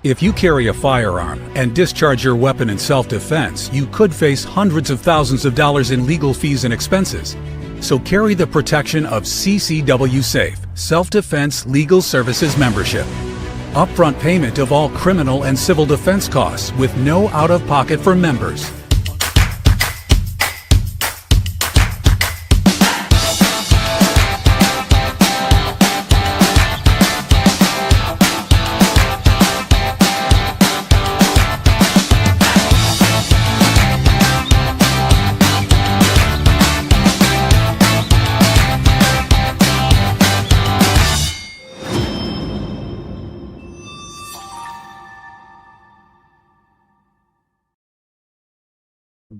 If you carry a firearm and discharge your weapon in self-defense, you could face hundreds of thousands of dollars in legal fees and expenses. So carry the protection of CCW Safe, Self-Defense Legal Services membership. Upfront payment of all criminal and civil defense costs with no out-of-pocket for members.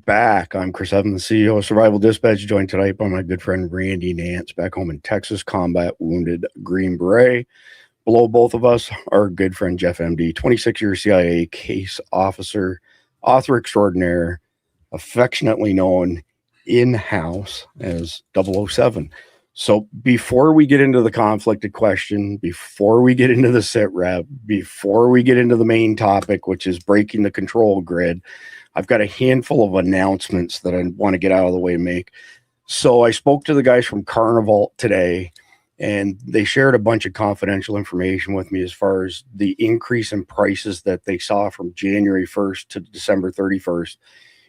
Back. I'm Chris Evans, the CEO of Survival Dispatch, joined tonight by my good friend Randy Nance, back home in Texas, combat wounded Green Beret. Below both of us, our good friend Jeff MD, 26-year CIA case officer, author extraordinaire, affectionately known in-house as 007. So before we get into the conflicted question, before we get into the sit rep, before we get into the main topic, which is breaking the control grid, I've got a handful of announcements that I want to get out of the way to make. So I spoke to the guys from Carnival today, and they shared a bunch of confidential information with me as far as the increase in prices that they saw from January 1st to December 31st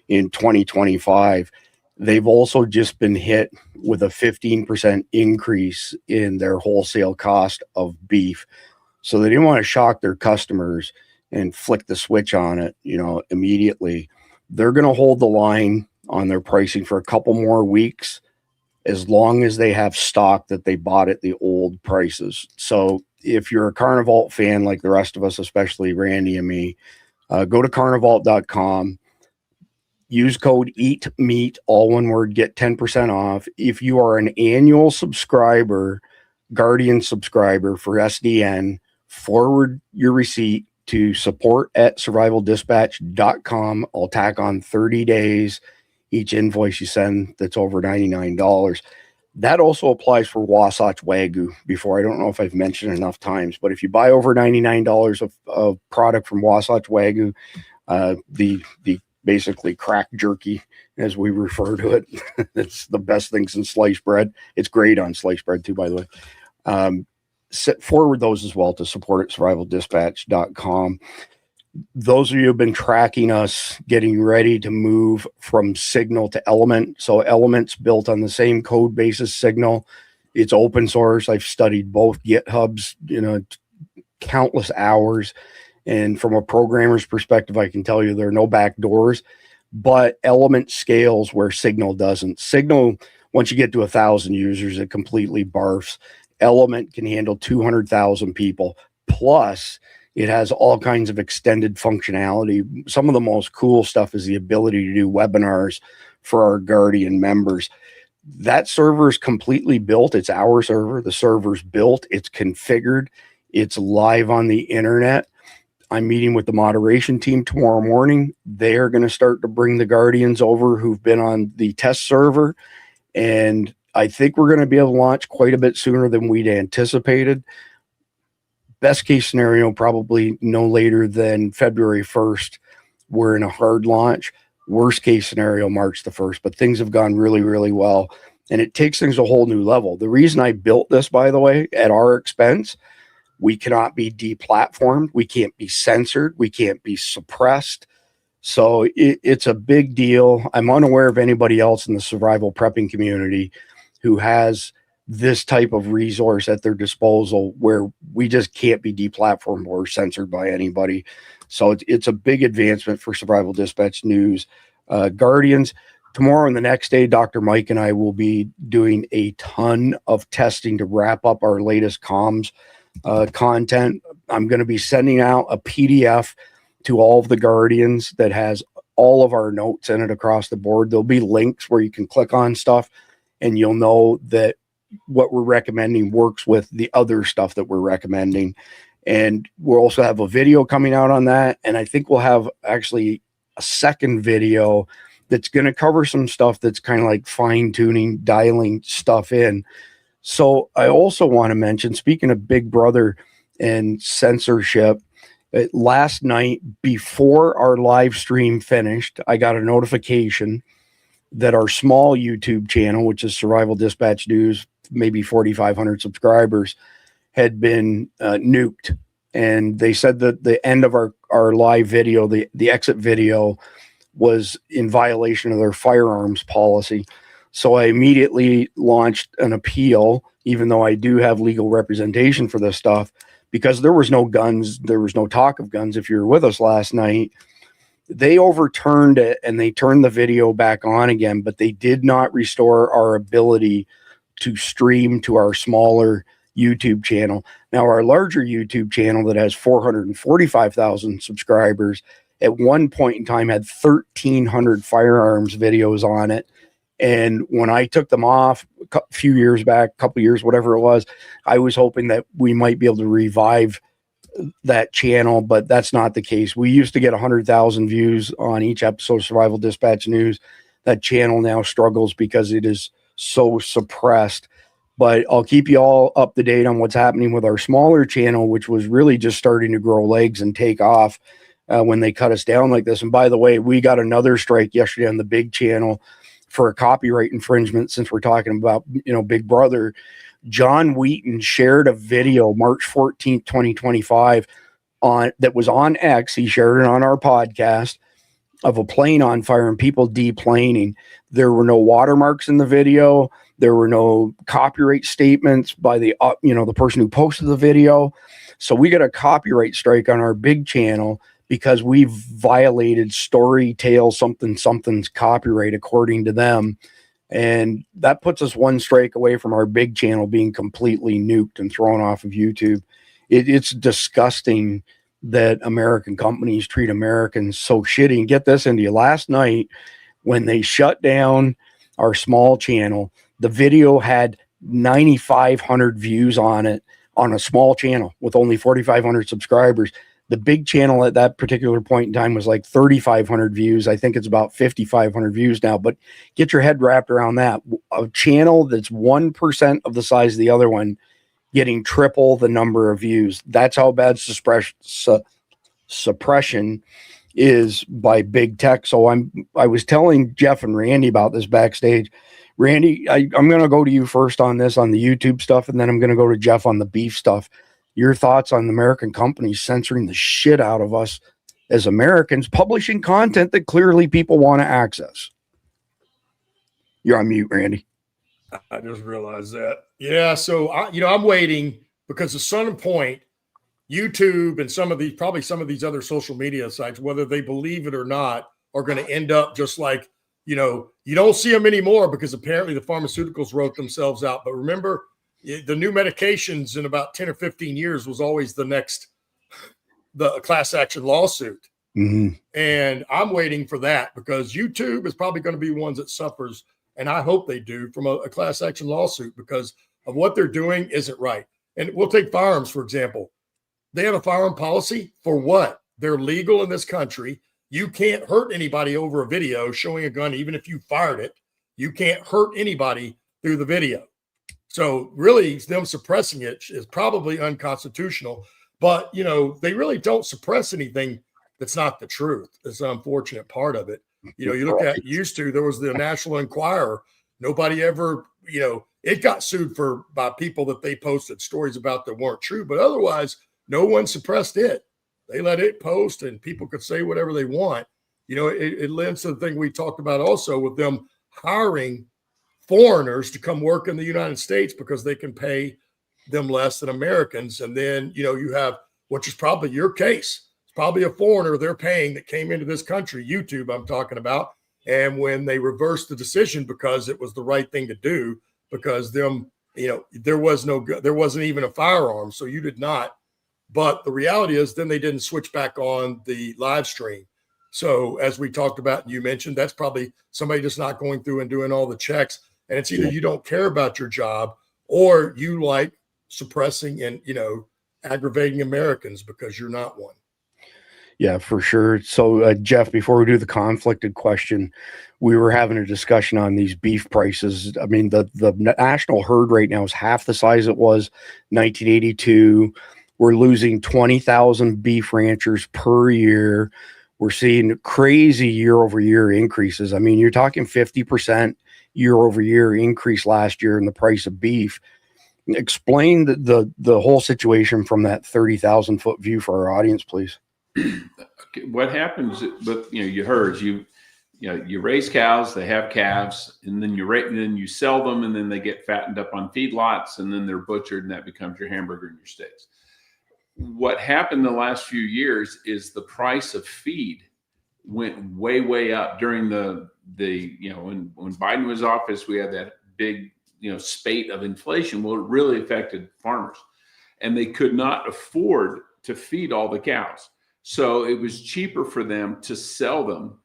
in 2025. They've also just been hit with a 15% increase in their wholesale cost of beef. So they didn't want to shock their customers and flick the switch on it, immediately. They're going to hold the line on their pricing for a couple more weeks, as long as they have stock that they bought at the old prices. So if you're a Carnival fan like the rest of us, especially Randy and me, go to carnival.com, use code EATMEAT, all one word, get 10% off. If you are an annual subscriber, Guardian subscriber for SDN, forward your receipt to support@survivaldispatch.com. I'll tack on 30 days each invoice you send that's over $99. That also applies for Wasatch Wagyu. Before, I don't know if I've mentioned enough times, but if you buy over $99 of product from Wasatch Wagyu, the basically crack jerky, as we refer to it, it's the best things in sliced bread. It's great on sliced bread too, by the way. Set forward those as well to support@survivaldispatch.com. Those of you who've been tracking us getting ready to move from Signal to Element. So Element's built on the same code base as Signal. It's open source. I've studied both GitHubs, countless hours. And from a programmer's perspective, I can tell you there are no back doors, but Element scales where Signal doesn't. Signal, once you get to 1,000 users, it completely barfs. Element can handle 200,000 people. Plus, it has all kinds of extended functionality. Some of the most cool stuff is the ability to do webinars for our Guardian members. That server is completely built. It's our server. The server's built. It's configured. It's live on the internet. I'm meeting with the moderation team tomorrow morning. They are going to start to bring the Guardians over who've been on the test server, and I think we're going to be able to launch quite a bit sooner than we'd anticipated. Best case scenario, probably no later than February 1st. We're in a hard launch. Worst case scenario, March the 1st. But things have gone really, really well. And it takes things a whole new level. The reason I built this, by the way, at our expense, we cannot be deplatformed. We can't be censored. We can't be suppressed. So it's a big deal. I'm unaware of anybody else in the survival prepping community who has this type of resource at their disposal where we just can't be deplatformed or censored by anybody. So it's a big advancement for Survival Dispatch News. Guardians, tomorrow and the next day, Dr. Mike and I will be doing a ton of testing to wrap up our latest comms content. I'm going to be sending out a PDF to all of the Guardians that has all of our notes in it across the board. There'll be links where you can click on stuff, and you'll know that what we're recommending works with the other stuff that we're recommending. And we'll also have a video coming out on that. And I think we'll have actually a second video that's going to cover some stuff that's kind of like fine tuning, dialing stuff in. So I also want to mention, speaking of Big Brother and censorship, Last night, before our live stream finished, I got a notification that our small YouTube channel, which is Survival Dispatch News, maybe 4,500 subscribers, had been nuked. And they said that the end of our live video, the exit video, was in violation of their firearms policy. So I immediately launched an appeal, even though I do have legal representation for this stuff, because there was no guns. There was no talk of guns. If you were with us last night, they overturned it and they turned the video back on again, but they did not restore our ability to stream to our smaller YouTube channel. Now, our larger YouTube channel that has 445,000 subscribers at one point in time had 1,300 firearms videos on it. And when I took them off a few years back, couple years, whatever it was, I was hoping that we might be able to revive that channel, but that's not the case. We used to get 100,000 views on each episode of Survival Dispatch News. That channel now struggles because it is so suppressed. But I'll keep you all up to date on what's happening with our smaller channel, which was really just starting to grow legs and take off when they cut us down like this. And by the way, we got another strike yesterday on the big channel for a copyright infringement. Since we're talking about, Big Brother, John Wheaton shared a video March 14th, 2025 that was on X. He shared it on our podcast of a plane on fire and people deplaning. There were no watermarks in the video. There were no copyright statements by the person who posted the video. So we got a copyright strike on our big channel because we violated Storytale something's copyright according to them. And that puts us one strike away from our big channel being completely nuked and thrown off of YouTube. It's disgusting that American companies treat Americans so shitty. And get this into you. Last night, when they shut down our small channel, the video had 9,500 views on it on a small channel with only 4,500 subscribers. The big channel at that particular point in time was like 3,500 views. I think it's about 5,500 views now, but get your head wrapped around that. A channel that's 1% of the size of the other one getting triple the number of views. That's how bad suppression is by big tech. So I was telling Jeff and Randy about this backstage. Randy, I'm going to go to you first on this, on the YouTube stuff, and then I'm going to go to Jeff on the beef stuff. Your thoughts on American companies censoring the shit out of us as Americans, publishing content that clearly people want to access. You're on mute, Randy. I just realized that. Yeah, so I'm waiting because the Sun Point, YouTube, and probably some of these other social media sites, whether they believe it or not, are going to end up just like, you don't see them anymore because apparently the pharmaceuticals wrote themselves out. But remember, the new medications in about 10 or 15 years was always the class action lawsuit. Mm-hmm. And I'm waiting for that because YouTube is probably going to be ones that suffers. And I hope they do from a class action lawsuit because of what they're doing isn't right. And we'll take firearms, for example. They have a firearm policy for what? They're legal in this country. You can't hurt anybody over a video showing a gun, even if you fired it. You can't hurt anybody through the video. So really, them suppressing it is probably unconstitutional. But, they really don't suppress anything that's not the truth. It's an unfortunate part of it. You look at there was the National Enquirer. Nobody ever, it got sued by people that they posted stories about that weren't true. But otherwise, no one suppressed it. They let it post and people could say whatever they want. It lends to the thing we talked about also with them hiring foreigners to come work in the United States because they can pay them less than Americans. And then, you have, which is probably your case. It's probably a foreigner they're paying that came into this country, YouTube I'm talking about. And when they reversed the decision because it was the right thing to do, because there wasn't even a firearm. So you did not. But the reality is then they didn't switch back on the live stream. So as we talked about, and you mentioned, that's probably somebody just not going through and doing all the checks. And it's either you don't care about your job or you like suppressing and, aggravating Americans because you're not one. Yeah, for sure. So, Jeff, before we do the conflicted question, we were having a discussion on these beef prices. I mean, the national herd right now is half the size it was 1982. We're losing 20,000 beef ranchers per year. We're seeing crazy year-over-year increases. I mean, you're talking 50% year-over-year increase last year in the price of beef. Explain the whole situation from that 30,000 foot view for our audience, please. Okay, what happens with your herds? You raise cows, they have calves, and then you sell them, and then they get fattened up on feedlots, and then they're butchered, and that becomes your hamburger and your steaks. What happened the last few years is the price of feed went way up during the when Biden was in office. We had that big spate of inflation. Well, it really affected farmers, and they could not afford to feed all the cows. So it was cheaper for them to sell them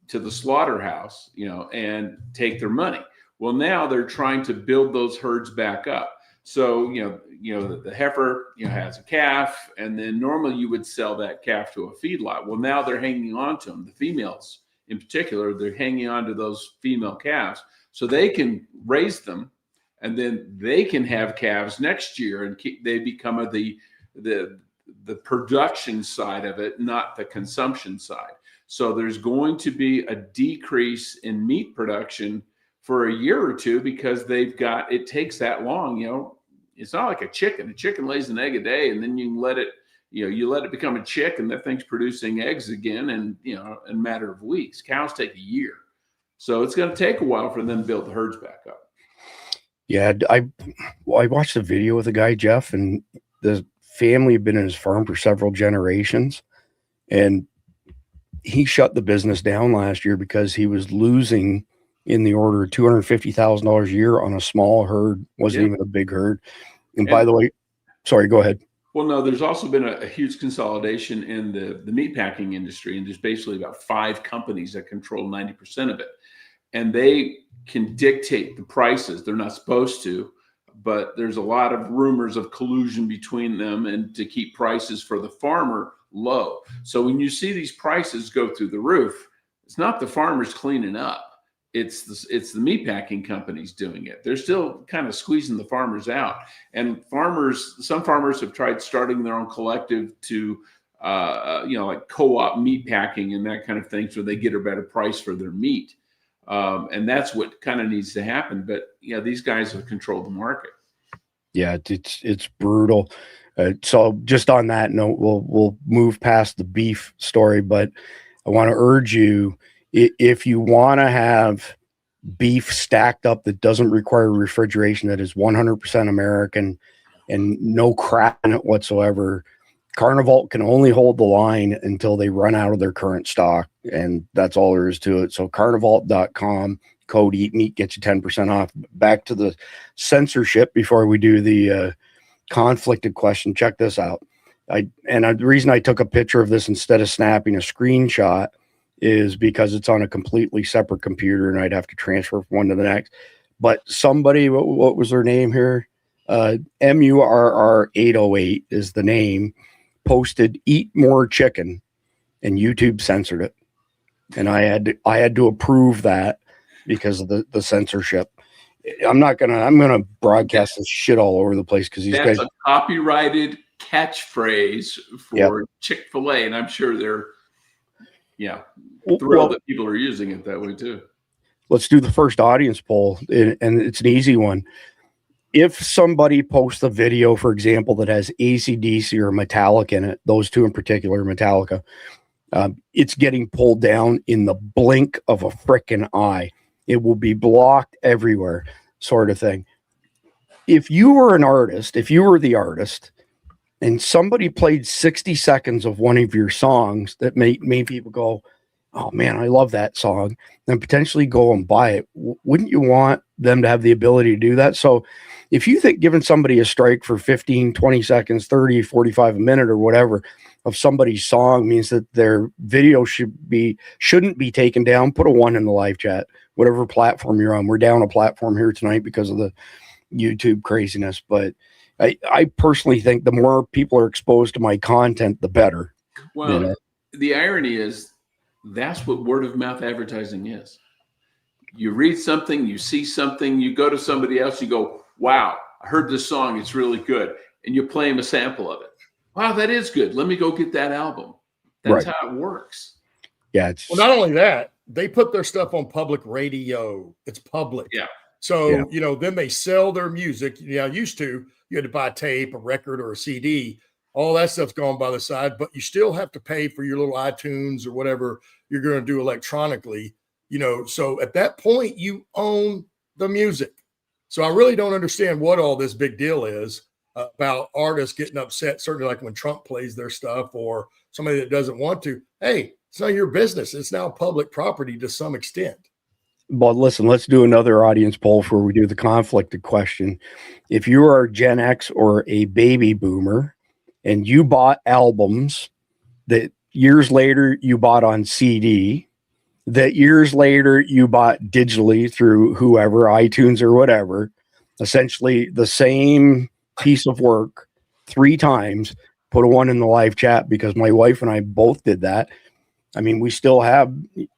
to the slaughterhouse, and take their money. Well, now they're trying to build those herds back up. So, the heifer, has a calf, and then normally you would sell that calf to a feedlot. Well, now they're hanging on to them. The females in particular, they're hanging on to those female calves so they can raise them, and then they can have calves next year, and they become the production side of it, not the consumption side. So there's going to be a decrease in meat production for a year or two because it takes that long. It's not like a chicken. A chicken lays an egg a day, and then you can let it, you let it become a chick, and that thing's producing eggs again in a matter of weeks. Cows take a year. So it's going to take a while for them to build the herds back up. Yeah, I watched a video with a guy, Jeff, and the family had been in his farm for several generations, and he shut the business down last year because he was losing in the order of $250,000 a year on a small herd. Wasn't even a big herd. And by the way, sorry, go ahead. Well, no, there's also been a huge consolidation in the meatpacking industry, and there's basically about 5 companies that control 90% of it. And they can dictate the prices. They're not supposed to, but there's a lot of rumors of collusion between them and to keep prices for the farmer low. So when you see these prices go through the roof, it's not the farmers cleaning up. It's the meatpacking companies doing it. They're still kind of squeezing the farmers out. And some farmers have tried starting their own collective to, like co-op meatpacking and that kind of thing, so they get a better price for their meat. And that's what kind of needs to happen. But these guys have controlled the market. Yeah, it's brutal. So just on that note, we'll move past the beef story, but I want to urge you, if you want to have beef stacked up that doesn't require refrigeration, that is 100% American and no crap in it whatsoever, Carnivalt can only hold the line until they run out of their current stock, and that's all there is to it. So carnivalt.com, code EATMEAT gets you 10% off. Back to the censorship before we do the conflicted question. Check this out. The reason I took a picture of this instead of snapping a screenshot is because it's on a completely separate computer and I'd have to transfer from one to the next. But somebody, what was their name here? MURR808 is the name, posted "eat more chicken," and YouTube censored it. And I had to approve that because of the censorship. I'm gonna broadcast this shit all over the place because that's a copyrighted catchphrase for Chick-fil-A, and I'm sure they're thrilled that people are using it that way too. Let's do the first audience poll, and it's an easy one. If somebody posts a video, for example, that has AC/DC or Metallica in it, those two in particular, Metallica, it's getting pulled down in the blink of a frickin' eye. It will be blocked everywhere, sort of thing. If you were the artist, and somebody played 60 seconds of one of your songs that made people go, "Oh man, I love that song," and potentially go and buy it, wouldn't you want them to have the ability to do that? So if you think giving somebody a strike for 15, 20 seconds, 30, 45, a minute or whatever of somebody's song means that their video shouldn't be taken down, put a 1 in the live chat, whatever platform you're on. We're down a platform here tonight because of the YouTube craziness. But I personally think the more people are exposed to my content, the better. Well, the irony is that's what word of mouth advertising is. You read something, you see something, you go to somebody else, you go, "Wow, I heard this song, it's really good." And you play them a sample of it. wow, that is good. Let me go get that album. That's how it works. Yeah. Well, not only that, they put their stuff on public radio. It's public. Yeah. So, then they sell their music. Used to, you had to buy a tape, a record, or a CD. All that stuff's gone by the side, but you still have to pay for your little iTunes or whatever you're going to do electronically. So at that point, you own the music. So I really don't understand what all this big deal is about artists getting upset, certainly like when Trump plays their stuff or somebody that doesn't want to. Hey, it's not your business. It's now public property to some extent. But listen, let's do another audience poll before we do the conflicted question. If you are Gen X or a baby boomer and you bought albums that years later you bought on CD, that years later you bought digitally through whoever, iTunes or whatever, essentially the same piece of work 3 times, put a 1 in the live chat because my wife and I both did that. I mean, we still have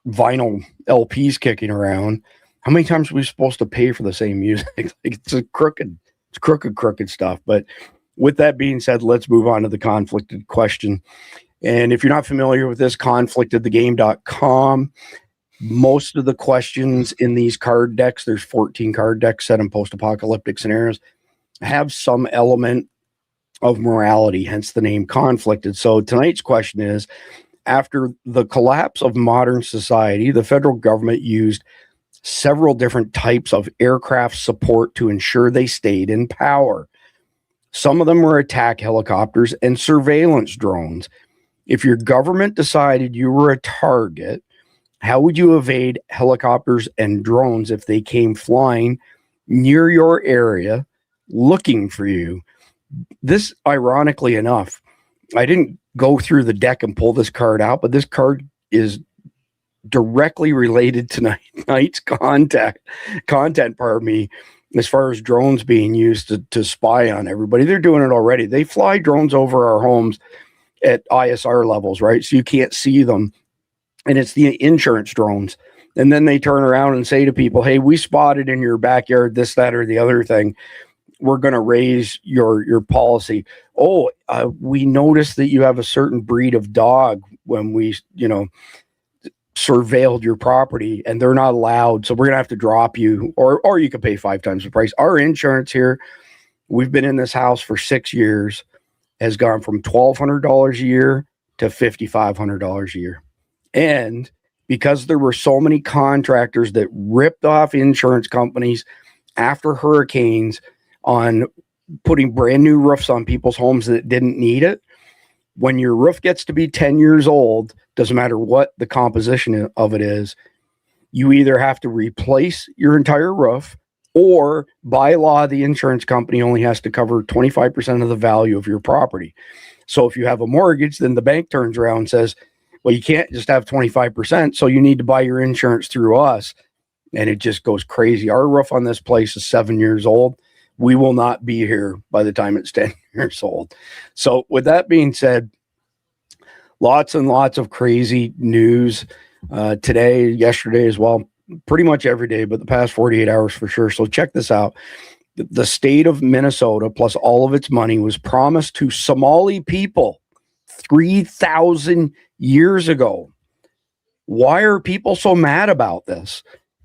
vinyl LPs kicking around. How many times are we supposed to pay for the same music? It's crooked stuff. But with that being said, let's move on to the conflicted question. And if you're not familiar with this, conflictedthegame.com, most of the questions in these card decks, there's 14 card decks set in post-apocalyptic scenarios, have some element of morality, hence the name conflicted. So tonight's question is, after the collapse of modern society, the federal government used several different types of aircraft support to ensure they stayed in power. Some of them were attack helicopters and surveillance drones. If your government decided you were a target, how would you evade helicopters and drones if they came flying near your area looking for you? This, ironically enough, I didn't go through the deck and pull this card out, but this card is directly related to tonight's content, as far as drones being used to spy on everybody. They're doing it already. They fly drones over our homes at ISR levels, right? So you can't see them. And it's the insurance drones. And then they turn around and say to people, hey, we spotted in your backyard this, that, or the other thing. We're going to raise your policy. Oh, we noticed that you have a certain breed of dog when we, surveilled your property, and they're not allowed. So we're going to have to drop you, or you can pay 5 times the price. Our insurance here, we've been in this house for 6 years, has gone from $1,200 a year to $5,500 a year. And because there were so many contractors that ripped off insurance companies after hurricanes on putting brand new roofs on people's homes that didn't need it, when your roof gets to be 10 years old, doesn't matter what the composition of it is, you either have to replace your entire roof, or by law, the insurance company only has to cover 25% of the value of your property. So if you have a mortgage, then the bank turns around and says, well, you can't just have 25%, so you need to buy your insurance through us. And it just goes crazy. Our roof on this place is 7 years old. We will not be here by the time it's 10 years old. So with that being said, lots and lots of crazy news today, yesterday as well, pretty much every day, but the past 48 hours for sure. So check this out. The state of Minnesota, plus all of its money, was promised to Somali people 3,000 years ago. Why are people so mad about this?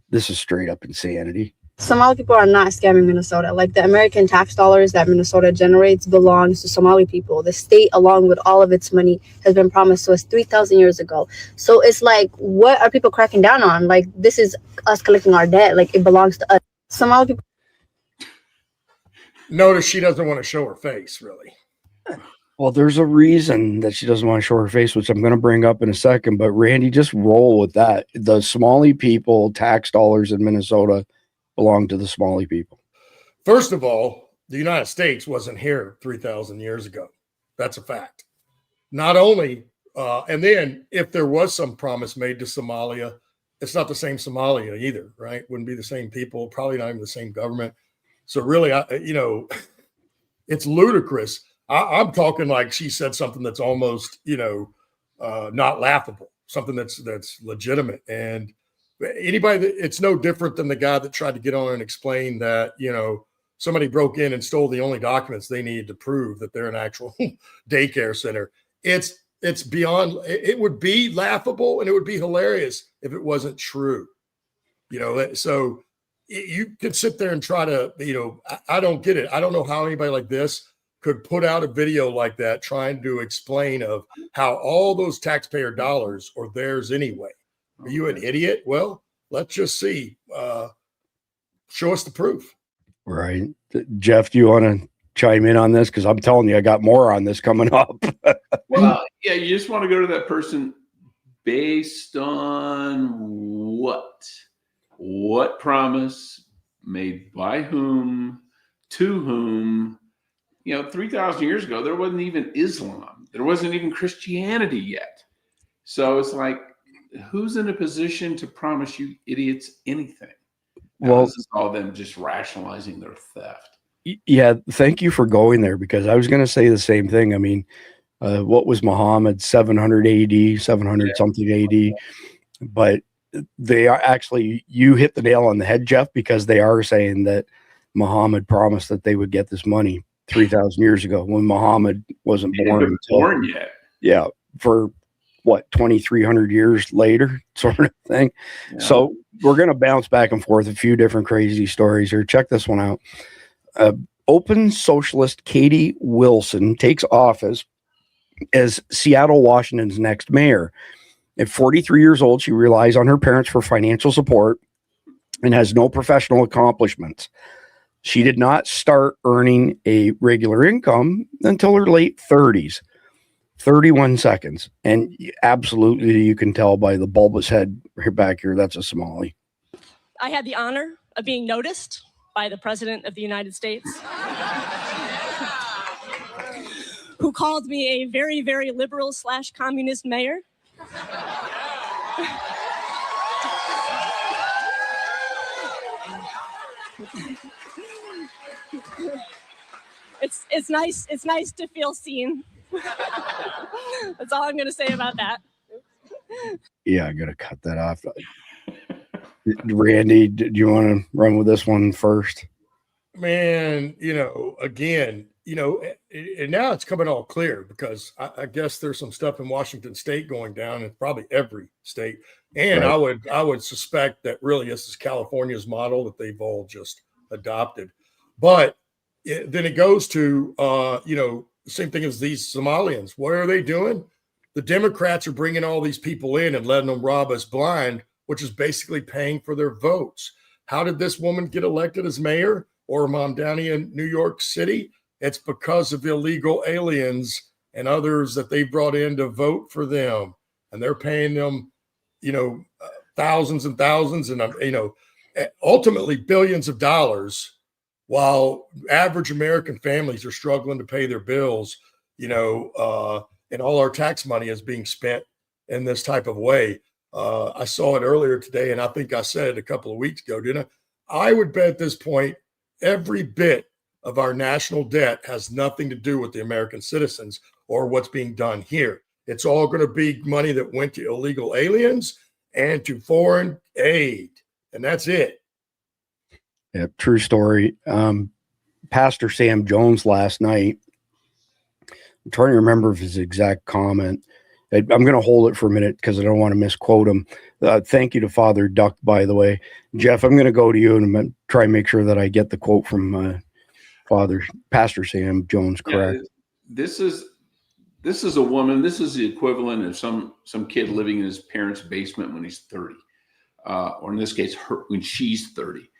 This is straight up insanity. Somali people are not scamming Minnesota. Like, the American tax dollars that Minnesota generates belongs to Somali people. The state, along with all of its money, has been promised to us 3,000 years ago. So it's like, what are people cracking down on? Like, this is us collecting our debt. Like, it belongs to us. Somali people. Notice she doesn't want to show her face, really. Well, there's a reason that she doesn't want to show her face, which I'm going to bring up in a second. But Randy, just roll with that. The Somali people, tax dollars in Minnesota belong to the Somali people. First of all, the United States wasn't here 3,000 years ago. That's a fact. Not only, and then if there was some promise made to Somalia, it's not the same Somalia either, right? Wouldn't be the same people, probably not even the same government. So really, it's ludicrous. I'm talking like she said something that's almost, not laughable, something that's legitimate. And anybody it's no different than the guy that tried to get on and explain that, somebody broke in and stole the only documents they needed to prove that they're an actual daycare center. It's beyond, it would be laughable and it would be hilarious if it wasn't true. So you could sit there and try to, I don't get it. I don't know how anybody like this could put out a video like that trying to explain of how all those taxpayer dollars are theirs anyway. Are you an idiot? Well, let's just see. Show us the proof. Right. Jeff, do you want to chime in on this? Because I'm telling you, I got more on this coming up. Well, yeah, you just want to go to that person based on what? What promise made by whom, to whom? 3,000 years ago, there wasn't even Islam. There wasn't even Christianity yet. So it's like, who's in a position to promise you idiots anything? Well, this is all them just rationalizing their theft. Yeah, thank you for going there, because I was going to say the same thing. I mean, what was Muhammad, 700 AD, 700 something AD? But they are actually, you hit the nail on the head, Jeff, because they are saying that Muhammad promised that they would get this money 3,000 years ago, when Muhammad wasn't born yet. Yeah, for what, 2,300 years later, sort of thing. Yeah. So we're going to bounce back and forth a few different crazy stories here. Check this one out. Open socialist Katie Wilson takes office as Seattle, Washington's next mayor. At 43 years old, she relies on her parents for financial support and has no professional accomplishments. She did not start earning a regular income until her late 30s. 31 seconds. And absolutely, you can tell by the bulbous head back here, that's a Somali. I had the honor of being noticed by the President of the United States, who called me a very, very liberal / communist mayor. It's nice to feel seen. That's all I'm going to say about that. Yeah, I got to cut that off. Randy, do you want to run with this one first? Man, again, and now it's coming all clear, because I guess there's some stuff in Washington State going down, and probably every state. And right. I would suspect that really this is California's model that they've all just adopted. But then it goes to, the same thing as these Somalians. What are they doing? The Democrats are bringing all these people in and letting them rob us blind, which is basically paying for their votes. How did this woman get elected as mayor, or Mamdani in New York City? It's because of illegal aliens and others that they brought in to vote for them. And they're paying them, thousands and thousands and, ultimately billions of dollars, while average American families are struggling to pay their bills, and all our tax money is being spent in this type of way. I saw it earlier today, and I think I said it a couple of weeks ago, didn't I? I would bet at this point, every bit of our national debt has nothing to do with the American citizens or what's being done here. It's all going to be money that went to illegal aliens and to foreign aid. And that's it. Yeah, true story. Pastor Sam Jones last night, I'm trying to remember his exact comment. I'm going to hold it for a minute because I don't want to misquote him. Thank you to Father Duck, by the way. Jeff, I'm going to go to you and I'm going to try and make sure that I get the quote from Pastor Sam Jones correct. Yeah, this is a woman. This is the equivalent of some kid living in his parents' basement when he's 30, or in this case, when she's 30.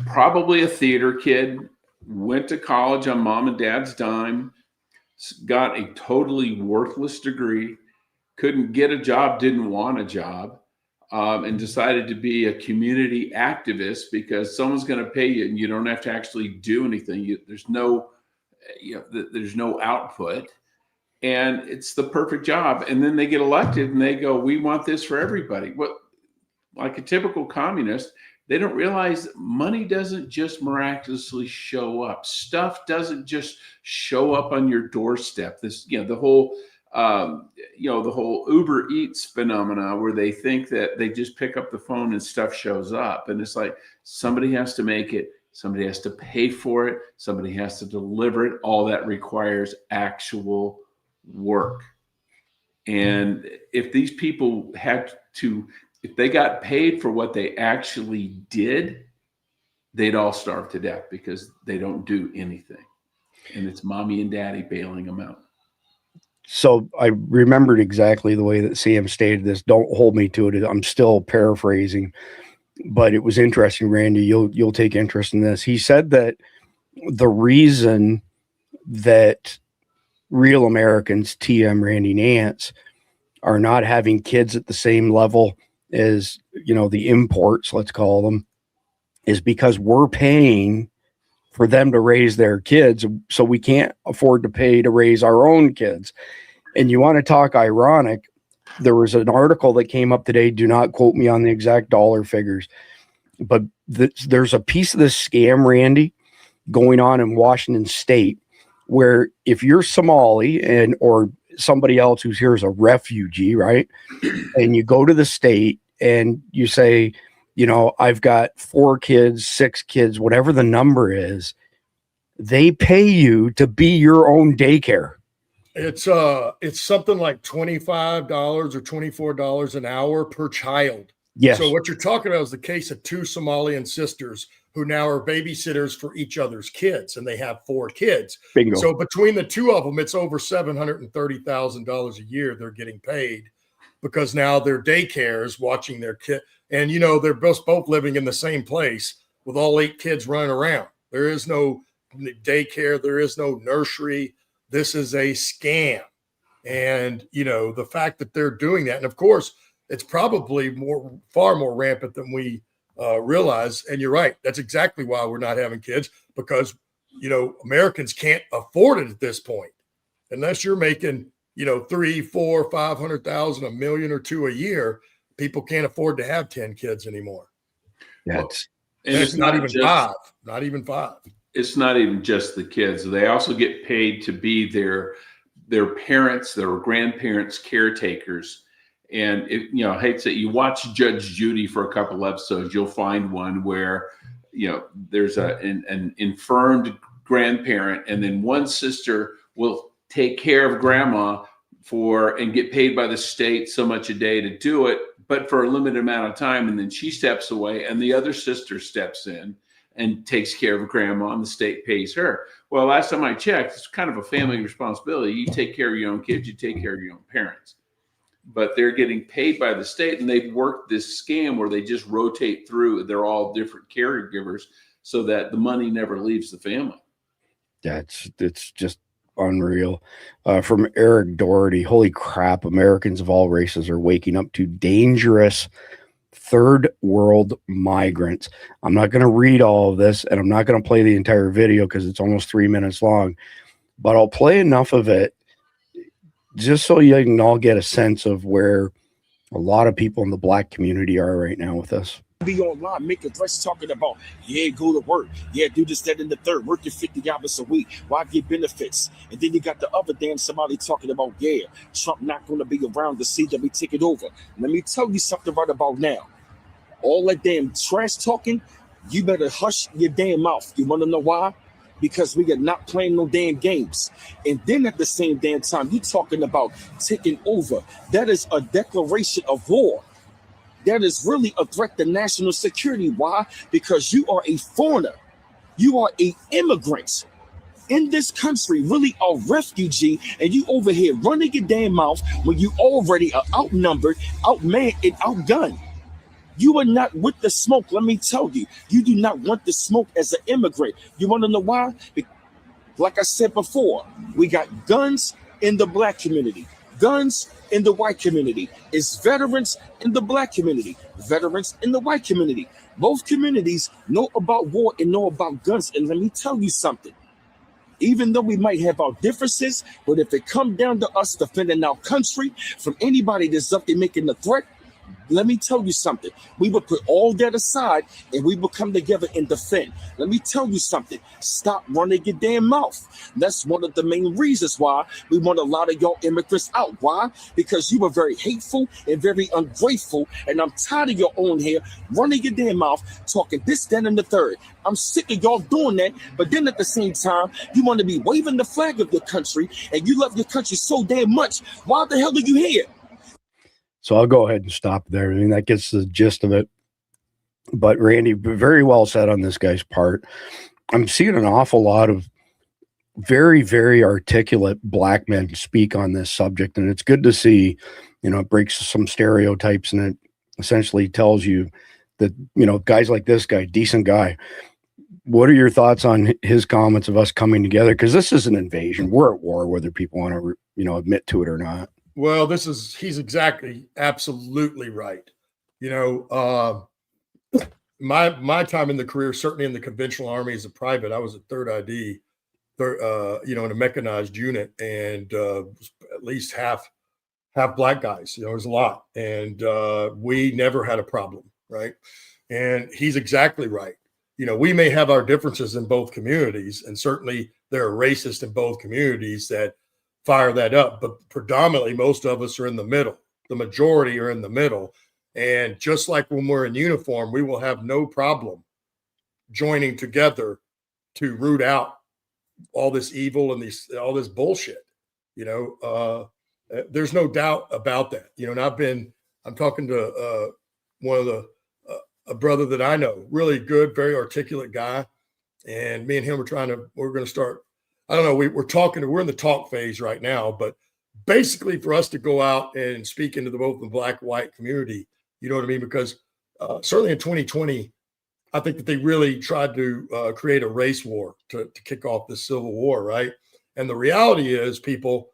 Probably a theater kid, went to college on mom and dad's dime, got a totally worthless degree, couldn't get a job, didn't want a job, and decided to be a community activist because someone's going to pay you and you don't have to actually do anything. There's no output, and it's the perfect job. And then they get elected and they go, we want this for everybody. Like a typical communist, they don't realize money doesn't just miraculously show up. Stuff doesn't just show up on your doorstep. The whole Uber Eats phenomena, where they think that they just pick up the phone and stuff shows up. And it's like, somebody has to make it, Somebody has to pay for it. Somebody has to deliver it. All that requires actual work. And if these people if they got paid for what they actually did, they'd all starve to death because they don't do anything. And it's mommy and daddy bailing them out. So I remembered exactly the way that Sam stated this. Don't hold me to it. I'm still paraphrasing, but it was interesting, Randy. You'll take interest in this. He said that the reason that real Americans, TM Randy Nance, are not having kids at the same level as, the imports, let's call them, is because we're paying for them to raise their kids. So we can't afford to pay to raise our own kids. And you want to talk ironic. There was an article that came up today. Do not quote me on the exact dollar figures, but there's a piece of this scam, Randy, going on in Washington State, where if you're Somali or somebody else who's here as a refugee, right? And you go to the state and you say, I've got 4 kids, 6 kids, whatever the number is, they pay you to be your own daycare. It's something like $25 or $24 an hour per child. Yes. So what you're talking about is the case of 2 Somalian sisters who now are babysitters for each other's kids, and they have 4 kids. Bingo. So between the 2 of them, it's over $730,000 a year they're getting paid, because now their daycare is watching their kid. And, they're both living in the same place with all 8 kids running around. There is no daycare. There is no nursery. This is a scam. And, the fact that they're doing that, and of course, it's probably far more rampant than we realize. And you're right. That's exactly why we're not having kids, because, Americans can't afford it at this point. Unless you're making, 3, 4, 500,000, $1 million or 2 a year, people can't afford to have 10 kids anymore. It's not even five. Not even 5. It's not even just the kids. They also get paid to be their parents, their grandparents, caretakers. And I hate to say, you watch Judge Judy for a couple episodes, you'll find one where, there's an infirmed grandparent, and then one sister will take care of grandma and get paid by the state so much a day to do it, but for a limited amount of time. And then she steps away and the other sister steps in and takes care of grandma, and the state pays her. Well, last time I checked, it's kind of a family responsibility. You take care of your own kids, you take care of your own parents. But they're getting paid by the state, and they've worked this scam where they just rotate through. They're all different caregivers so that the money never leaves the family. It's just unreal. From Eric Doherty, holy crap, Americans of all races are waking up to dangerous third world migrants. I'm not going to read all of this, and I'm not going to play the entire video because it's almost 3 minutes long, but I'll play enough of it just so you can all get a sense of where a lot of people in the Black community are right now with us. Be online, making threats talking about, go to work, do this, that, and the third, working 50 hours a week, why get benefits? And then you got the other damn somebody talking about, Trump not going to be around to see that we take it over. Let me tell you something right about now. All that damn trash talking, you better hush your damn mouth. You want to know why? Because we are not playing no damn games. And then at the same damn time, you talking about taking over. That is a declaration of war. That is really a threat to national security. Why? Because you are a foreigner. You are an immigrant in this country, really a refugee, and you over here running your damn mouth when you already are outnumbered, outmanned, and outgunned. You are not with the smoke, let me tell you. You do not want the smoke as an immigrant. You want to know why? Like I said before, we got guns in the Black community, guns in the white community. It's veterans in the Black community, veterans in the white community. Both communities know about war and know about guns. And let me tell you something. Even though we might have our differences, but if it comes down to us defending our country from anybody that's up there making the threat, Let me tell you something. We will put all that aside and we will come together and defend. Let me tell you something. Stop running your damn mouth. That's one of the main reasons why we want a lot of y'all immigrants out. Why? Because you were very hateful and very ungrateful. And I'm tired of your own here running your damn mouth, talking this, that, and the third. I'm sick of y'all doing that. But then at the same time, you want to be waving the flag of your country and you love your country so damn much. Why the hell are you here? So I'll go ahead and stop there. I mean, that gets the gist of it. But Randy, very well said on this guy's part. I'm seeing an awful lot of very, very articulate black men speak on this subject. And it's good to see, you know, it breaks some stereotypes and it essentially tells you that, you know, guys like this guy, decent guy. What are your thoughts on his comments of us coming together? Because this is an invasion. We're at war, whether people want to, you know, admit to it or not. Well, he's absolutely right. You know, my time in the career, certainly in the conventional army as a private, I was a third ID, you know, in a mechanized unit, and at least half black guys. You know, there's a lot, and we never had a problem, right? And he's exactly right. You know, we may have our differences in both communities, and certainly there are racists in both communities that fire that up, but predominantly most of us are in the middle. The majority are in the middle. And just like when we're in uniform, we will have no problem joining together to root out all this evil and all this bullshit. You know, there's no doubt about that. You know, and I'm talking to one of a brother that I know, really good, very articulate guy. And me and him we're going to start, I don't know, we're in the talk phase right now, but basically for us to go out and speak into both the black, white community, you know what I mean? Because certainly in 2020, I think that they really tried to create a race war to kick off this civil war, right? And the reality is, people,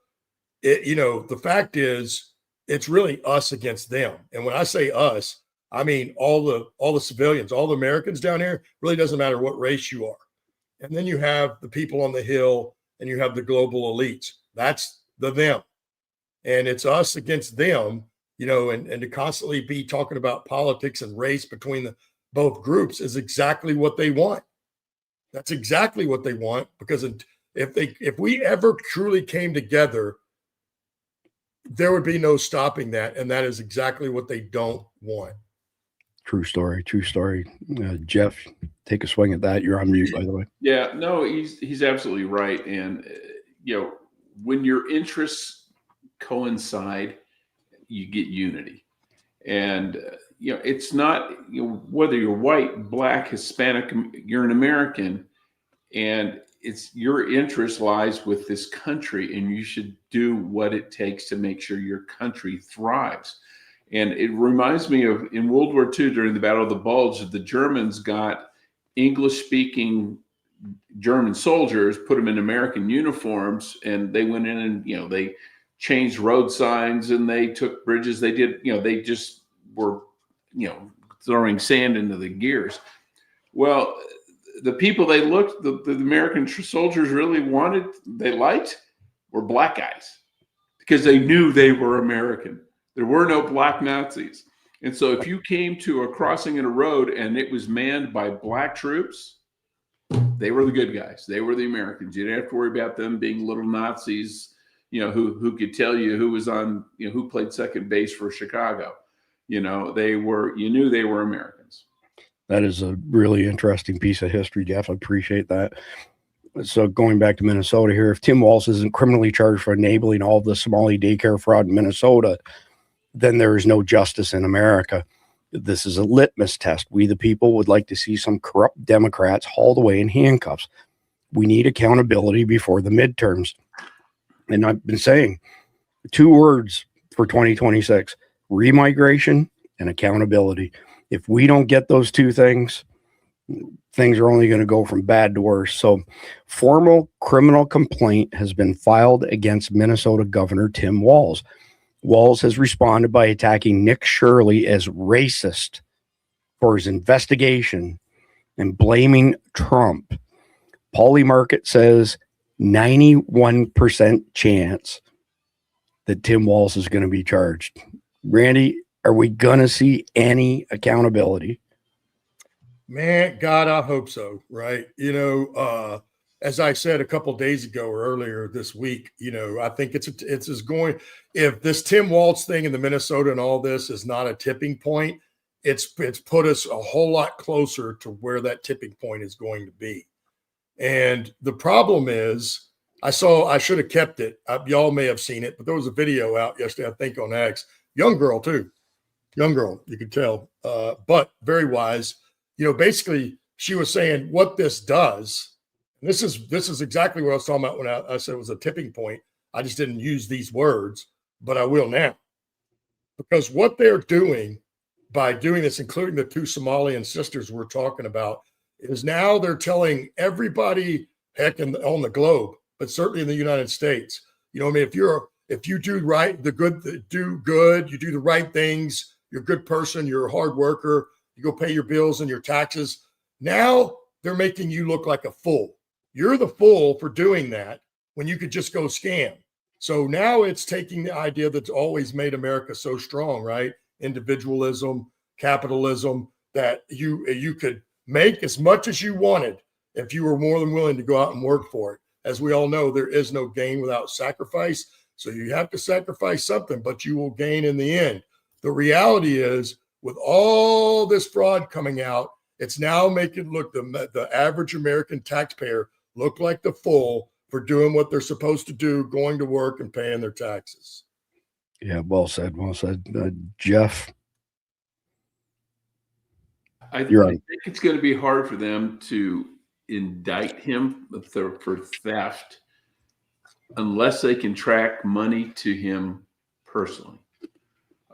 you know, the fact is, it's really us against them. And when I say us, I mean all the civilians, all the Americans down here. Really doesn't matter what race you are. And then you have the people on the Hill and you have the global elites. That's them. And it's us against them, you know, and to constantly be talking about politics and race between both groups is exactly what they want. That's exactly what they want, because if we ever truly came together, there would be no stopping that. And that is exactly what they don't want. True story. True story. Jeff, take a swing at that. You're on mute, by the way. Yeah, no, he's absolutely right. And, you know, when your interests coincide, you get unity. And, you know, it's not, you know, whether you're white, black, Hispanic, you're an American, and it's your interest lies with this country, and you should do what it takes to make sure your country thrives. And it reminds me of in World War II, during the Battle of the Bulge, the Germans got English-speaking German soldiers, put them in American uniforms, and they went in and, you know, they changed road signs and they took bridges. They did, you know, they just were, you know, throwing sand into the gears. Well, the people the American soldiers really liked were black guys, because they knew they were American. There were no black Nazis. And so if you came to a crossing in a road and it was manned by black troops, they were the good guys. They were the Americans. You didn't have to worry about them being little Nazis, you know, who could tell you who was on, you know, who played second base for Chicago. You know, you knew they were Americans. That is a really interesting piece of history, Jeff. I appreciate that. So going back to Minnesota here, if Tim Walz isn't criminally charged for enabling all of the Somali daycare fraud in Minnesota, then there is no justice in America. This is a litmus test. We, the people, would like to see some corrupt Democrats hauled away in handcuffs. We need accountability before the midterms. And I've been saying 2 words for 2026, remigration and accountability. If we don't get those 2 things, things are only going to go from bad to worse. So formal criminal complaint has been filed against Minnesota Governor Tim Walz. Walz has responded by attacking Nick Shirley as racist for his investigation and blaming Trump. Polymarket says 91% chance that Tim Walz is going to be charged. Randy, Are we going to see any accountability? Man, God, I hope so. Right. As I said a couple of days ago or earlier this week, I think it's as going, if this Tim Walz thing in the Minnesota and all this is not a tipping point, it's put us a whole lot closer to where that tipping point is going to be. And the problem is, I should have kept it. Y'all may have seen it, but there was a video out yesterday, I think on X, young girl too. Young girl, you could tell, but very wise. Basically, she was saying what this does. And this is exactly what I was talking about when I said it was a tipping point. I just didn't use these words, but I will now. Because what they're doing by doing this, including the two Somalian sisters we're talking about, is now they're telling everybody, heck, on the globe, but certainly in the United States, if you do right, do good, you do the right things, you're a good person, you're a hard worker, you go pay your bills and your taxes. Now they're making you look like a fool. You're the fool for doing that when you could just go scam. So now it's taking the idea that's always made America so strong, right? Individualism, capitalism, that you could make as much as you wanted if you were more than willing to go out and work for it. As we all know, there is no gain without sacrifice. So you have to sacrifice something, but you will gain in the end. The reality is, with all this fraud coming out, it's now making the average American taxpayer look like the fool for doing what they're supposed to do, going to work and paying their taxes. Yeah, well said. Well said. Jeff? I think it's going to be hard for them to indict him for theft unless they can track money to him personally.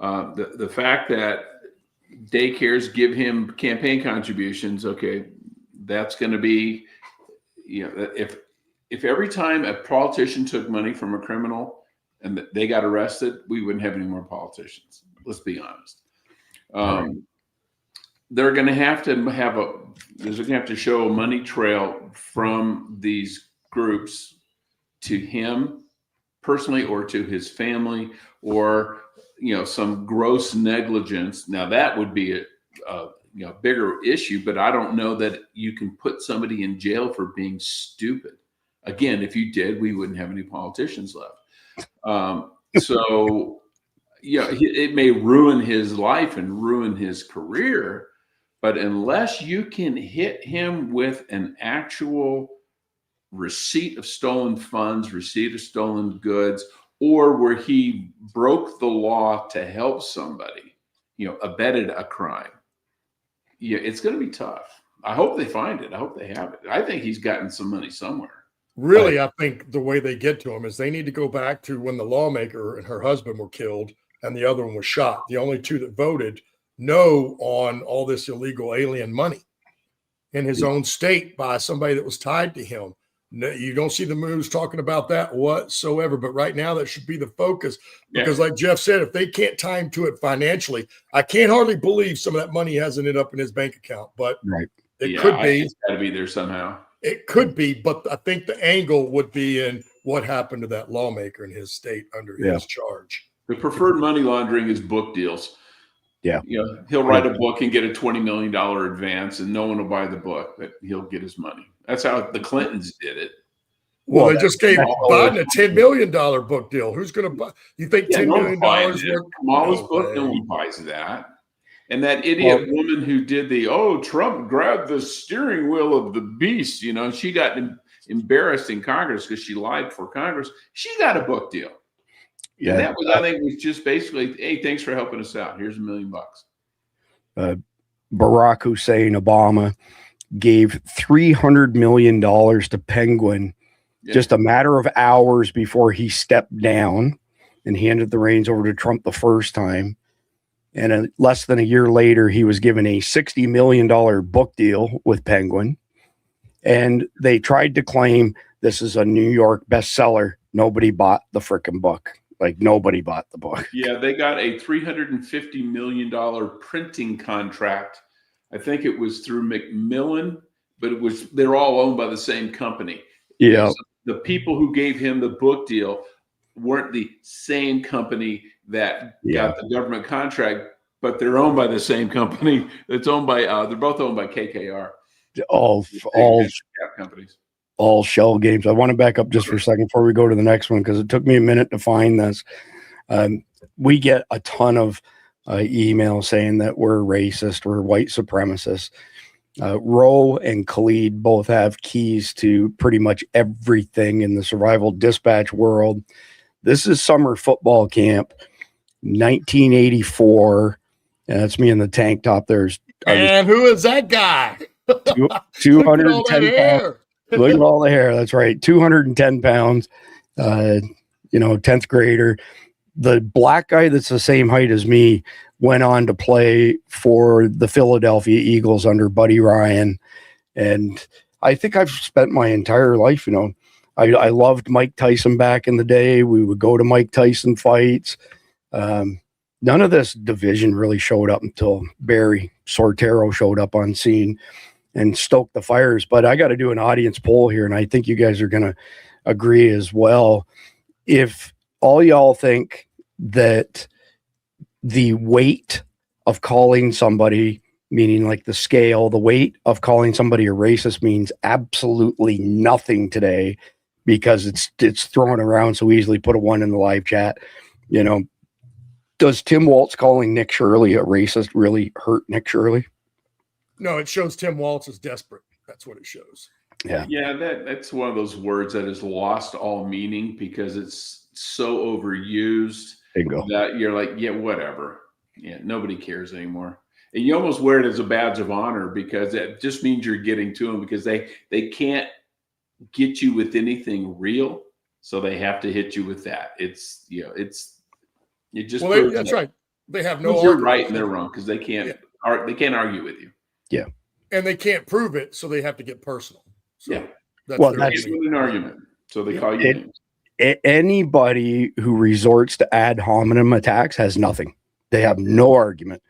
The fact that daycares give him campaign contributions, okay, that's going to be, if every time a politician took money from a criminal and they got arrested, we wouldn't have any more politicians. Let's be honest. They're going to have to show a money trail from these groups to him personally or to his family, or some gross negligence. Now that would be a bigger issue, but I don't know that you can put somebody in jail for being stupid. Again, if you did, we wouldn't have any politicians left. So it may ruin his life and ruin his career, but unless you can hit him with an actual receipt of stolen funds, receipt of stolen goods, or where he broke the law to help somebody, abetted a crime, it's going to be tough. I hope they find it. I hope they have it. I think he's gotten some money somewhere. Really, I think the way they get to him is they need to go back to when the lawmaker and her husband were killed and the other one was shot. The only two that voted no on all this illegal alien money in his own state by somebody that was tied to him. No, you don't see the moves talking about that whatsoever. But right now, that should be the focus, because like Jeff said, if they can't tie him to it financially, I can't hardly believe some of that money hasn't ended up in his bank account. But it could be. It's got to be there somehow. It could be, but I think the angle would be in what happened to that lawmaker in his state under his charge. The preferred money laundering is book deals. Yeah. He'll write a book and get a $20 million advance, and no one will buy the book, but he'll get his money. That's how the Clintons did it. Well, they just gave Biden a $10 million book deal. Who's going to buy? You think $10 million worth? Kamala's book, no one buys that. And that idiot woman who did Trump grabbed the steering wheel of the beast, she got embarrassed in Congress because she lied for Congress. She got a book deal. Yeah. And that was, I think, was just basically, hey, thanks for helping us out. Here's $1 million. Barack Hussein Obama gave $300 million to Penguin just a matter of hours before he stepped down and handed the reins over to Trump the first time. And less than a year later, he was given a $60 million book deal with Penguin. And they tried to claim this is a New York bestseller. Nobody bought the frickin' book. Nobody bought the book. Yeah, they got a $350 million printing contract. I think it was through Macmillan, but they're all owned by the same company. Yeah. So the people who gave him the book deal weren't the same company that got the government contract. but they're owned by the same company. It's owned by they're both owned by KKR. All companies. All shell games. I want to back up just for a second before we go to the next one, because it took me a minute to find this. We get a ton of emails saying that we're racist, we're white supremacists. Ro and Khalid both have keys to pretty much everything in the survival dispatch world. This is summer football camp, 1984. And that's me in the tank top. And who is that guy? 210 pounds. Look at all the hair. That's right. 210 pounds, 10th grader. The black guy that's the same height as me went on to play for the Philadelphia Eagles under Buddy Ryan. And I think I've spent my entire life, I loved Mike Tyson back in the day. We would go to Mike Tyson fights. None of this division really showed up until Barry Sortero showed up on scene and stoked the fires. But I got to do an audience poll here, and I think you guys are going to agree as well. If all y'all think that the weight of calling somebody, meaning like the scale, the weight of calling somebody a racist means absolutely nothing today because it's thrown around so easily, put a 1 in the live chat. Does Tim Waltz calling Nick Shirley a racist really hurt Nick Shirley? No, it shows Tim Waltz is desperate. That's what it shows. Yeah. Yeah, that's one of those words that has lost all meaning because it's so overused. Bingo. That you're like, yeah, whatever. Yeah, nobody cares anymore. And you almost wear it as a badge of honor because it just means you're getting to them because they can't get you with anything real. So they have to hit you with that. It's that's right. They have no you're right and they're wrong because they can't argue with you. Yeah. And they can't prove it, so they have to get personal. So yeah. That's an argument. So they call you names. Anybody who resorts to ad hominem attacks has nothing. They have no argument.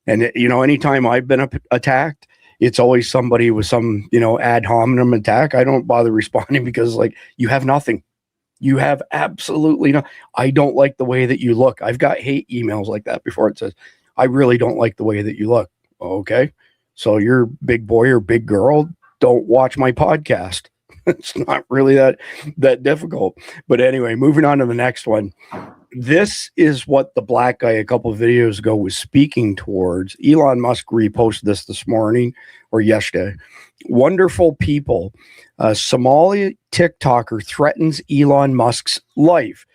And anytime I've been attacked, it's always somebody with some, ad hominem attack. I don't bother responding because you have nothing. You have absolutely no. I don't like the way that you look. I've got hate emails like that before. It says, I really don't like the way that you look. Okay. So you're big boy or big girl. Don't watch my podcast. It's not really that difficult. But anyway, moving on to the next one. This is what the black guy a couple of videos ago was speaking towards. Elon Musk reposted this morning or yesterday. Wonderful people. Somali TikToker threatens Elon Musk's life.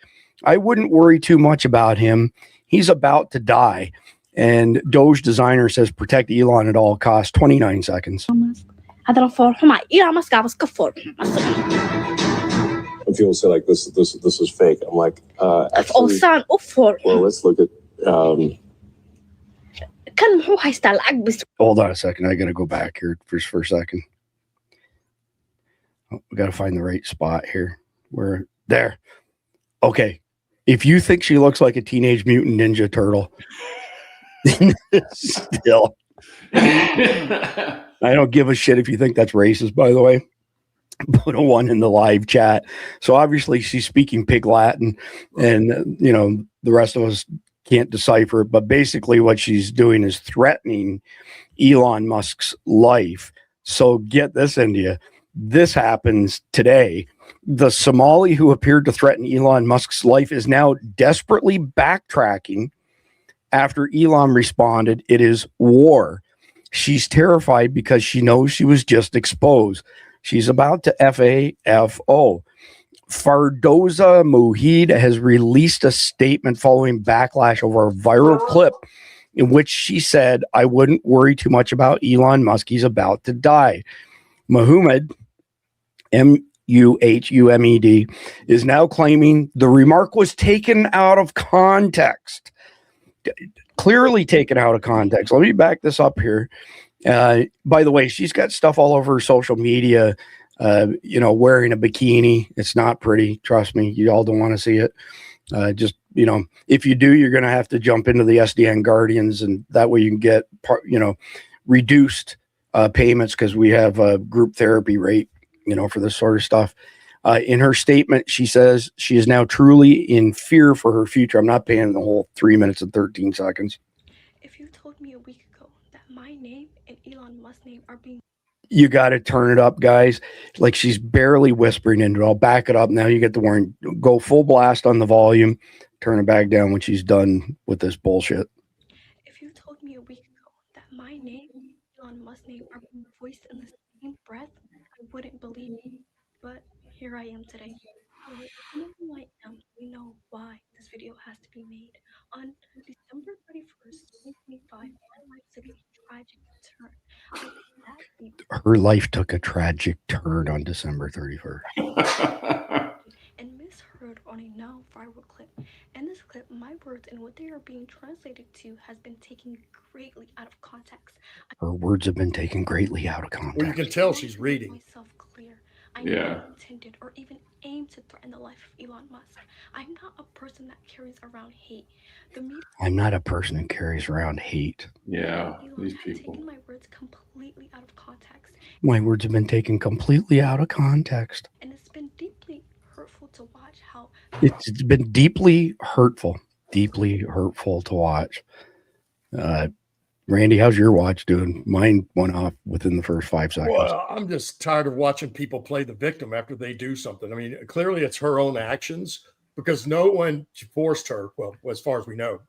I wouldn't worry too much about him. He's about to die. And Doge designer says protect Elon at all costs. 29 seconds. People say this is fake. I'm like, actually, well, let's look at. Hold on a second. I got to go back here for a second. Oh, we got to find the right spot here. We're there. Okay. If you think she looks like a Teenage Mutant Ninja Turtle, still, I don't give a shit if you think that's racist, by the way. Put a 1 in the live chat. So obviously she's speaking Pig Latin and, the rest of us can't decipher it. But basically what she's doing is threatening Elon Musk's life. So get this, India. This happens today. The Somali who appeared to threaten Elon Musk's life is now desperately backtracking after Elon responded, "It is war." She's terrified because she knows she was just exposed. She's about to FAFO. Fardoza Muhid has released a statement following backlash over a viral clip in which she said, I wouldn't worry too much about Elon Musk. He's about to die. Muhammad, Muhumed, is now claiming the remark was taken out of context. Clearly taken out of context. Let me back this up here. By the way, she's got stuff all over her social media, wearing a bikini. It's not pretty. Trust me. You all don't want to see it. If you do, you're going to have to jump into the SDN Guardians, and that way you can get, reduced payments because we have a group therapy rate, for this sort of stuff. In her statement, she says she is now truly in fear for her future. I'm not paying the whole 3 minutes and 13 seconds. If you told me a week ago that my name and Elon Musk's name are being... You got to turn it up, guys. Like she's barely whispering into it. I'll back it up. Now you get the warning. Go full blast on the volume. Turn it back down when she's done with this bullshit. If you told me a week ago that my name and Elon Musk's name are being voiced in the same breath, I wouldn't believe you. But here I am today. So if you know who I am, you know why this video has to be made. On December 31st, 2025, my life took a tragic turn. I was that deep. Her life took a tragic turn on December 31st. And misheard on a now viral clip. In this clip, my words and what they are being translated to has been taken greatly out of context. Her words have been taken greatly out of context. Well, you can tell she's reading. Myself clear. I never intended or even aimed to threaten the life of Elon Musk. I'm not a person that carries around hate. I'm not a person who carries around hate. Yeah, these people. Taken my words completely out of context. My words have been taken completely out of context. And it's been deeply hurtful to watch how... It's been deeply hurtful to watch. Randy, how's your watch doing? Mine went off within the first 5 seconds. Well, I'm just tired of watching people play the victim after they do something. I mean, clearly it's her own actions because no one forced her. Well, as far as we know,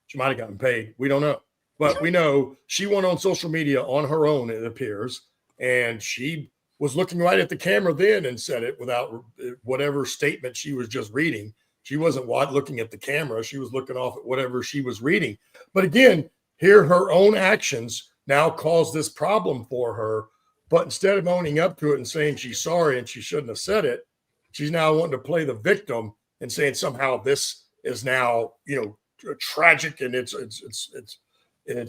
she might have gotten paid. We don't know. But we know she went on social media on her own, it appears, and she was looking right at the camera then and said it without whatever statement she was just reading. She wasn't looking at the camera. She was looking off at whatever she was reading. But again, here her own actions now cause this problem for her. But instead of owning up to it and saying she's sorry and she shouldn't have said it, she's now wanting to play the victim and saying somehow this is now, tragic and it's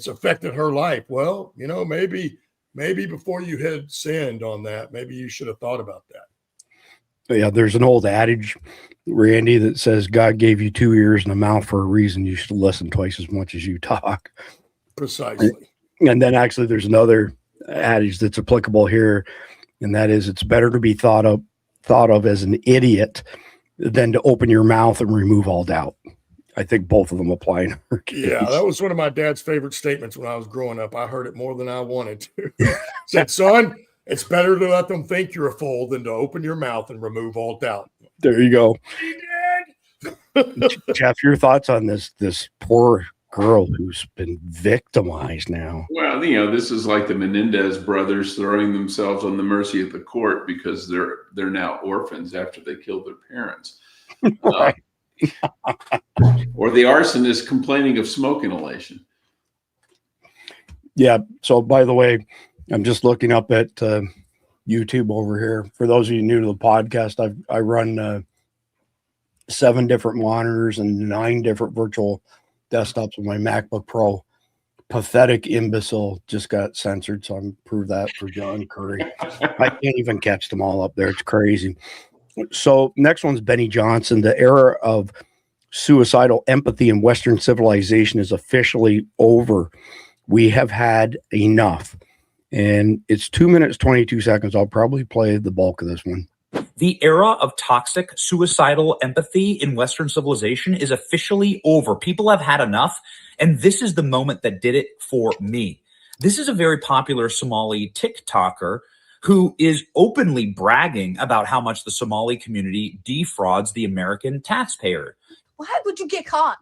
affected her life. Well, maybe before you hit send on that, maybe you should have thought about that. Yeah, there's an old adage, Randy, that says God gave you 2 ears and a mouth for a reason. You should listen twice as much as you talk. Precisely. And then actually there's another adage that's applicable here, and that is it's better to be thought of as an idiot than to open your mouth and remove all doubt. I think both of them apply in her case. Yeah, that was one of my dad's favorite statements when I was growing up. I heard it more than I wanted to. Said, son, it's better to let them think you're a fool than to open your mouth and remove all doubt. There you go. He did. Jeff, your thoughts on this poor girl who's been victimized now? Well, this is like the Menendez brothers throwing themselves on the mercy of the court because they're now orphans after they killed their parents. Right. Or the arsonist complaining of smoke inhalation. Yeah. So, by the way, I'm just looking up at YouTube over here. For those of you new to the podcast, I run 7 different monitors and 9 different virtual desktops with my MacBook Pro. Pathetic imbecile just got censored, so I'm prove that for John Curry. I can't even catch them all up there. It's crazy. So next one's Benny Johnson. The era of suicidal empathy in Western civilization is officially over. We have had enough. And it's 2 minutes, 22 seconds. I'll probably play the bulk of this one. The era of toxic, suicidal empathy in Western civilization is officially over. People have had enough, and this is the moment that did it for me. This is a very popular Somali TikToker who is openly bragging about how much the Somali community defrauds the American taxpayer. Why would you get caught?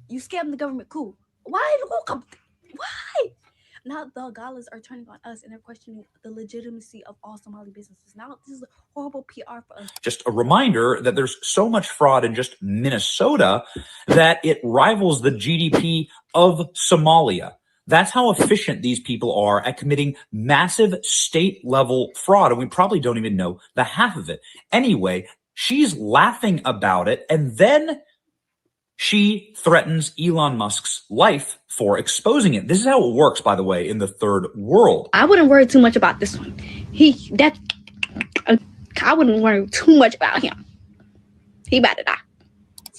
You scammed the government coup. Why? Why? Now the galas are turning on us and they're questioning the legitimacy of all Somali businesses. Now this is horrible PR for us. Just a reminder that there's so much fraud in just Minnesota that it rivals the GDP of Somalia. That's how efficient these people are at committing massive state-level fraud, and we probably don't even know the half of it. Anyway, she's laughing about it, and then she threatens Elon Musk's life for exposing it. This is how it works, by the way, in the third world. I wouldn't worry too much about this one. I wouldn't worry too much about him. He better die.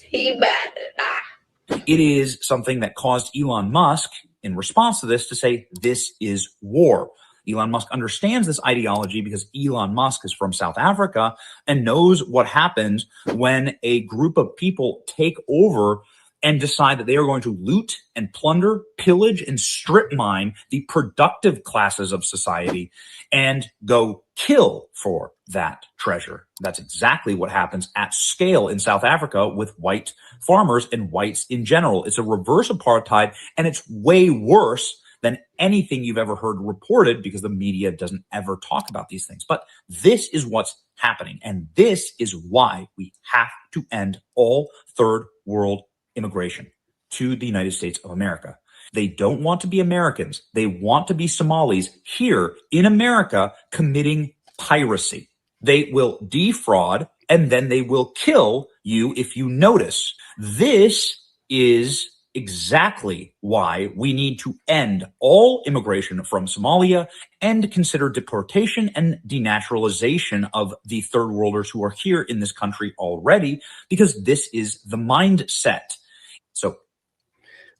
He better die. It is something that caused Elon Musk, in response to this, to say this is war. Elon Musk understands this ideology because Elon Musk is from South Africa and knows what happens when a group of people take over and decide that they are going to loot and plunder, pillage, and strip mine the productive classes of society and go kill for that treasure. That's exactly what happens at scale in South Africa with white farmers and whites in general. It's a reverse apartheid, and it's way worse than anything you've ever heard reported because the media doesn't ever talk about these things. But this is what's happening, and this is why we have to end all third world immigration to the United States of America. They don't want to be Americans. They want to be Somalis here in America committing piracy. They will defraud and then they will kill you if you notice. This is exactly why we need to end all immigration from Somalia and consider deportation and denaturalization of the third worlders who are here in this country already, because this is the mindset.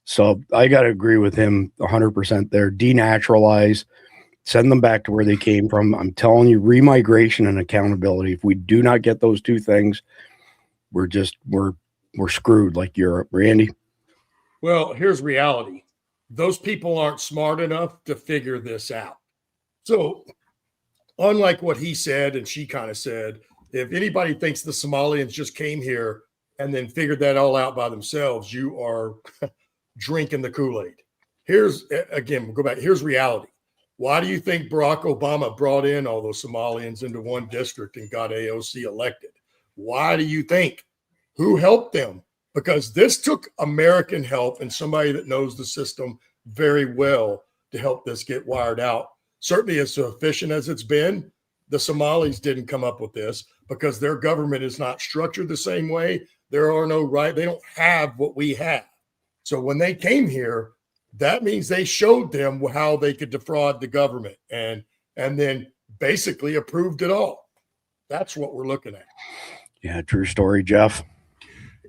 So I got to agree with him 100% there. Denaturalize, send them back to where they came from. I'm telling you, remigration and accountability. If we do not get those two things, we're screwed like Europe. Randy? Well, here's reality. Those people aren't smart enough to figure this out. So unlike what he said and she kind of said, if anybody thinks the Somalians just came here and then figured that all out by themselves, you are drinking the Kool-Aid. Here's, again, we'll go back. Here's reality. Why do you think Barack Obama brought in all those Somalians into one district and got AOC elected? Why do you think? Who helped them? Because this took American help and somebody that knows the system very well to help this get wired out. Certainly as efficient as it's been, the Somalis didn't come up with this because their government is not structured the same way. There are no they don't have what we have. So when they came here, that means they showed them how they could defraud the government and then basically approved it all. That's what we're looking at. Yeah, true story, Jeff.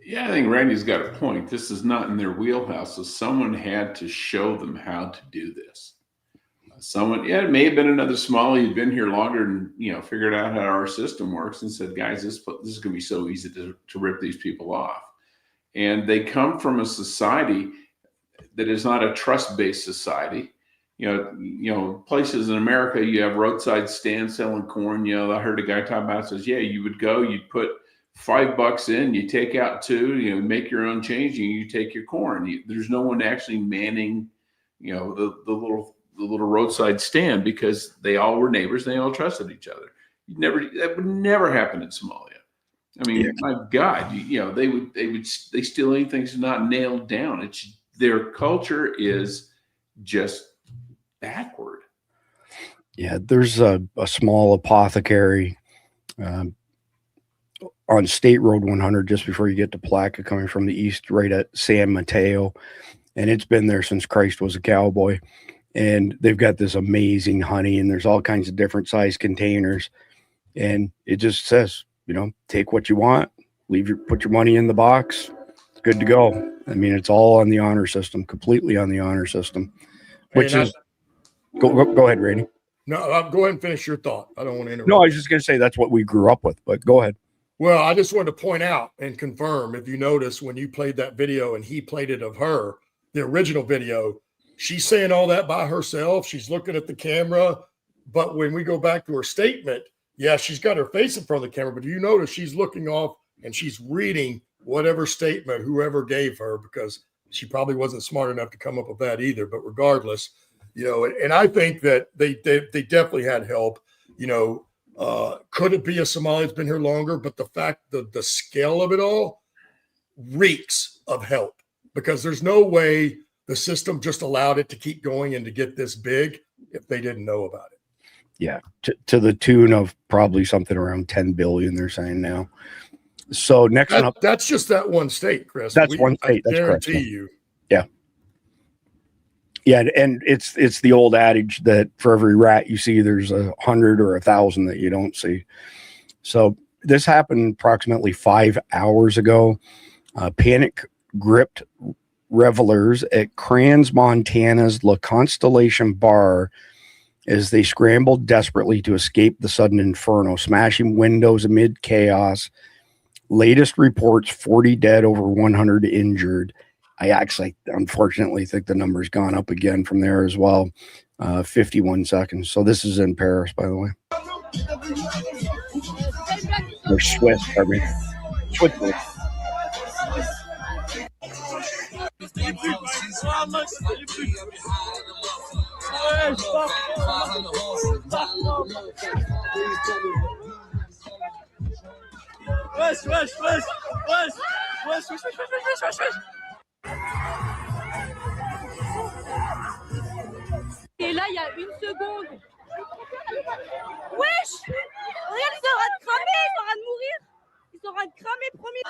Yeah, I think Randy's got a point. This is not in their wheelhouse. So someone had to show them how to do this. It may have been another Somali who'd been here longer and, figured out how our system works and said, guys, this is going to be so easy to rip these people off. And they come from a society that is not a trust-based society. Places in America, you have roadside stands selling corn. I heard a guy talk about, says, yeah, you would go, you'd put $5 in, you take out $2, make your own change, and you take your corn. There's no one actually manning, the little roadside stand because they all were neighbors. They all trusted each other. That would never happen in Somalia. I mean, my God, they steal anything that's not nailed down. Their culture is just backward. Yeah, there's a small apothecary on State Road 100 just before you get to Placa, coming from the east, right at San Mateo, and it's been there since Christ was a cowboy. And they've got this amazing honey, and there's all kinds of different size containers, and it just says, take what you want, put your money in the box, good to go. I mean, it's all on the honor system, completely on the honor system, which is go ahead, Randy. No, go ahead and finish your thought. I don't want to interrupt. No, I was just going to say that's what we grew up with, but go ahead. Well, I just wanted to point out and confirm, if you notice when you played that video and he played it of her, the original video, she's saying all that by herself. She's looking at the camera. But when we go back to her statement, yeah, she's got her face in front of the camera, but do you notice she's looking off and she's reading whatever statement whoever gave her, because she probably wasn't smart enough to come up with that either. But regardless, and I think that they definitely had help. Could it be a Somali that's been here longer? But the fact that the scale of it all reeks of help, because there's no way the system just allowed it to keep going and to get this big if they didn't know about it. Yeah, to the tune of probably something around 10 billion, they're saying now. So next up, that's just that one state, Chris. That's one state. That's correct. Guarantee you. Yeah. Yeah, and it's the old adage that for every rat you see, there's 100 or 1,000 that you don't see. So this happened approximately 5 hours ago. Panic gripped revelers at Crans, Montana's La Constellation Bar as they scrambled desperately to escape the sudden inferno, smashing windows amid chaos. Latest reports, 40 dead, over 100 injured. I actually, unfortunately, think the number's gone up again from there as well. 51 seconds. So this is in Paris, by the way. Or Swiss, pardon me. Switzerland. Et là, il y a une seconde. Wesh! Regarde, ils sont en train de cramer, ils sont en train de mourir. Ils sont en train de cramer, promis.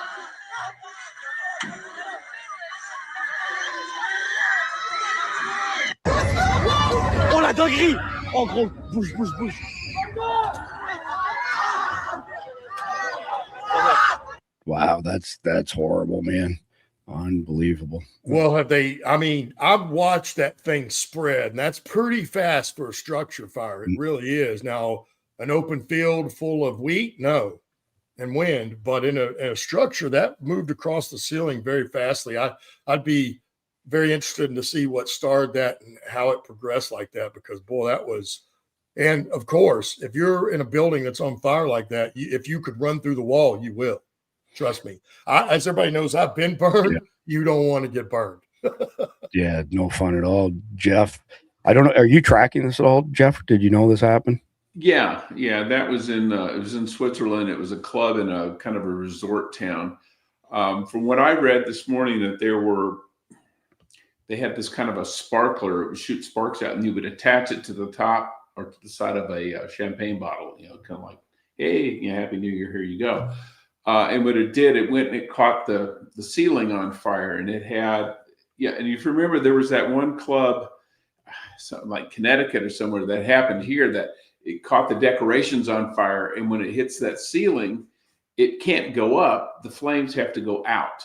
Oh la dinguerie! Oh gros, bouge, bouge, bouge. Wow, that's horrible, man. Unbelievable. Well, I've watched that thing spread, and that's pretty fast for a structure fire. It really is. Now, an open field full of wheat, no, and wind, but in a structure that moved across the ceiling very fastly. I'd be very interested to see what started that and how it progressed like that, because boy, that was. And of course, if you're in a building that's on fire like that, if you could run through the wall, you will. Trust me. As everybody knows, I've been burned. Yeah. You don't want to get burned. Yeah, no fun at all. Jeff, I don't know. Are you tracking this at all, Jeff? Did you know this happened? Yeah. That was it was in Switzerland. It was a club in a kind of a resort town. From what I read this morning, that they had this kind of a sparkler. It would shoot sparks out, and you would attach it to the top or to the side of a champagne bottle. Kind of like, hey, Happy New Year, here you go. And what it did, it went and it caught the ceiling on fire, and it had, and if you remember, there was that one club, something like Connecticut or somewhere, that happened here, that it caught the decorations on fire, and when it hits that ceiling, it can't go up. The flames have to go out.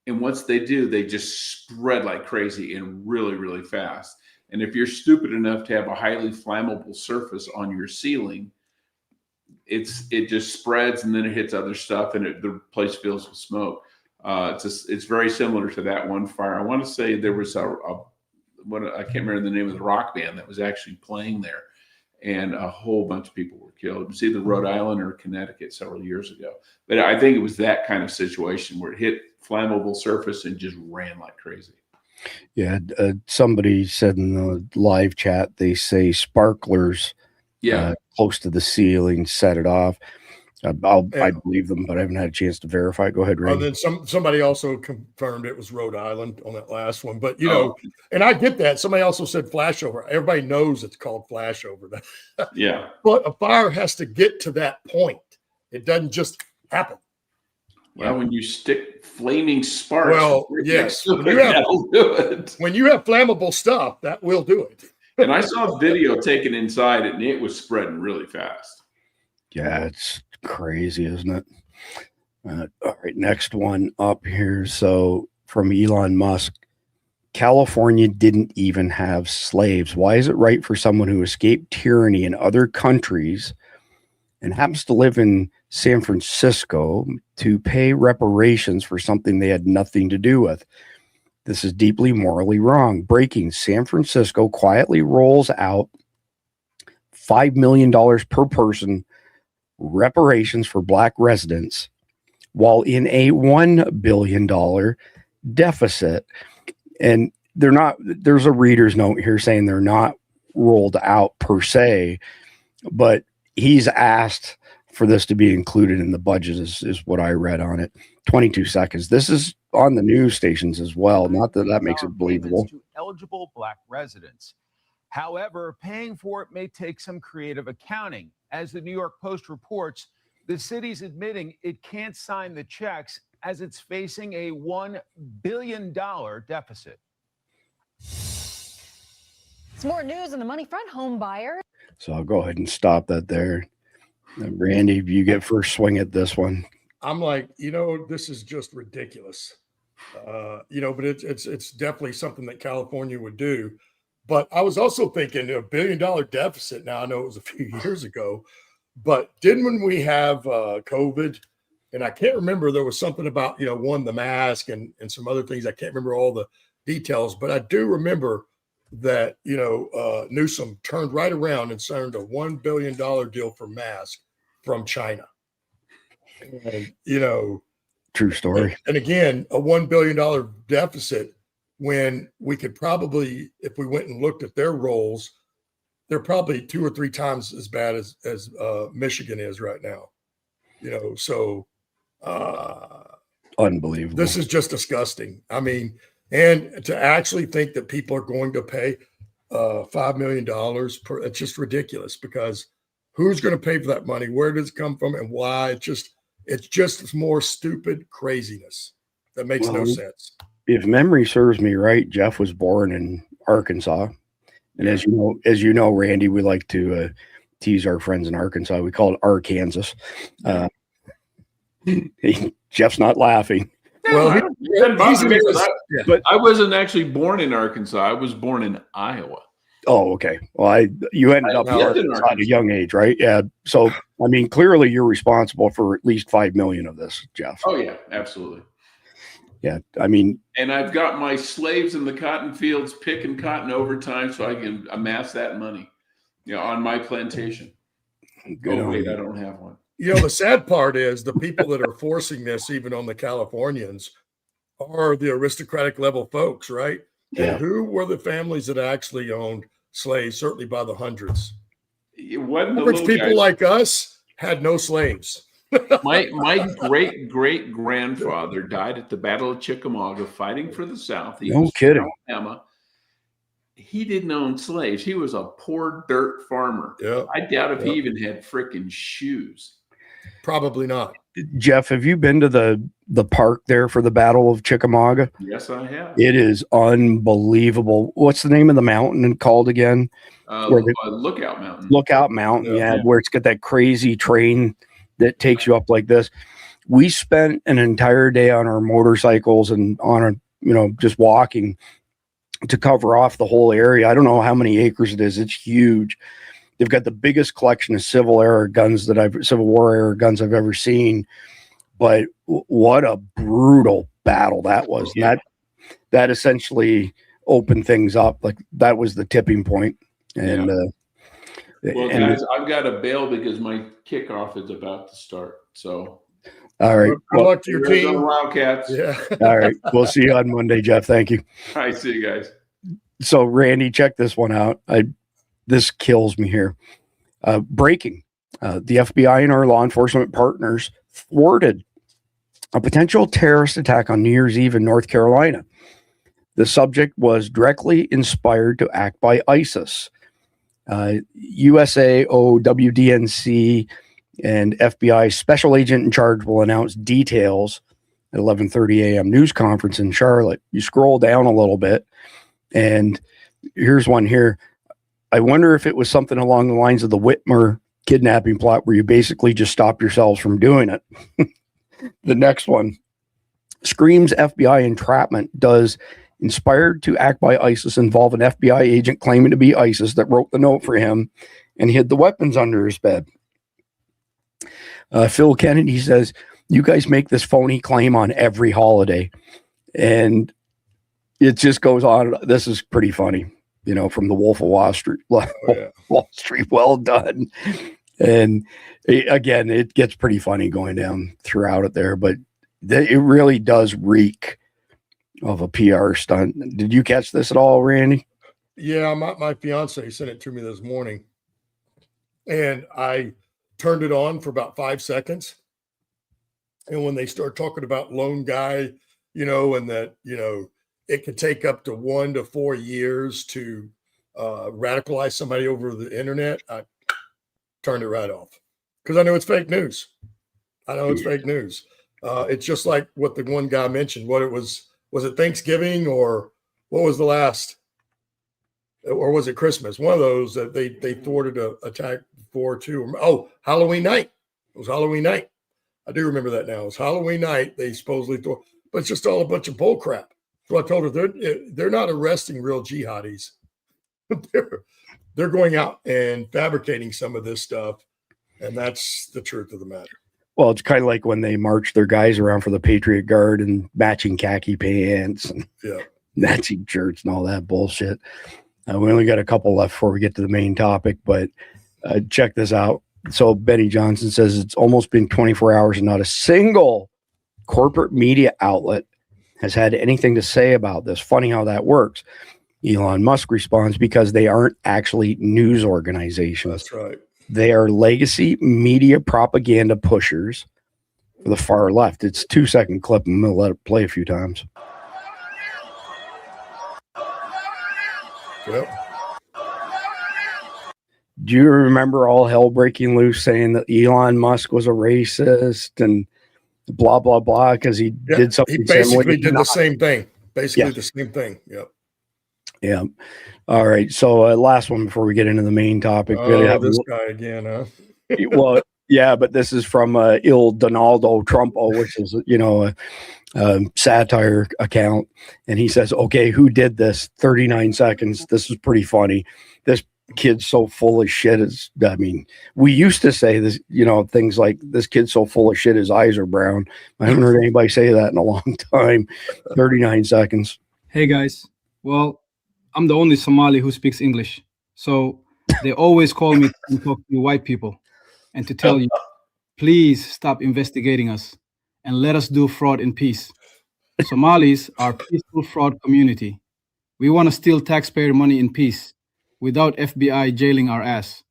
And once they do, they just spread like crazy and really, really fast. And if you're stupid enough to have a highly flammable surface on your ceiling, it just spreads, and then it hits other stuff, and the place fills with smoke. It's very similar to that one fire. I want to say there was I can't remember the name of the rock band that was actually playing there, and a whole bunch of people were killed. It was either Rhode Island or Connecticut several years ago. But I think it was that kind of situation where it hit flammable surface and just ran like crazy. Yeah, somebody said in the live chat, they say sparklers close to the ceiling set it off. I believe them, but I haven't had a chance to verify. Go ahead, Ray. And then somebody also confirmed it was Rhode Island on that last one. But, and I get that. Somebody also said flashover. Everybody knows it's called flashover. Yeah. But a fire has to get to that point. It doesn't just happen. Well, when you stick flaming sparks. Well, yes. When you have flammable stuff, that will do it. And I saw a video taken inside it, and it was spreading really fast. Yeah, it's crazy, isn't it? All right, next one up here. So from Elon Musk, California didn't even have slaves. Why is it right for someone who escaped tyranny in other countries and happens to live in San Francisco to pay reparations for something they had nothing to do with? This is deeply morally wrong. Breaking: San Francisco quietly rolls out $5 million per person reparations for Black residents while in a $1 billion deficit. And there's a reader's note here saying they're not rolled out per se, but he's asked for this to be included in the budget is what I read on it. 22 seconds. This is on the news stations as well. Not that makes it believable. To eligible Black residents. However, paying for it may take some creative accounting. As the New York Post reports, the city's admitting it can't sign the checks as it's facing a $1 billion deficit. It's more news on the money front. Home buyer. So I'll go ahead and stop that there. Randy, you get first swing at this one. I'm like, this is just ridiculous. But it's definitely something that California would do. But I was also thinking $1 billion deficit. Now I know it was a few years ago, but when we have COVID, And I can't remember, there was something about, the mask and some other things. I can't remember all the details, but I do remember that, Newsom turned right around and signed a $1 billion deal for masks from China. And, true story. And again, a $1 billion deficit when we could probably, if we went and looked at their rolls, they're probably 2 or 3 times as bad as Michigan is right now. So unbelievable. This is just disgusting. I mean, and to actually think that people are going to pay $5 million it's just ridiculous, because who's going to pay for that money? Where does it come from and why? It's just more stupid craziness that makes no sense. If memory serves me right, Jeff was born in Arkansas. And as you know, Randy, we like to tease our friends in Arkansas. We call it Arkansas. Jeff's not laughing. Well, but I wasn't actually born in Arkansas. I was born in Iowa. Oh, okay. Well, you ended up at a young age, right? Yeah. So, I mean, clearly you're responsible for at least 5 million of this, Jeff. Oh yeah, absolutely. Yeah, I mean, and I've got my slaves in the cotton fields picking cotton overtime so I can amass that money, on my plantation. Good wait, I don't have one. The sad part is the people that are forcing this, even on the Californians, are the aristocratic level folks, right? Yeah. And who were the families that actually owned slaves, certainly by the hundreds? Average people like us had no slaves. My great grandfather died at the Battle of Chickamauga fighting for the South. He was kidding. From Alabama. He didn't own slaves. He was a poor dirt farmer. Yeah. I doubt if he even had freaking shoes. Probably not. Jeff, have you been to the park there for the Battle of Chickamauga? Yes, I have. It is unbelievable. What's the name of the mountain called again? Lookout Mountain. Lookout Mountain, yeah, where it's got that crazy train that takes you up like this. We spent an entire day on our motorcycles and just walking to cover off the whole area. I don't know how many acres it is. It's huge. They've got the biggest collection of Civil War era guns I've ever seen. But what a brutal battle that was. Yeah. That essentially opened things up. Like that was the tipping point. And guys, I've got to bail because my kickoff is about to start. So all right. Good luck to your team. Wildcats. Yeah. All right. We'll see you on Monday, Jeff. Thank you. All right. See you guys. So Randy, check this one out. This kills me here. Breaking. The FBI and our law enforcement partners thwarted a potential terrorist attack on New Year's Eve in North Carolina. The subject was directly inspired to act by ISIS. USAOWDNC and FBI special agent in charge will announce details at 11:30 a.m. news conference in Charlotte. You scroll down a little bit, and here's one here. I wonder if it was something along the lines of the Whitmer kidnapping plot where you basically just stop yourselves from doing it. The next one screams FBI entrapment. Does inspired to act by ISIS involve an FBI agent claiming to be ISIS that wrote the note for him and hid the weapons under his bed? Phil Kennedy says, you guys make this phony claim on every holiday. And it just goes on. This is pretty funny, from the Wolf of Wall Street. Wall Street, well done. And again, it gets pretty funny going down throughout it there, but it really does reek of a PR stunt. Did you catch this at all, Randy? Yeah, my fiance sent it to me this morning, and I turned it on for about 5 seconds. And when they start talking about lone guy, and that, it could take up to 1 to 4 years to radicalize somebody over the internet, I turned it right off because I know it's fake news. It's just like what the one guy mentioned. What it was it Thanksgiving or what was the last? Or was it Christmas? One of those that they thwarted an attack before too. Oh, Halloween night. It was Halloween night. I do remember that now. It was Halloween night. They supposedly thought, but it's just all a bunch of bull crap. So I told her they're not arresting real jihadis. They're going out and fabricating some of this stuff, and that's the truth of the matter. Well, it's kind of like when they march their guys around for the Patriot Guard and matching khaki pants and matching shirts and all that bullshit. We only got a couple left before we get to the main topic, but check this out. So Benny Johnson says it's almost been 24 hours and not a single corporate media outlet has had anything to say about this. Funny how that works. Elon Musk responds because they aren't actually news organizations. That's right. They are legacy media propaganda pushers for the far left. It's a 2-second clip. I'm going to let it play a few times. Yep. Do you remember all hell breaking loose saying that Elon Musk was a racist and blah, blah, blah, because he did something He basically similar? did the same thing. Basically the same thing. Yep. Yeah. All right. So last one before we get into the main topic. Oh, this guy again, huh? Well, yeah, but this is from Il Donaldo Trumpo, which is, a satire account. And he says, okay, who did this? 39 seconds. This is pretty funny. This kid's so full of shit. We used to say this, things like this kid's so full of shit, his eyes are brown. I haven't heard anybody say that in a long time. 39 seconds. Hey guys. Well, I'm the only Somali who speaks English. So they always call me to talk to white people and to tell you, please stop investigating us and let us do fraud in peace. Somalis are a peaceful fraud community. We want to steal taxpayer money in peace without FBI jailing our ass.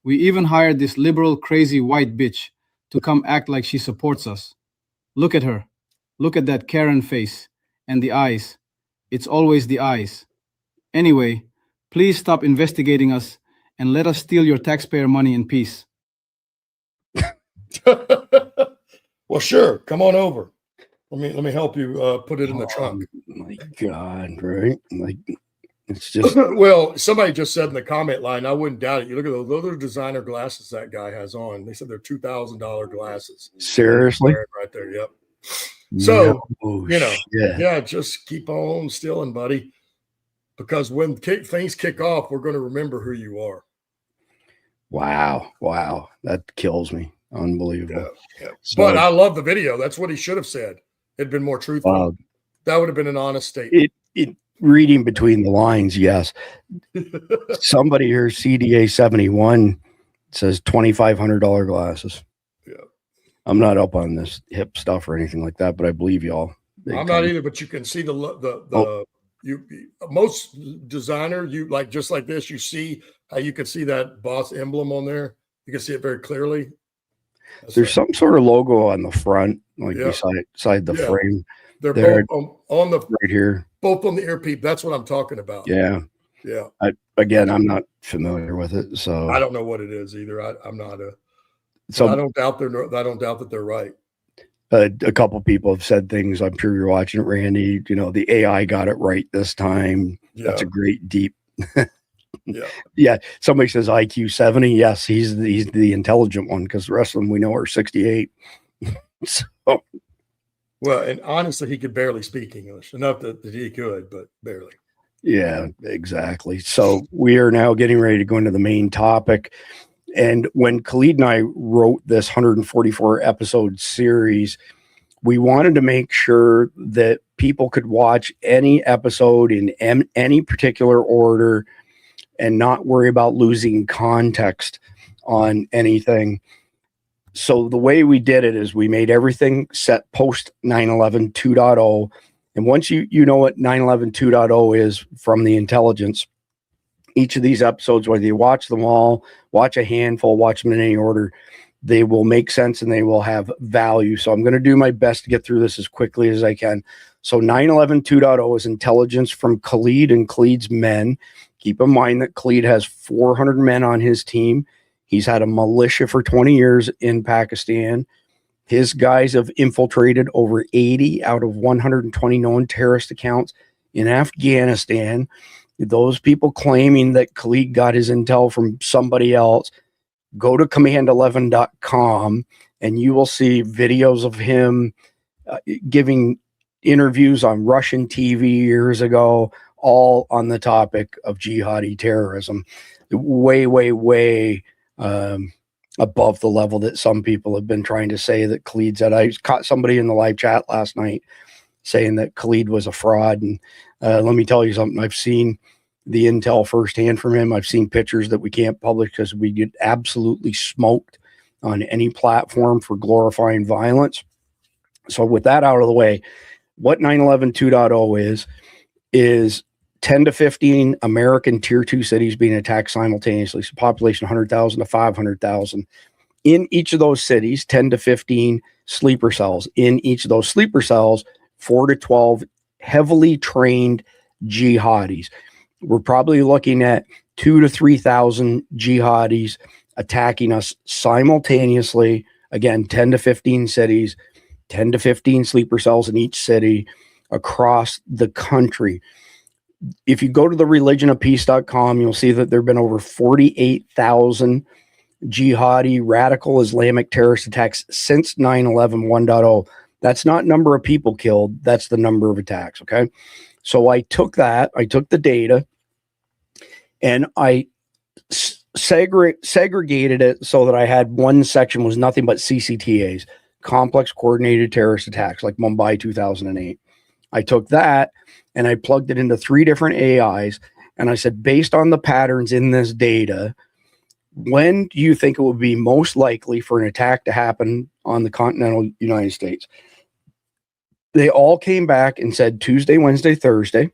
We even hired this liberal, crazy white bitch to come act like she supports us. Look at her. Look at that Karen face and the eyes. It's always the eyes. Anyway, please stop investigating us and let us steal your taxpayer money in peace. Well, sure. Come on over. Let me help you put it in the trunk. My God, right? Like, it's just well, somebody just said in the comment line, I wouldn't doubt it. You look at those are designer glasses that guy has on. They said they're $2,000 glasses. Seriously? Right there. Yep. So, no, just keep on stealing, buddy. Because when things kick off, we're going to remember who you are. Wow. That kills me. Unbelievable. Yeah. So, but I love the video. That's what he should have said. It'd been more truthful. That would have been an honest statement. Reading between the lines, yes. Somebody here, CDA 71, says $2,500 glasses. Yeah. I'm not up on this hip stuff or anything like that, but I believe y'all. I'm not either, but you can see most designer, just like this, you see how you can see that boss emblem on there. You can see it very clearly. There's some sort of logo on the front, beside the frame. They're both on the right here. Both on the earpiece. That's what I'm talking about. Yeah. Yeah. I'm not familiar with it, so I don't know what it is either. I'm not I don't doubt that they're right. A couple people have said things. I'm sure you're watching it, Randy. The AI got it right this time. Yeah. That's a great deep. Yeah. Somebody says IQ 70. Yes, he's the intelligent one because the rest of them we know are 68. So. Well, and honestly, he could barely speak English. Enough that he could, but barely. Yeah, exactly. So we are now getting ready to go into the main topic. And when Khalid and I wrote this 144 episode series, we wanted to make sure that people could watch any episode in any particular order and not worry about losing context on anything. So the way we did it is we made everything set post 9/11 2.0. And once you know what 9/11 2.0 is from the intelligence, each of these episodes, whether you watch them all, watch a handful, watch them in any order, they will make sense and they will have value. So I'm going to do my best to get through this as quickly as I can. So 9/11 2.0 is intelligence from Khalid and Khalid's men. Keep in mind that Khalid has 400 men on his team. He's had a militia for 20 years in Pakistan. His guys have infiltrated over 80 out of 120 known terrorist accounts in Afghanistan. Those people claiming that Khalid got his intel from somebody else, go to command11.com and you will see videos of him giving interviews on Russian TV years ago, all on the topic of jihadi terrorism. Way above the level that some people have been trying to say that Khalid's at. I caught somebody in the live chat last night saying that Khalid was a fraud. And let me tell you something. I've seen the intel firsthand from him. I've seen pictures that we can't publish because we get absolutely smoked on any platform for glorifying violence. So with that out of the way, what 9/11 2.0 is 10 to 15 American tier 2 cities being attacked simultaneously. So population 100,000 to 500,000. In each of those cities, 10 to 15 sleeper cells. In each of those sleeper cells, 4 to 12 heavily trained jihadis. We're probably looking at 2,000 to 3,000 jihadis attacking us simultaneously. Again, 10 to 15 cities, 10 to 15 sleeper cells in each city across the country. If you go to the religionofpeace.com, you'll see that there have been over 48,000 jihadi radical Islamic terrorist attacks since 9/11 1.0. That's not number of people killed. That's the number of attacks. Okay. So I took the data, and I segregated it so that I had one section was nothing but CCTAs, complex coordinated terrorist attacks, like Mumbai 2008. I took that and I plugged it into 3 different AIs. And I said, based on the patterns in this data, when do you think it would be most likely for an attack to happen on the continental United States? They all came back and said Tuesday, Wednesday, Thursday,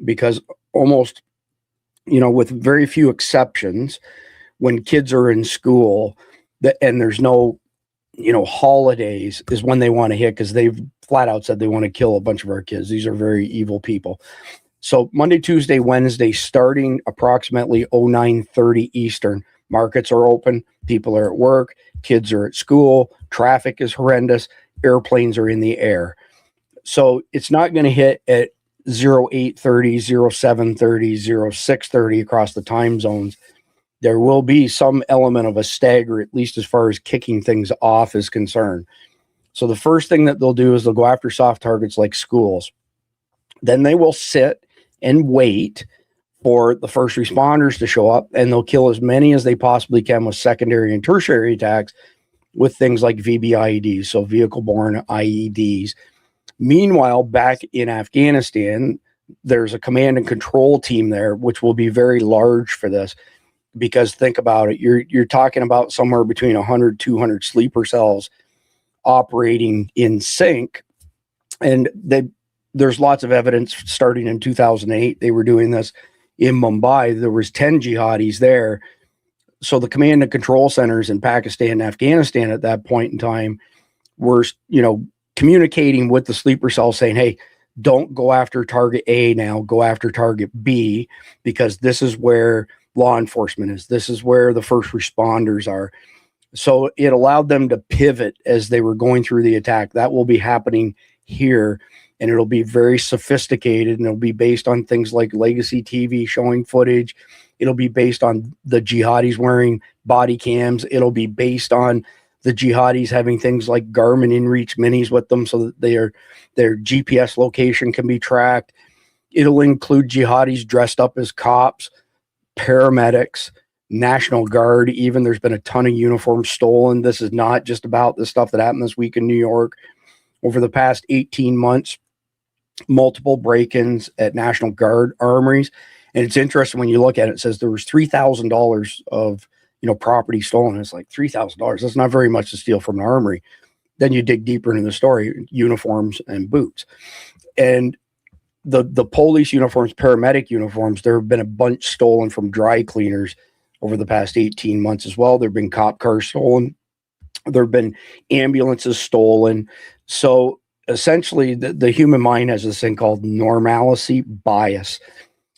because almost, with very few exceptions, when kids are in school and there's no, holidays is when they want to hit, because they've flat out said they want to kill a bunch of our kids. These are very evil people. So Monday, Tuesday, Wednesday, starting approximately 09:30 Eastern, markets are open, people are at work, kids are at school, traffic is horrendous, airplanes are in the air. So it's not going to hit at 08:30, 07:30, 06:30 across the time zones. There will be some element of a stagger, at least as far as kicking things off is concerned. So the first thing that they'll do is they'll go after soft targets like schools. Then they will sit and wait for the first responders to show up, and they'll kill as many as they possibly can with secondary and tertiary attacks with things like VBIEDs, so vehicle-borne IEDs. Meanwhile, back in Afghanistan, there's a command and control team there, which will be very large for this, because think about it. You're talking about somewhere between 100, 200 sleeper cells operating in sync. And there's lots of evidence starting in 2008. They were doing this in Mumbai. There was 10 jihadis there. So the command and control centers in Pakistan and Afghanistan at that point in time were, communicating with the sleeper cell saying, hey, don't go after target A now, go after target B, because this is where law enforcement is. This is where the first responders are. So it allowed them to pivot as they were going through the attack. That will be happening here, and it'll be very sophisticated, and it'll be based on things like legacy TV showing footage. It'll be based on the jihadis wearing body cams. It'll be based on the jihadis having things like Garmin InReach minis with them so that their GPS location can be tracked. It'll include jihadis dressed up as cops, paramedics, National Guard. Even there's been a ton of uniforms stolen. This is not just about the stuff that happened this week in New York. Over the past 18 months, multiple break-ins at National Guard armories. And it's interesting when you look at it, it says there was $3,000 of property stolen. It's like $3,000. That's not very much to steal from an armory. Then you dig deeper into the story, uniforms and boots. And the police uniforms, paramedic uniforms, there have been a bunch stolen from dry cleaners over the past 18 months as well. There have been cop cars stolen. There have been ambulances stolen. So essentially, the human mind has this thing called normalcy bias.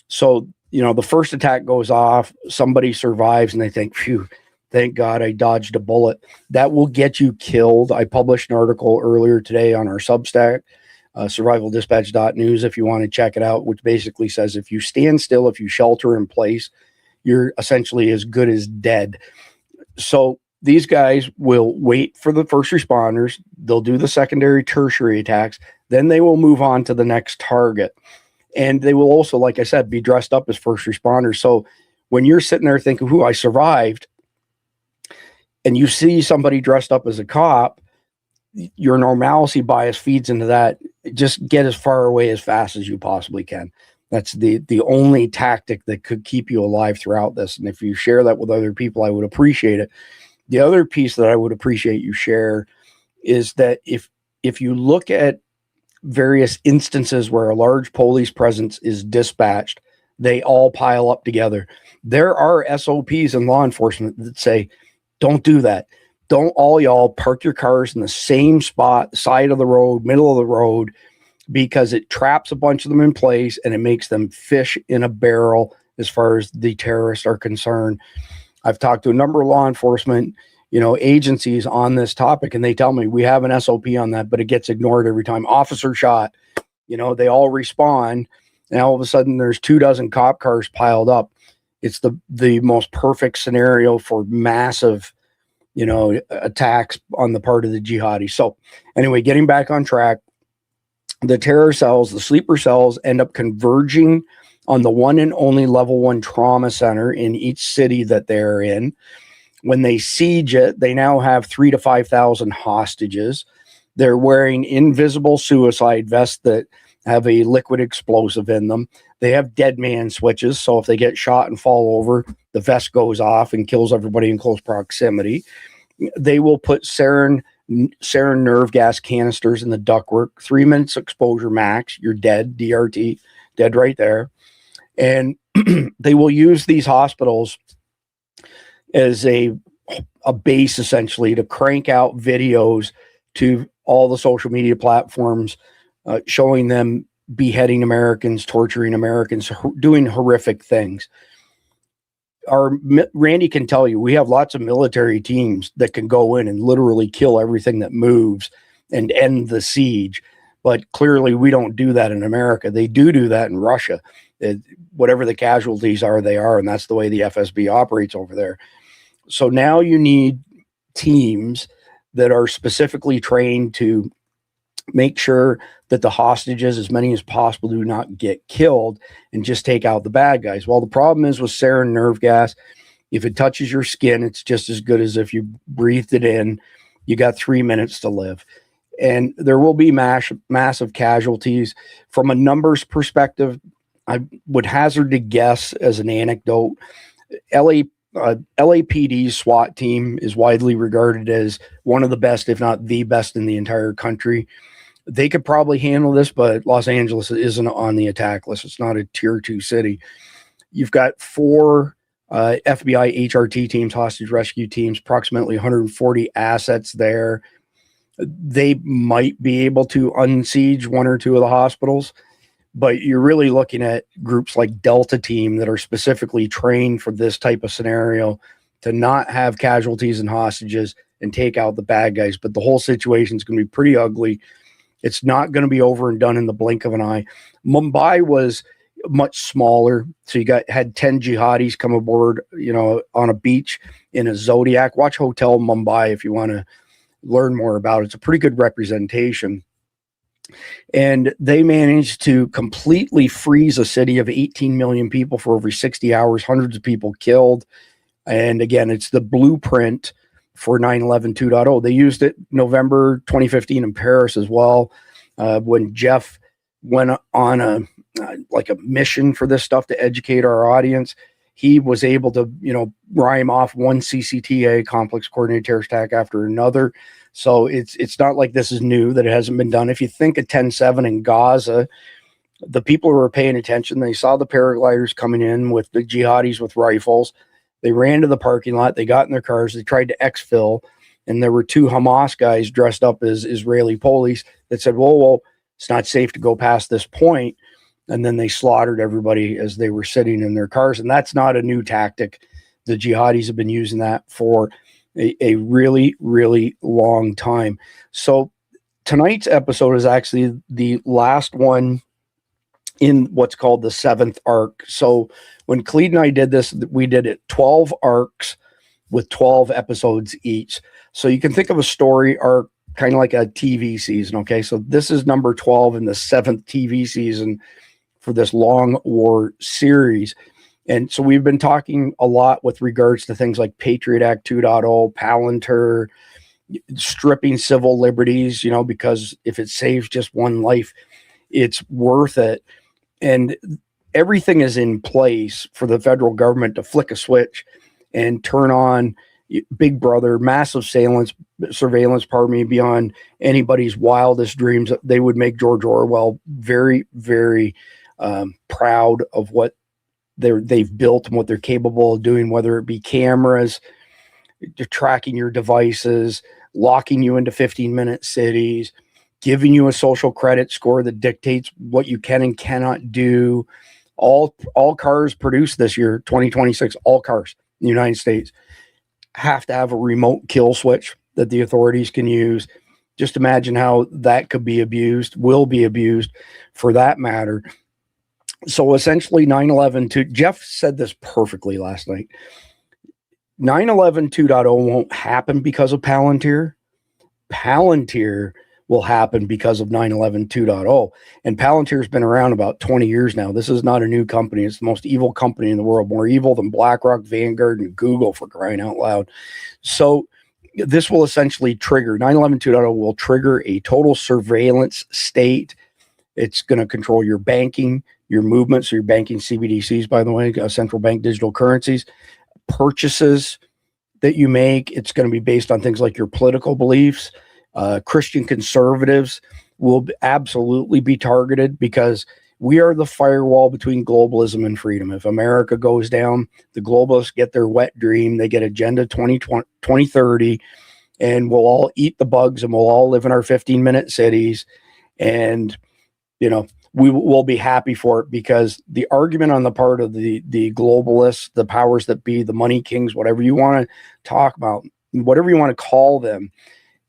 So, the first attack goes off, somebody survives, and they think, phew, thank God I dodged a bullet. That will get you killed. I published an article earlier today on our Substack, survivaldispatch.news, if you want to check it out, which basically says if you stand still, if you shelter in place, you're essentially as good as dead. So these guys will wait for the first responders. They'll do the secondary, tertiary attacks. Then they will move on to the next target. And they will also, like I said, be dressed up as first responders. So when you're sitting there thinking, I survived, and you see somebody dressed up as a cop, your normalcy bias feeds into that. Just get as far away as fast as you possibly can. That's the only tactic that could keep you alive throughout this. And if you share that with other people, I would appreciate it. The other piece that I would appreciate you share is that if you look at various instances where a large police presence is dispatched, they all pile up together. There are SOPs in law enforcement that say, don't do that. Don't all y'all park your cars in the same spot, side of the road, middle of the road, because it traps a bunch of them in place and it makes them fish in a barrel as far as the terrorists are concerned. I've talked to a number of law enforcement, agencies on this topic, and they tell me we have an SOP on that, but it gets ignored every time. Officer shot, they all respond, and all of a sudden there's 24 cop cars piled up. It's the most perfect scenario for massive, attacks on the part of the jihadi. So anyway, getting back on track, the terror cells, the sleeper cells, end up converging on the one and only level 1 trauma center in each city that they're in. When they siege it, they now have 3,000 to 5,000 hostages. They're wearing invisible suicide vests that have a liquid explosive in them. They have dead man switches, so if they get shot and fall over, the vest goes off and kills everybody in close proximity. They will put sarin nerve gas canisters in the ductwork. 3 minutes exposure max, you're dead, DRT, dead right there. And they will use these hospitals as a base, essentially, to crank out videos to all the social media platforms, showing them beheading Americans, torturing Americans, doing horrific things. Randy can tell you, we have lots of military teams that can go in and literally kill everything that moves and end the siege. But clearly we don't do that in America. They do that in Russia. Whatever the casualties are, they are. And that's the way the FSB operates over there. So now you need teams that are specifically trained to make sure that the hostages, as many as possible, do not get killed and just take out the bad guys. Well, the problem is with sarin nerve gas, if it touches your skin, it's just as good as if you breathed it in. You got 3 minutes to live. And there will be massive casualties. From a numbers perspective, I would hazard to guess, as an anecdote, LAPD's SWAT team is widely regarded as one of the best, if not the best, in the entire country. They could probably handle this, but Los Angeles isn't on the attack list. It's not a tier 2 city. You've got 4 FBI HRT teams, hostage rescue teams, approximately 140 assets there. They might be able to unsiege 1 or 2 of the hospitals, but you're really looking at groups like Delta Team that are specifically trained for this type of scenario to not have casualties and hostages and take out the bad guys. But the whole situation is going to be pretty ugly. It's not going to be over and done in the blink of an eye. Mumbai was much smaller. So you had 10 jihadis come aboard, on a beach in a Zodiac. Watch Hotel Mumbai if you want to learn more about it. It's a pretty good representation. And they managed to completely freeze a city of 18 million people for over 60 hours, hundreds of people killed. And again, it's the blueprint for 9/11 2.0. They used it November 2015 in Paris as well, when Jeff went on a mission for this stuff to educate our audience. He was able to, rhyme off one CCTA, complex coordinated terrorist attack, after another. So it's not like this is new, that it hasn't been done. If you think of 10/7 in Gaza, the people who were paying attention, they saw the paragliders coming in with the jihadis with rifles. They ran to the parking lot. They got in their cars. They tried to exfil. And there were 2 Hamas guys dressed up as Israeli police that said, whoa, it's not safe to go past this point. And then they slaughtered everybody as they were sitting in their cars. And that's not a new tactic. The jihadis have been using that for a really, really long time. So tonight's episode is actually the last one in what's called the 7th arc. So when Clede and I did this, we did it 12 arcs with 12 episodes each. So you can think of a story arc kind of like a TV season. Okay. So this is number 12 in the 7th TV season for this long war series. And so we've been talking a lot with regards to things like Patriot Act 2.0, Palantir, stripping civil liberties, because if it saves just one life, it's worth it. And everything is in place for the federal government to flick a switch and turn on Big Brother, massive surveillance, beyond anybody's wildest dreams. They would make George Orwell very, very proud of what they've built and what they're capable of doing, whether it be cameras, tracking your devices, locking you into 15-minute cities, giving you a social credit score that dictates what you can and cannot do. All cars produced this year, 2026, all cars in the United States have to have a remote kill switch that the authorities can use. Just imagine how that could be abused, will be abused for that matter. So essentially 9/11, Jeff said this perfectly last night. 9/11 2.0 won't happen because of Palantir. Palantir will happen because of 9/11 2.0. And Palantir's been around about 20 years now. This is not a new company. It's the most evil company in the world, more evil than BlackRock, Vanguard, and Google, for crying out loud. So this will essentially trigger, 9/11 2.0 will trigger a total surveillance state. It's going to control your banking, your movements, so your banking CBDCs, by the way, central bank digital currencies, purchases that you make. It's going to be based on things like your political beliefs. Christian conservatives will absolutely be targeted because we are the firewall between globalism and freedom. If America goes down, the globalists get their wet dream. They get Agenda 2030, and we'll all eat the bugs and we'll all live in our 15-minute cities. And, we will be happy for it, because the argument on the part of the globalists, the powers that be, the money kings, whatever you want to talk about, whatever you want to call them,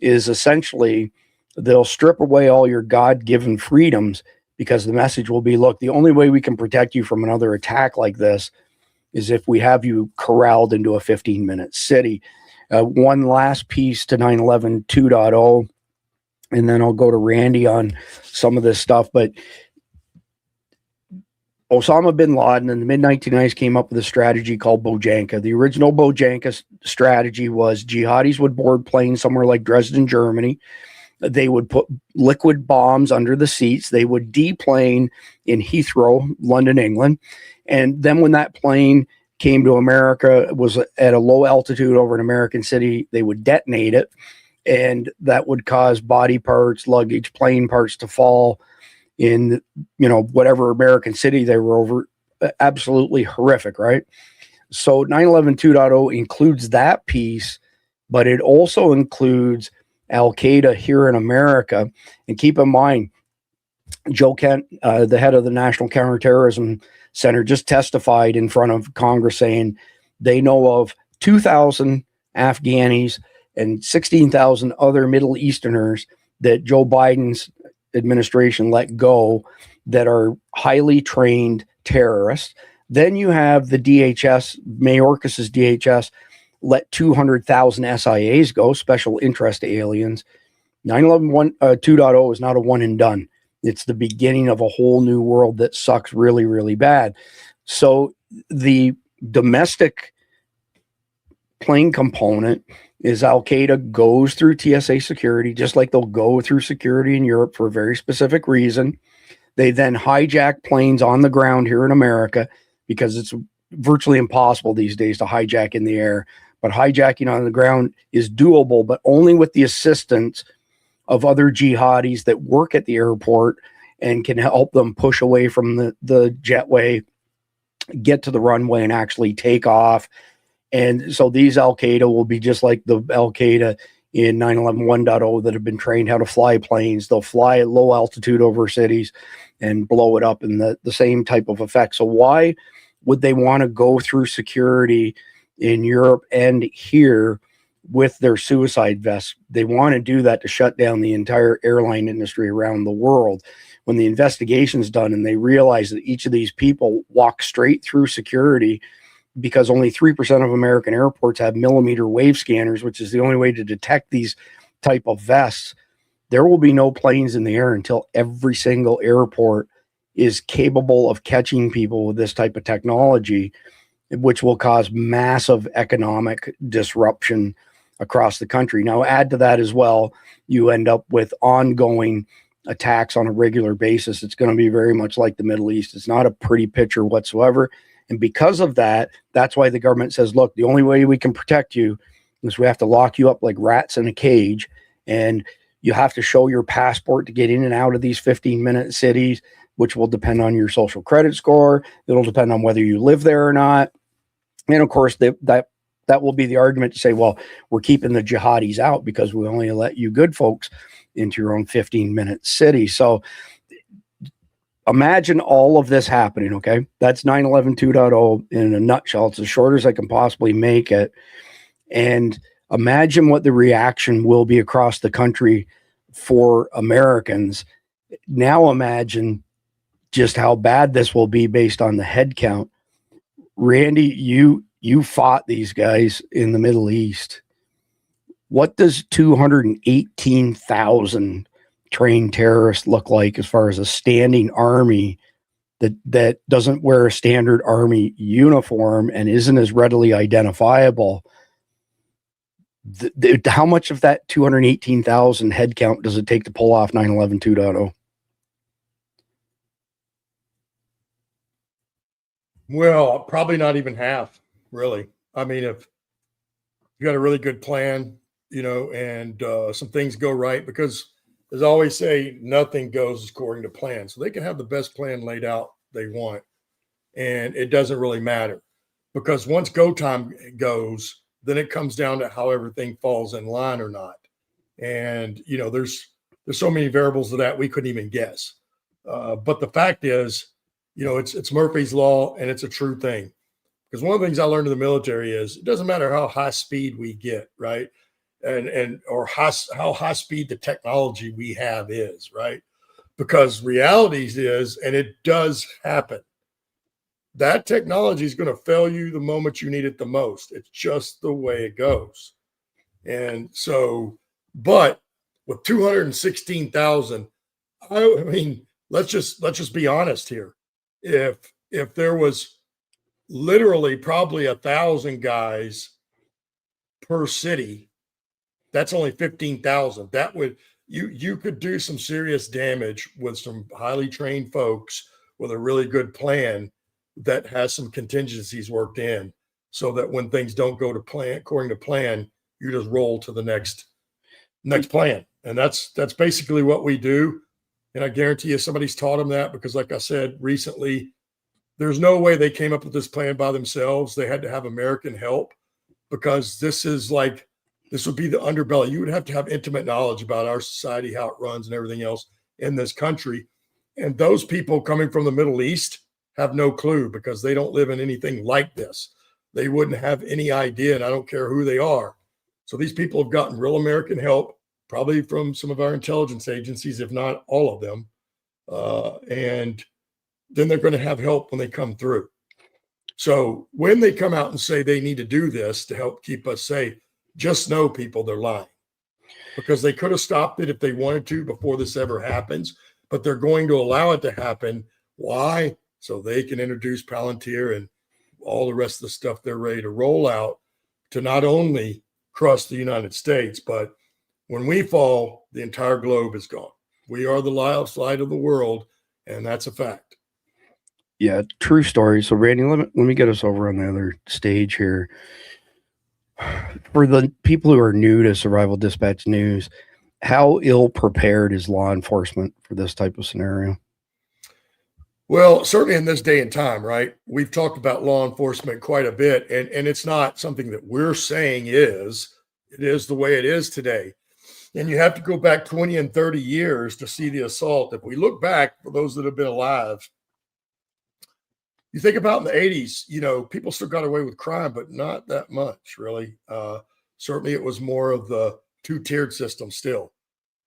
is essentially they'll strip away all your God-given freedoms, because the message will be, look, the only way we can protect you from another attack like this is if we have you corralled into a 15-minute city. One last piece to 9/11 2.0, and then I'll go to Randy on some of this stuff. But Osama bin Laden in the mid-1990s came up with a strategy called Bojanka. The original Bojanka strategy was jihadis would board planes somewhere like Dresden, Germany. They would put liquid bombs under the seats. They would deplane in Heathrow, London, England. And then when that plane came to America, it was at a low altitude over an American city, they would detonate it. And that would cause body parts, luggage, plane parts to fall in, whatever American city they were over. Absolutely horrific, right? So 9/11 2.0 includes that piece, but it also includes Al-Qaeda here in America. And keep in mind, Joe Kent, the head of the National Counterterrorism Center, just testified in front of Congress saying they know of 2,000 Afghanis and 16,000 other Middle Easterners that Joe Biden's administration let go that are highly trained terrorists. Then you have the DHS, Mayorkas's DHS, let 200,000 SIAs go, special interest aliens. 9/11 2.0 is not a one and done. It's the beginning of a whole new world that sucks really, really bad. So the domestic plane component is Al-Qaeda goes through TSA security, just like they'll go through security in Europe for a very specific reason. They then hijack planes on the ground here in America, because it's virtually impossible these days to hijack in the air. But hijacking on the ground is doable, but only with the assistance of other jihadis that work at the airport and can help them push away from the jetway, get to the runway, and actually take off. And so these Al-Qaeda will be just like the Al-Qaeda in 9/11 1.0 that have been trained how to fly planes. They'll fly at low altitude over cities and blow it up in the same type of effect. So why would they want to go through security in Europe and here with their suicide vests? They want to do that to shut down the entire airline industry around the world. When the investigation's done and they realize that each of these people walk straight through security, because only 3% of American airports have millimeter wave scanners, which is the only way to detect these type of vests, there will be no planes in the air until every single airport is capable of catching people with this type of technology, which will cause massive economic disruption across the country. Now, add to that as well, you end up with ongoing attacks on a regular basis. It's going to be very much like the Middle East. It's not a pretty picture whatsoever. And because of that, that's why the government says, look, the only way we can protect you is we have to lock you up like rats in a cage, and you have to show your passport to get in and out of these 15-minute cities, which will depend on your social credit score. It'll depend on whether you live there or not. And of course, that will be the argument to say, well, we're keeping the jihadis out because we only let you good folks into your own 15-minute city. So imagine all of this happening, okay? That's 9/11 2.0 in a nutshell. It's as short as I can possibly make it. And imagine what the reaction will be across the country for Americans. Now imagine just how bad this will be based on the head count. Randy, you fought these guys in the Middle East. What does 218,000 trained terrorists look like as far as a standing army that doesn't wear a standard army uniform and isn't as readily identifiable? How much of that 218,000 head count does it take to pull off 9/11 2.0? Well, probably not even half, really. I mean, if you got a really good plan, and some things go right, because as I always say, nothing goes according to plan. So they can have the best plan laid out they want, and it doesn't really matter, because once go time goes, then it comes down to how everything falls in line or not. And, there's so many variables to that we couldn't even guess. But the fact is, it's Murphy's Law, and it's a true thing. Because one of the things I learned in the military is it doesn't matter how high speed we get, right? Or how high speed the technology we have is, right? Because reality is, and it does happen, that technology is going to fail you the moment you need it the most. It's just the way it goes. And so, but with 216,000, I mean, let's just be honest here. If there was literally probably 1,000 guys per city, that's only 15,000. That would, you could do some serious damage with some highly trained folks with a really good plan that has some contingencies worked in, so that when things don't go to plan according to plan, you just roll to the next plan. And that's basically what we do. And I guarantee you somebody's taught them that, because like I said recently, there's no way they came up with this plan by themselves. They had to have American help, because this would be the underbelly. You would have to have intimate knowledge about our society, how it runs and everything else in this country. And those people coming from the Middle East have no clue, because they don't live in anything like this. They wouldn't have any idea, and I don't care who they are. So these people have gotten real American help, probably from some of our intelligence agencies, if not all of them. And then they're going to have help when they come through. So when they come out and say they need to do this to help keep us safe, just know, people, they're lying, because they could have stopped it if they wanted to before this ever happens, but they're going to allow it to happen. Why? So they can introduce Palantir and all the rest of the stuff they're ready to roll out to not only crush the United States, but when we fall, the entire globe is gone. We are the light of the world, and that's a fact. Yeah, true story. So Randy, let me get us over on the other stage here. For the people who are new to Survival Dispatch News, how ill prepared is law enforcement for this type of scenario? Well, certainly in this day and time, right? We've talked about law enforcement quite a bit, and it's not something that we're saying it is the way it is today. And you have to go back 20 and 30 years to see the assault. If we look back, for those that have been alive, you think about in the 80s, people still got away with crime, but not that much, really. Certainly it was more of the two-tiered system still.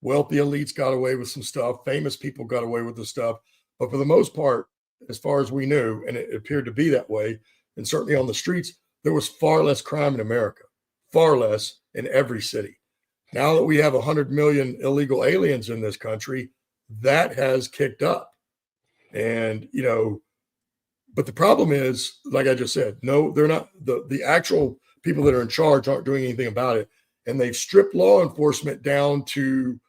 Wealthy elites got away with some stuff. Famous people got away with the stuff. But for the most part, as far as we knew, and it appeared to be that way, and certainly on the streets, there was far less crime in America, far less in every city. Now that we have 100 million illegal aliens in this country, that has kicked up. And, but the problem is, like I just said, no, they're not, the actual people that are in charge aren't doing anything about it. And they've stripped law enforcement down to,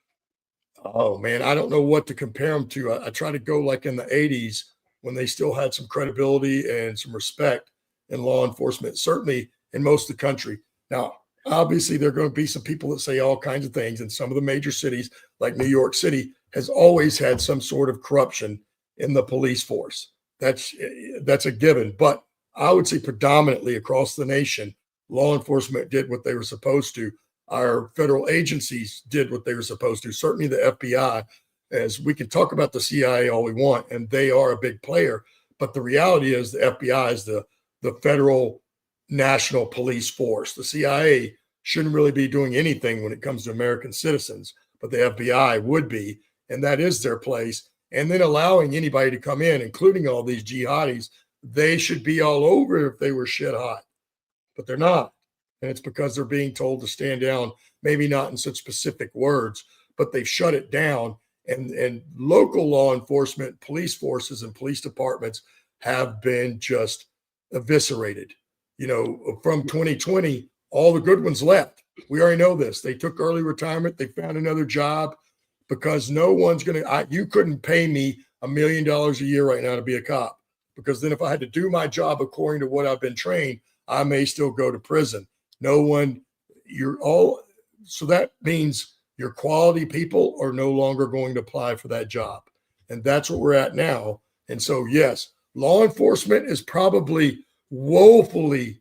oh man, I don't know what to compare them to. I try to go like in the 80s when they still had some credibility and some respect in law enforcement, certainly in most of the country. Now, obviously, there are going to be some people that say all kinds of things, and some of the major cities like New York City has always had some sort of corruption in the police force. That's a given. But I would say predominantly across the nation, law enforcement did what they were supposed to. Our federal agencies did what they were supposed to. Certainly the FBI, as we can talk about the CIA all we want, and they are a big player. But the reality is the FBI is the federal national police force. The CIA shouldn't really be doing anything when it comes to American citizens, but the FBI would be, and that is their place. And then allowing anybody to come in, including all these jihadis, they should be all over if they were shit hot, but they're not. And it's because they're being told to stand down, maybe not in such specific words, but they've shut it down. And local law enforcement, police forces and police departments have been just eviscerated. From 2020, all the good ones left. We already know this. They took early retirement. They found another job because no one's going to, you couldn't pay me $1 million a year right now to be a cop, because then if I had to do my job according to what I've been trained, I may still go to prison. So that means your quality people are no longer going to apply for that job. And that's what we're at now. And so, yes, law enforcement is probably woefully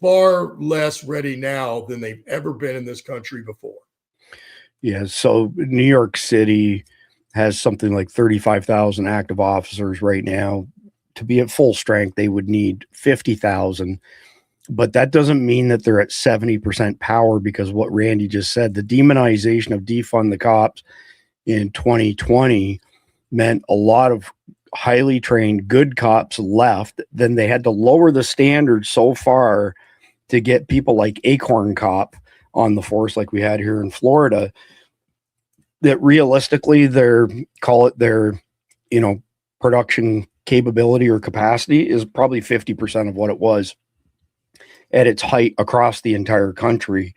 far less ready now than they've ever been in this country before. Yeah. So New York City has something like 35,000 active officers right now. To be at full strength, they would need 50,000. But that doesn't mean that they're at 70% power, because what Randy just said, the demonization of defund the cops in 2020 meant a lot of highly trained good cops left. Then they had to lower the standards so far to get people like Acorn Cop on the force, like we had here in Florida, that realistically their production capability or capacity is probably 50% of what it was at its height across the entire country.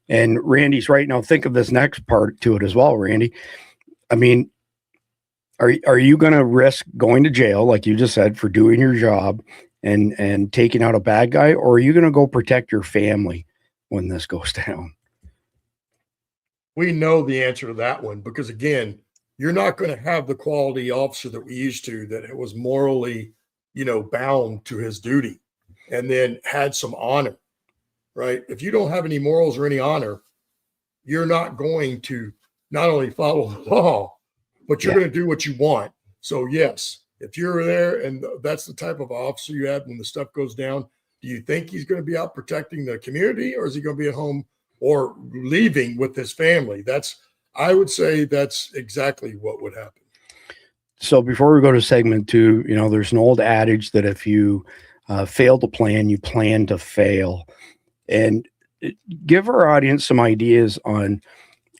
And Randy's right. Now think of this next part to it as well, Randy. I mean, are you going to risk going to jail, like you just said, for doing your job and taking out a bad guy, or are you going to go protect your family when this goes down? We know the answer to that one, because again, you're not going to have the quality officer that we used to, that was morally, bound to his duty and then had some honor, right? If you don't have any morals or any honor, you're not going to not only follow the law, but you're going to do what you want. So yes, if you're there and that's the type of officer you have when the stuff goes down, do you think he's going to be out protecting the community, or is he going to be at home or leaving with his family? I would say that's exactly what would happen. So before we go to segment 2, there's an old adage that if you fail to plan, you plan to fail. And give our audience some ideas on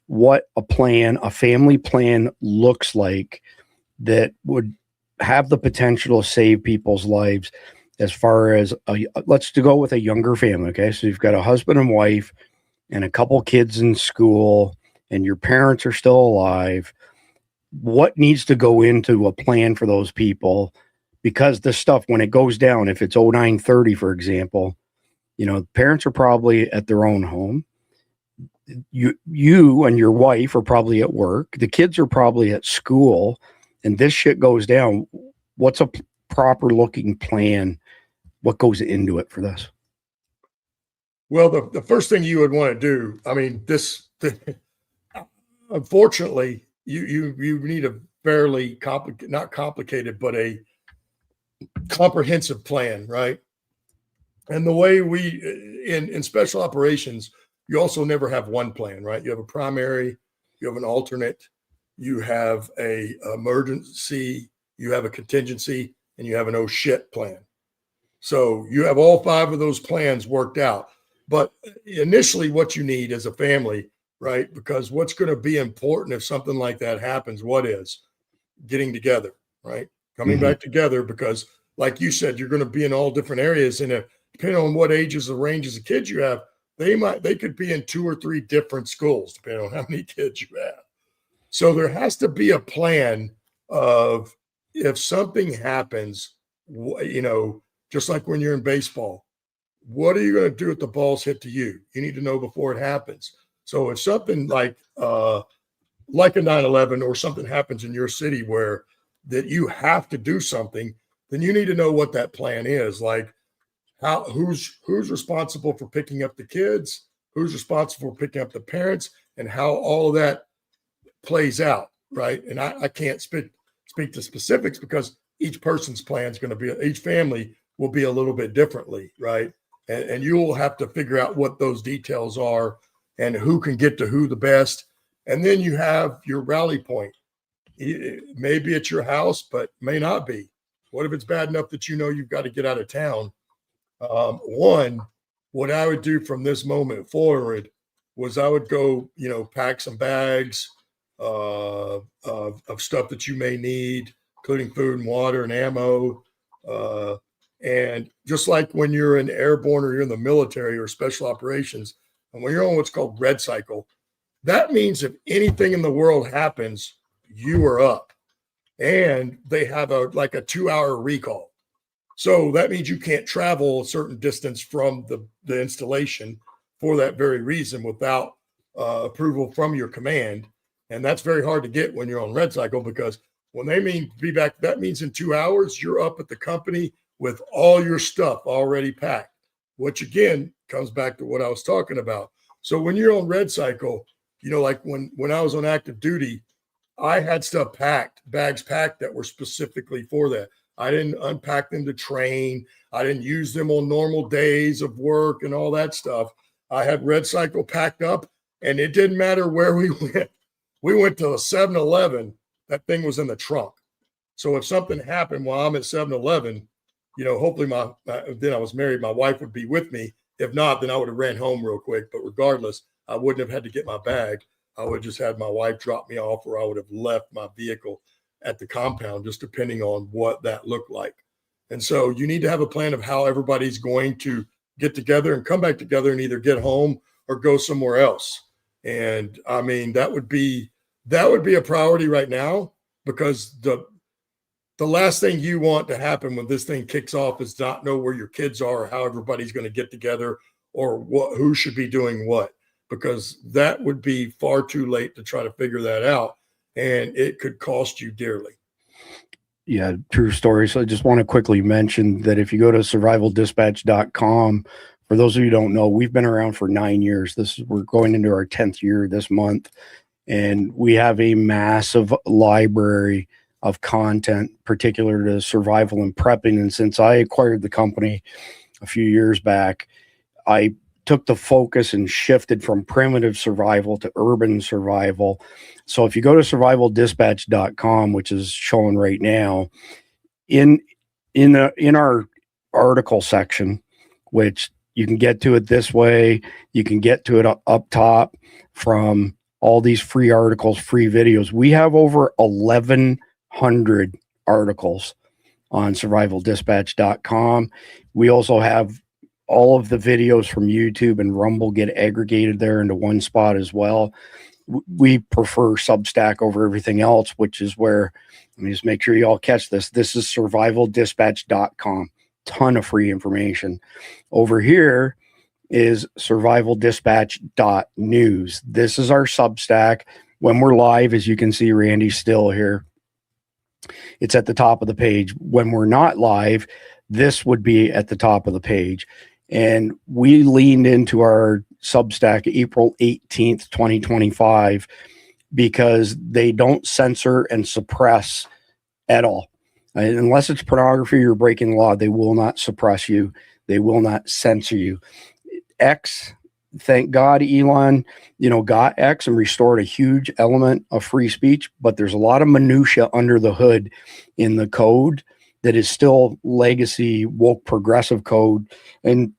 what a family plan looks like that would have the potential to save people's lives, as far as let's go with a younger family. Okay. So you've got a husband and wife and a couple kids in school, and your parents are still alive. What needs to go into a plan for those people? Because this stuff, when it goes down, if it's 0930, for example, parents are probably at their own home. You and your wife are probably at work. The kids are probably at school, and this shit goes down. What's a proper looking plan? What goes into it for this? Well, the first thing you would want to do, unfortunately, you need a fairly not complicated, but a comprehensive plan, right? And the way in special operations, you also never have one plan, right? You have a primary, you have an alternate, you have a emergency, you have a contingency, and you have an oh shit plan. So you have all 5 of those plans worked out. But initially what you need is a family, right? Because what's going to be important if something like that happens, what is? Getting together, right? coming back together, because like you said, you're going to be in all different areas. And if, depending on what ages or ranges of kids you have, they could be in 2 or 3 different schools, depending on how many kids you have. So there has to be a plan of, if something happens, just like when you're in baseball, what are you going to do if the balls hit to you? You need to know before it happens. So if something like a 9/11 or something happens in your city where that you have to do something, then you need to know what that plan is. Like who's responsible for picking up the kids, who's responsible for picking up the parents, and how all of that plays out, right? And I can't speak to specifics because each person's plan is going to be, each family will be a little bit differently, right? And you will have to figure out what those details are and who can get to who the best. And then you have your rally point. Maybe it's your house, but may not be. What if it's bad enough that you've got to get out of town? What I would do from this moment forward was I would go, pack some bags of stuff that you may need, including food and water and ammo. And just like when you're in airborne or you're in the military or special operations, and when you're on what's called red cycle, that means if anything in the world happens, you are up. And they have a 2-hour recall. So that means you can't travel a certain distance from the installation for that very reason without approval from your command. And that's very hard to get when you're on red cycle, because when they mean be back, that means in 2 hours, you're up at the company with all your stuff already packed, which again comes back to what I was talking about. So when you're on red cycle, like when I was on active duty, I had stuff packed, bags packed that were specifically for that. I didn't unpack them to train. I didn't use them on normal days of work and all that stuff. I had red cycle packed up, and it didn't matter where we went. We went to a 7-Eleven. That thing was in the trunk. So if something happened while I'm at 7-Eleven, hopefully then I was married, my wife would be with me. If not, then I would have ran home real quick. But regardless, I wouldn't have had to get my bag. I would have just had my wife drop me off, or I would have left my vehicle at the compound, just depending on what that looked like. And so you need to have a plan of how everybody's going to get together and come back together and either get home or go somewhere else. And I mean, that would be a priority right now, because the last thing you want to happen when this thing kicks off is not know where your kids are or how everybody's going to get together or who should be doing what, because that would be far too late to try to figure that out. And it could cost you dearly. Yeah, true story. So I just want to quickly mention that if you go to survivaldispatch.com, for those of you who don't know, we've been around for 9 years. We're going into our 10th year this month, and we have a massive library of content particular to survival and prepping. And since I acquired the company a few years back, I took the focus and shifted from primitive survival to urban survival. So if you go to survivaldispatch.com, which is showing right now, in our article section, which you can get to it this way, you can get to it up top from all these free articles, free videos. We have over 1,100 articles on survivaldispatch.com. We also have all of the videos from YouTube and Rumble get aggregated there into one spot as well. We prefer Substack over everything else, which is where, let me just make sure you all catch this. This is survivaldispatch.com. Ton of free information. Over here is survivaldispatch.news. This is our Substack. When we're live, as you can see, Randy's still here. It's at the top of the page. When we're not live, this would be at the top of the page. And we leaned into our Substack April 18th, 2025, because they don't censor and suppress at all. Unless it's pornography or breaking the law, they will not suppress you. They will not censor you. X, thank God Elon, got X and restored a huge element of free speech, but there's a lot of minutia under the hood in the code that is still legacy woke progressive code. And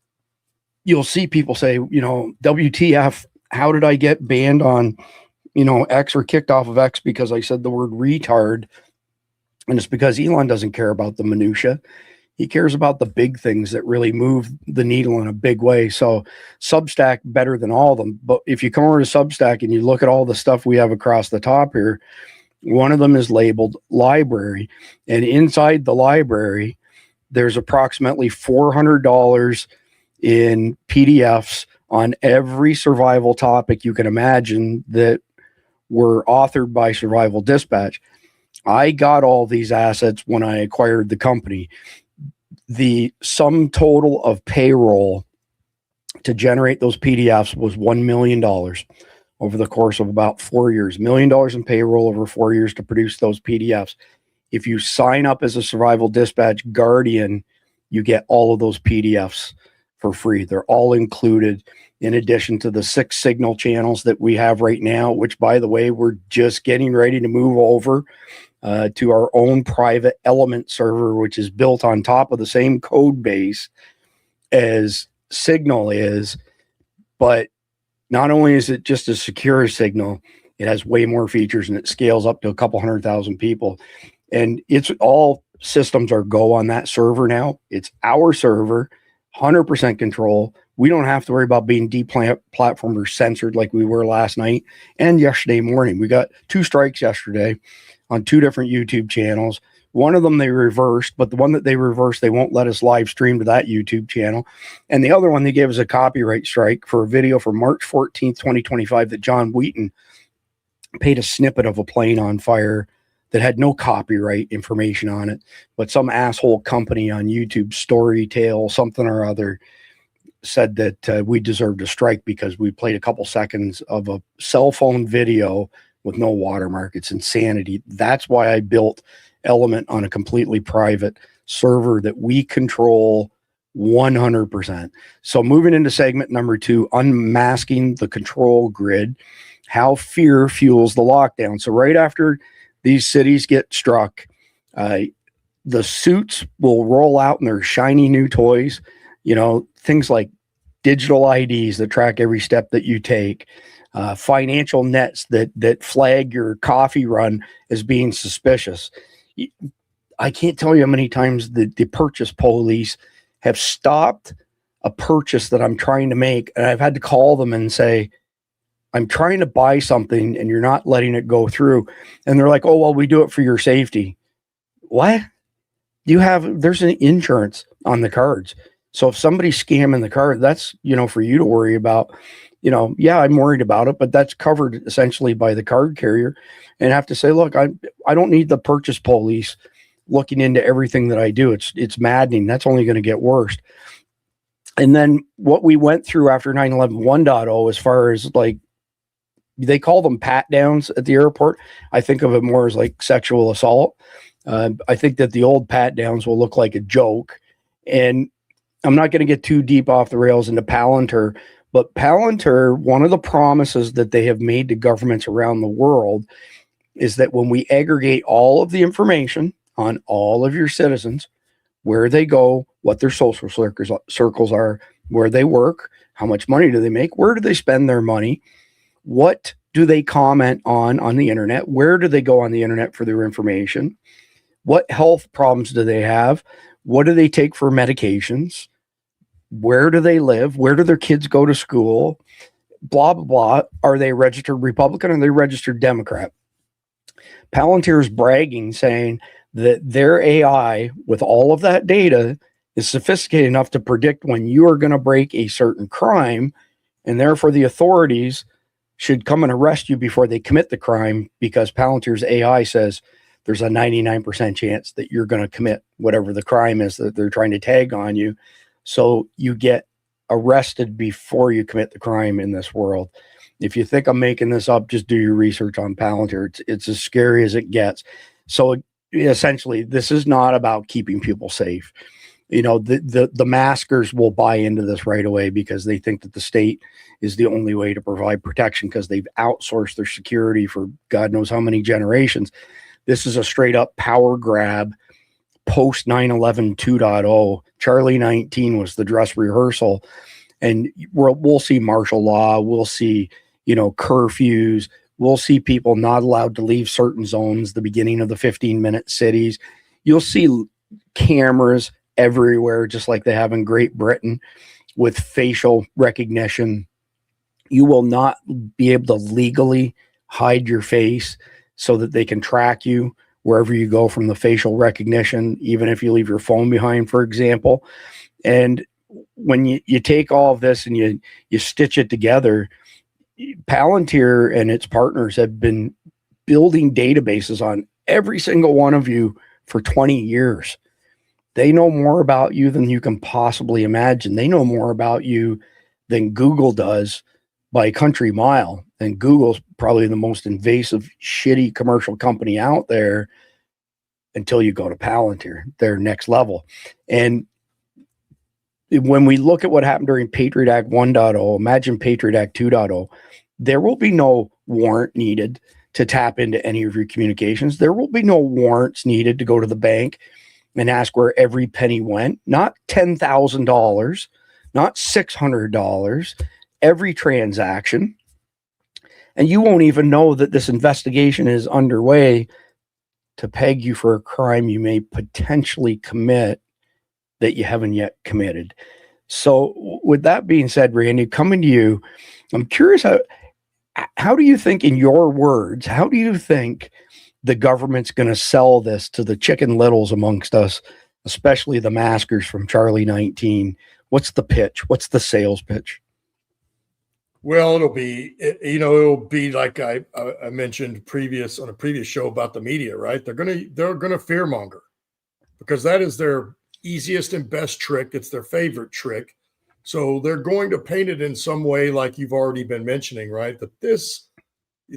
you'll see people say, WTF, how did I get banned on, X or kicked off of X because I said the word retard? And it's because Elon doesn't care about the minutia. He cares about the big things that really move the needle in a big way. So Substack better than all of them. But if you come over to Substack and you look at all the stuff we have across the top here, one of them is labeled library. And inside the library, there's approximately $400 in PDFs on every survival topic you can imagine that were authored by Survival Dispatch. I got all these assets when I acquired the company. The sum total of payroll to generate those PDFs was $1 million over the course of about 4 years. $1 million in payroll over 4 years to produce those PDFs. If you sign up as a Survival Dispatch Guardian, you get all of those PDFs for free. They're all included in addition to the 6 signal channels that we have right now, which, by the way, we're just getting ready to move over to our own private element server, which is built on top of the same code base as Signal is. But not only is it just as secure as Signal, it has way more features and it scales up to a couple 100,000 people. And it's all systems are go on that server now. It's our server, 100% control. We don't have to worry about being deplatformed or censored like we were last night and yesterday morning. We got 2 strikes yesterday on 2 different YouTube channels. One of them they reversed, but the one that they reversed, they won't let us live stream to that YouTube channel. And the other one, they gave us a copyright strike for a video from March 14th, 2025 that John Wheaton paid a snippet of a plane on fire that had no copyright information on it, but some asshole company on YouTube, Storytale, something or other, said that we deserved a strike because we played a couple seconds of a cell phone video with no watermark. It's insanity. That's why I built Element on a completely private server that we control 100%. So moving into segment number 2, unmasking the control grid, how fear fuels the lockdown. So right after these cities get struck, the suits will roll out in their shiny new toys, you know, things like digital IDs that track every step that you take, financial nets that flag your coffee run as being suspicious. I can't tell you how many times the purchase police have stopped a purchase that I'm trying to make, and I've had to call them and say, I'm trying to buy something and you're not letting it go through. And they're like, oh, well, we do it for your safety. What? There's an insurance on the cards. So if somebody's scamming the card, that's, you know, for you to worry about. You know, yeah, I'm worried about it, but that's covered essentially by the card carrier. And I have to say, look, I don't need the purchase police looking into everything that I do. It's maddening. That's only going to get worse. And then what we went through after 9/11 1.0, as far as like, they call them pat downs at the airport. I think of it more as like sexual assault. I think that the old pat downs will look like a joke. And I'm not going to get too deep off the rails into Palantir, but Palantir, one of the promises that they have made to governments around the world is that when we aggregate all of the information on all of your citizens, where they go, what their social circles are, where they work, how much money do they make, where do they spend their money, what do they comment on the internet, where do they go on the internet for their information, what health problems do they have, what do they take for medications, where do they live, where do their kids go to school, blah, blah, blah. Are they registered Republican or are they registered Democrat? Palantir is bragging, saying that their AI, with all of that data, is sophisticated enough to predict when you are going to break a certain crime, and therefore the authorities should come and arrest you before they commit the crime, because Palantir's AI says there's a 99% chance that you're going to commit whatever the crime is that they're trying to tag on you. So you get arrested before you commit the crime in this world. If you think I'm making this up, just do your research on Palantir. It's as scary as it gets. So essentially, this is not about keeping people safe. You know, the maskers will buy into this right away because they think that the state is the only way to provide protection because they've outsourced their security for God knows how many generations. This is a straight up power grab post 9/11 2.0. Charlie 19 was the dress rehearsal, and we'll see martial law. We'll see, you know, curfews. We'll see people not allowed to leave certain zones, the beginning of the 15-minute cities. You'll see cameras everywhere, just like they have in Great Britain, with facial recognition. You will not be able to legally hide your face so that they can track you wherever you go from the facial recognition, even if you leave your phone behind, for example. And when you take all of this and you stitch it together, Palantir and its partners have been building databases on every single one of you for 20 years. They know more about you than you can possibly imagine. They know more about you than Google does by a country mile. And Google's probably the most invasive, shitty commercial company out there until you go to Palantir. They're next level. And when we look at what happened during Patriot Act 1.0, imagine Patriot Act 2.0, there will be no warrant needed to tap into any of your communications. There will be no warrants needed to go to the bank and ask where every penny went. Not $10,000, not $600, every transaction. And you won't even know that this investigation is underway to peg you for a crime you may potentially commit that you haven't yet committed. So with that being said, Randy, coming to you, I'm curious, how do you think, in your words, how do you think the government's going to sell this to the chicken littles amongst us, especially the maskers from Charlie 19? What's the pitch? What's the sales pitch? Well, it'll be like I mentioned on a previous show about the media, right? They're gonna fearmonger, because that is their easiest and best trick. It's their favorite trick. So they're going to paint it in some way, like you've already been mentioning, right? That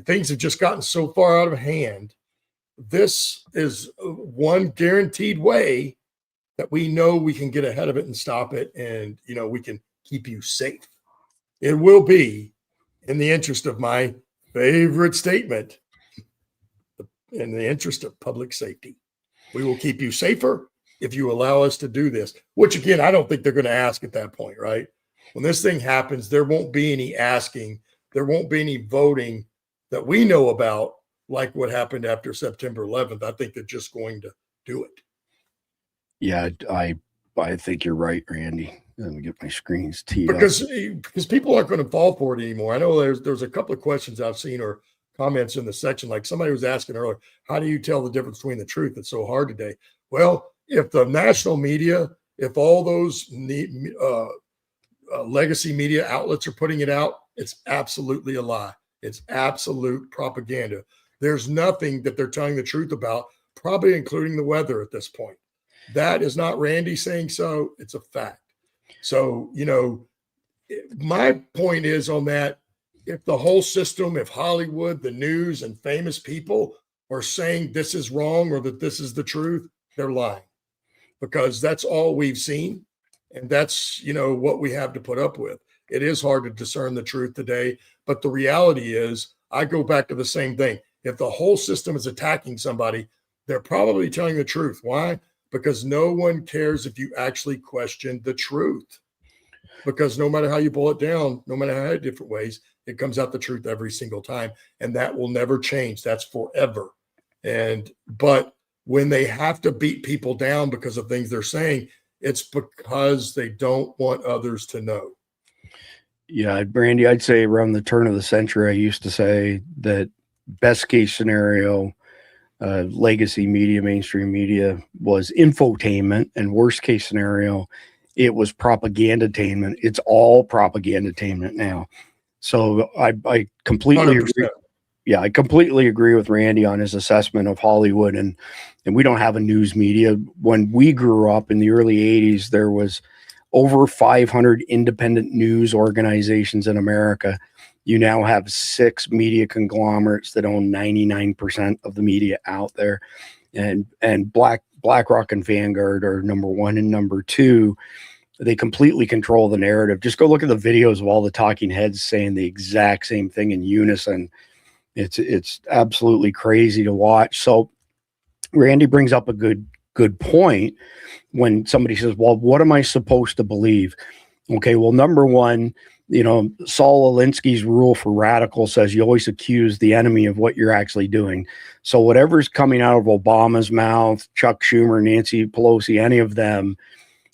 things have just gotten so far out of hand. This is one guaranteed way that we know we can get ahead of it and stop it, and we can keep you safe. It will be in the interest of my favorite statement, in the interest of public safety. We will keep you safer if you allow us to do this, which again, I don't think they're going to ask at that point, right? When this thing happens, there won't be any asking. There won't be any voting that we know about, like what happened after September 11th. I think they're just going to do it. Yeah, I think you're right, Randy. Let me get my screens teed up. Because people aren't going to fall for it anymore. I know there's a couple of questions I've seen or comments in the section, like somebody was asking earlier, how do you tell the difference between the truth? It's so hard today. Well, if the national media, if all those legacy media outlets are putting it out, it's absolutely a lie. It's absolute propaganda. There's nothing that they're telling the truth about, probably including the weather at this point. That is not Randy saying so. It's a fact. So, my point is on that, if the whole system, if Hollywood, the news, and famous people are saying this is wrong or that this is the truth, they're lying, because that's all we've seen. And that's, what we have to put up with. It is hard to discern the truth today, but the reality is, I go back to the same thing. If the whole system is attacking somebody, they're probably telling the truth. Why? Because no one cares if you actually question the truth. Because no matter how you pull it down, no matter how different ways, it comes out the truth every single time. And that will never change. That's forever. But when they have to beat people down because of things they're saying, it's because they don't want others to know. Yeah, Brandy, I'd say around the turn of the century, I used to say that best case scenario, legacy media, mainstream media, was infotainment, and worst case scenario, it was propagandatainment. It's all propagandatainment now. So I completely 100%. agree. Yeah, I completely agree with Randy on his assessment of Hollywood, and we don't have a news media. When we grew up in the early 80s, there was over 500 independent news organizations in America. You now have 6 media conglomerates that own 99% of the media out there. And BlackRock and Vanguard are number 1 and number 2. They completely control the narrative. Just go look at the videos of all the talking heads saying the exact same thing in unison. It's absolutely crazy to watch. So Randy brings up a good point when somebody says, well, what am I supposed to believe? Okay, well, number one, Saul Alinsky's rule for radical says you always accuse the enemy of what you're actually doing. So whatever's coming out of Obama's mouth, Chuck Schumer, Nancy Pelosi, any of them,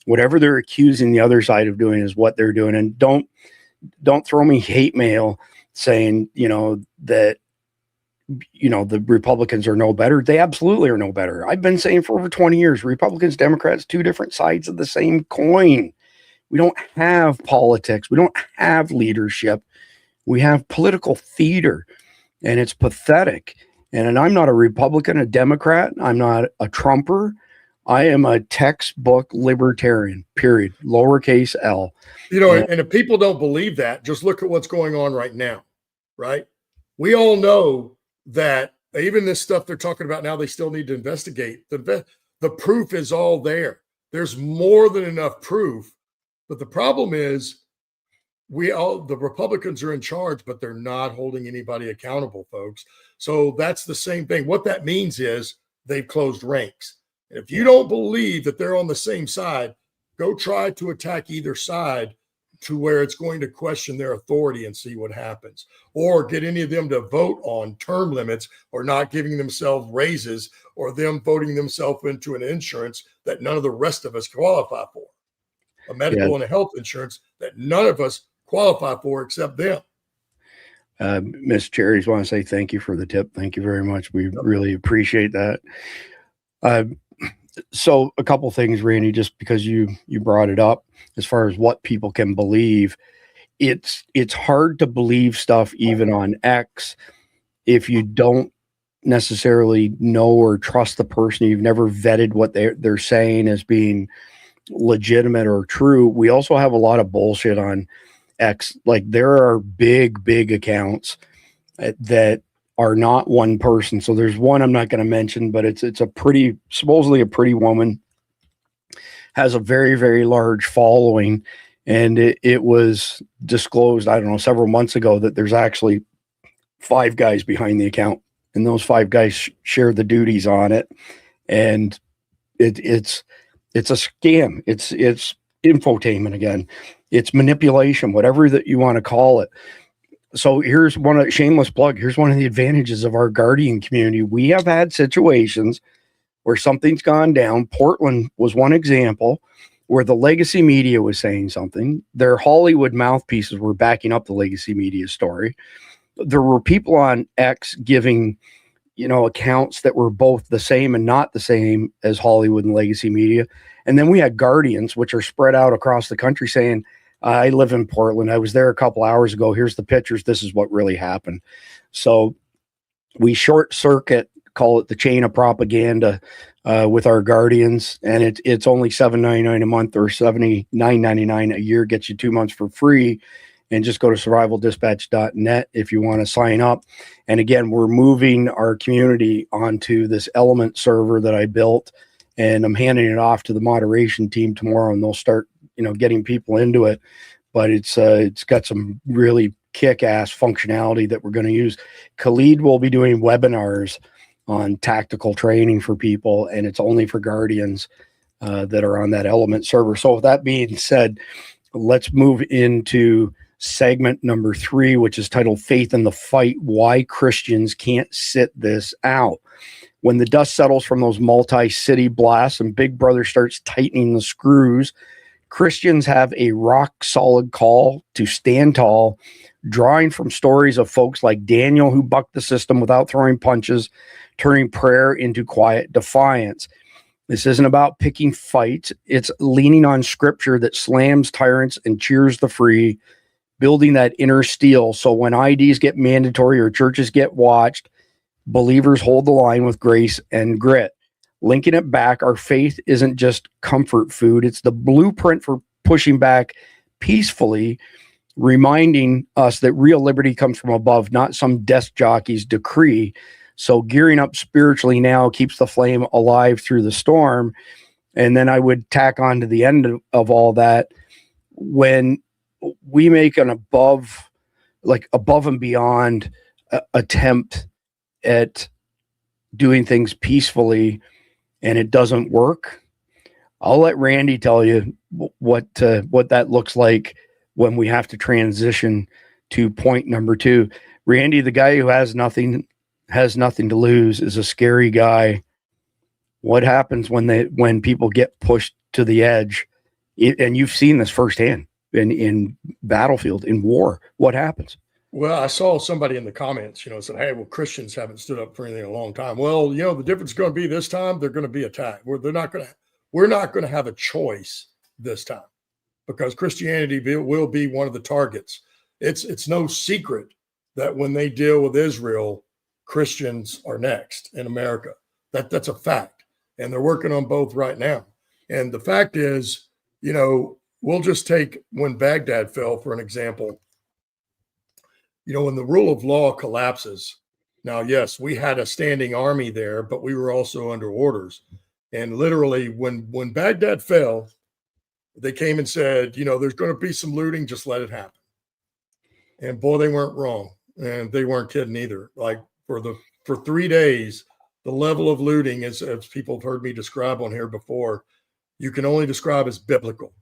whatever they're accusing the other side of doing is what they're doing. And don't throw me hate mail saying, that, the Republicans are no better. They absolutely are no better. I've been saying for over 20 years, Republicans, Democrats, two different sides of the same coin. We don't have politics. We don't have leadership. We have political theater, and it's pathetic. And I'm not a Republican, a Democrat. I'm not a Trumper. I am a textbook libertarian, period, lowercase L. And if people don't believe that, just look at what's going on right now, right? We all know that even this stuff they're talking about now, they still need to investigate. The proof is all there. There's more than enough proof. But the problem is the Republicans are in charge, but they're not holding anybody accountable, folks. So that's the same thing. What that means is they've closed ranks. And if you don't believe that they're on the same side, go try to attack either side to where it's going to question their authority and see what happens. Or get any of them to vote on term limits or not giving themselves raises or them voting themselves into an insurance that none of the rest of us qualify for. A medical and a health insurance that none of us qualify for except them. Miss Cherries, want to say thank you for the tip. Thank you very much. We really appreciate that. So a couple things, Randy, just because you brought it up as far as what people can believe. It's hard to believe stuff even on X if you don't necessarily know or trust the person. You've never vetted what they're saying as being legitimate or true. We also have a lot of bullshit on X. Like there are big accounts that are not one person. So there's one I'm not going to mention, but it's supposedly a pretty woman, has a very, very large following. And it was disclosed, I don't know, several months ago that there's actually 5 guys behind the account, and those 5 guys share the duties on it. And it's a scam. It's infotainment again. It's manipulation, whatever that you want to call it. So here's shameless plug. Here's one of the advantages of our Guardian community. We have had situations where something's gone down. Portland was one example where the legacy media was saying something. Their Hollywood mouthpieces were backing up the legacy media story. There were people on X giving, accounts that were both the same and not the same as Hollywood and legacy media. And then we had Guardians, which are spread out across the country, saying, I live in Portland. I was there a couple hours ago. Here's the pictures. This is what really happened. So we short circuit, call it the chain of propaganda with our Guardians. And it's only $7.99 a month or $79.99 a year, gets you 2 months for free. And just go to survivaldispatch.net if you want to sign up. And again, we're moving our community onto this Element server that I built, and I'm handing it off to the moderation team tomorrow, and they'll start getting people into it. But it's got some really kick-ass functionality that we're going to use. Khalid will be doing webinars on tactical training for people, and it's only for Guardians that are on that Element server. So with that being said, let's move into segment number 3, which is titled Faith in the Fight, Why Christians Can't Sit This Out. When the dust settles from those multi-city blasts and Big Brother starts tightening the screws, Christians have a rock-solid call to stand tall, drawing from stories of folks like Daniel, who bucked the system without throwing punches, turning prayer into quiet defiance. This isn't about picking fights. It's leaning on scripture that slams tyrants and cheers the free, building that inner steel. So when IDs get mandatory or churches get watched, believers hold the line with grace and grit. Linking it back, our faith isn't just comfort food. It's the blueprint for pushing back peacefully, reminding us that real liberty comes from above, not some desk jockey's decree. So gearing up spiritually now keeps the flame alive through the storm. And then I would tack on to the end of all that, when we make an above and beyond attempt at doing things peacefully and it doesn't work, I'll let Randy tell you what that looks like when we have to transition to point number 2. Randy, the guy who has nothing to lose, is a scary guy. What happens when people get pushed to the edge? And you've seen this firsthand in battlefield, in war. What happens? Well, I saw somebody in the comments, said, hey, well, Christians haven't stood up for anything in a long time. Well, the difference is going to be this time they're going to be attacked. We're not going to have a choice this time, because Christianity will be one of the targets. It's no secret that when they deal with Israel, Christians are next in America. That's a fact. And they're working on both right now. And the fact is, we'll just take when Baghdad fell, for an example. When the rule of law collapses, now, yes, we had a standing army there, but we were also under orders. And literally when Baghdad fell, they came and said, there's going to be some looting, just let it happen. And boy, they weren't wrong. And they weren't kidding either. Like for 3 days, the level of looting, as people have heard me describe on here before, you can only describe as biblical,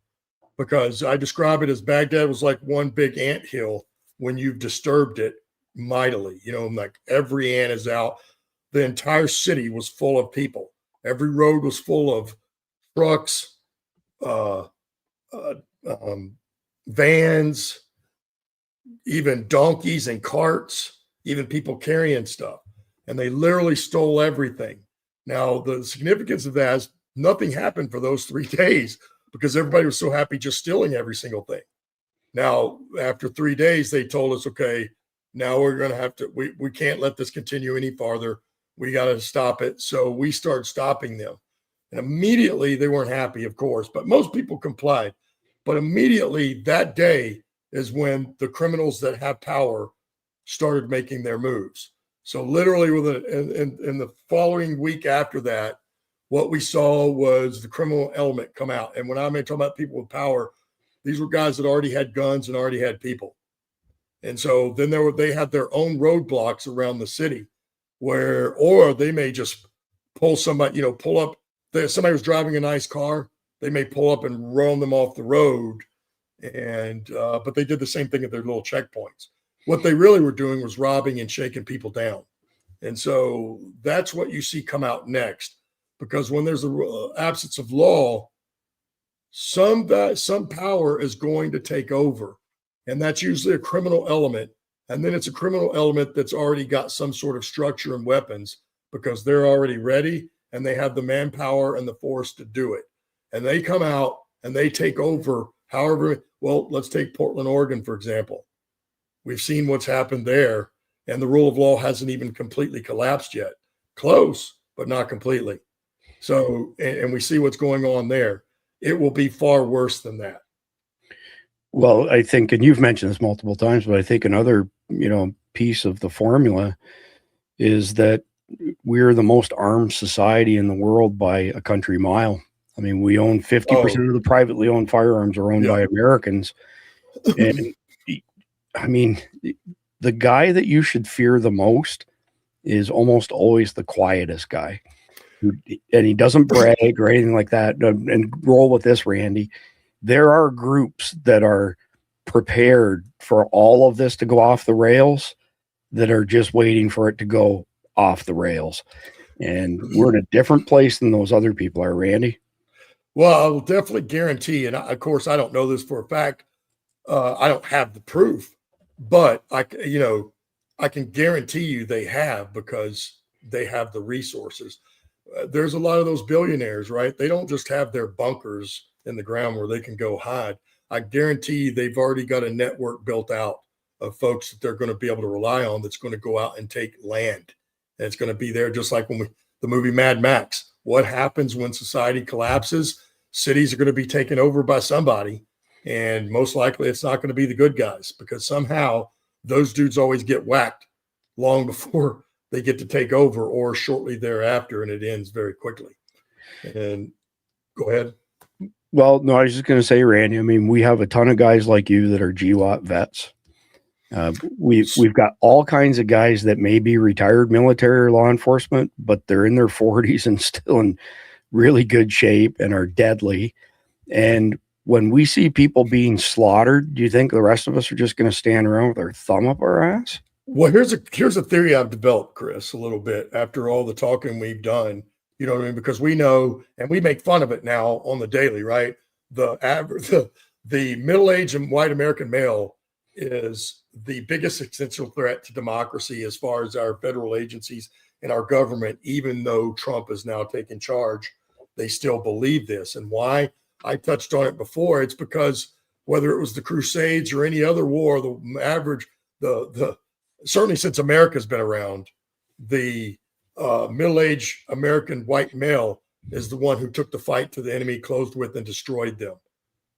because I describe it as Baghdad was like one big anthill when you've disturbed it mightily. Like every ant is out. The entire city was full of people. Every road was full of trucks, vans, even donkeys and carts, even people carrying stuff. And they literally stole everything. Now, the significance of that is nothing happened for those 3 days because everybody was so happy just stealing every single thing. Now, after 3 days, they told us, okay, now we're going to have to, we can't let this continue any farther. We got to stop it. So we started stopping them. And immediately they weren't happy, of course, but most people complied. But immediately that day is when the criminals that have power started making their moves. So literally in the following week after that, what we saw was the criminal element come out. And when I'm talking about people with power, these were guys that already had guns and already had people. And so then they had their own roadblocks around the city or they may just pull somebody, pull up. Somebody was driving a nice car. They may pull up and roam them off the road. But they did the same thing at their little checkpoints. What they really were doing was robbing and shaking people down. And so that's what you see come out next, because when there's an absence of law, some power is going to take over. And that's usually a criminal element. And then it's a criminal element that's already got some sort of structure and weapons because they're already ready and they have the manpower and the force to do it. And they come out and they take over let's take Portland, Oregon, for example. We've seen what's happened there, and the rule of law hasn't even completely collapsed yet. Close, but not completely. So, and we see what's going on there. It will be far worse than that. Well, I think, and you've mentioned this multiple times, but I think another, piece of the formula is that we're the most armed society in the world by a country mile. I mean, we own 50% of the privately owned firearms are owned by Americans. And I mean, the guy that you should fear the most is almost always the quietest guy. And he doesn't brag or anything like that. And roll with this, Randy. There are groups that are prepared for all of this to go off the rails that are just waiting for it to go off the rails. And we're in a different place than those other people are, Randy. Well, I will definitely guarantee, and of course, I don't know this for a fact. I don't have the proof, but I can guarantee you they have, because they have the resources. There's a lot of those billionaires, right? They don't just have their bunkers in the ground where they can go hide. I guarantee they've already got a network built out of folks that they're going to be able to rely on that's going to go out and take land. And it's going to be there just like the movie Mad Max. What happens when society collapses? Cities are going to be taken over by somebody. And most likely it's not going to be the good guys, because somehow those dudes always get whacked long before they get to take over or shortly thereafter, and it ends very quickly. And go ahead. Well, no, I was just going to say, Randy, I mean, we have a ton of guys like you that are GWAT vets. We've got all kinds of guys that may be retired military or law enforcement, but they're in their 40s and still in really good shape and are deadly. And when we see people being slaughtered, do you think the rest of us are just going to stand around with our thumb up our ass? Well, here's a theory I've developed, Chris, a little bit after all the talking we've done. You know what I mean? Because we know, and we make fun of it now on the daily, right? The middle-aged and white American male is the biggest existential threat to democracy as far as our federal agencies and our government. Even though Trump is now taking charge, they still believe this. And why? I touched on it before. It's because whether it was the Crusades or any other war, the average, certainly since America's been around, the middle-aged American white male is the one who took the fight to the enemy, closed with, and destroyed them,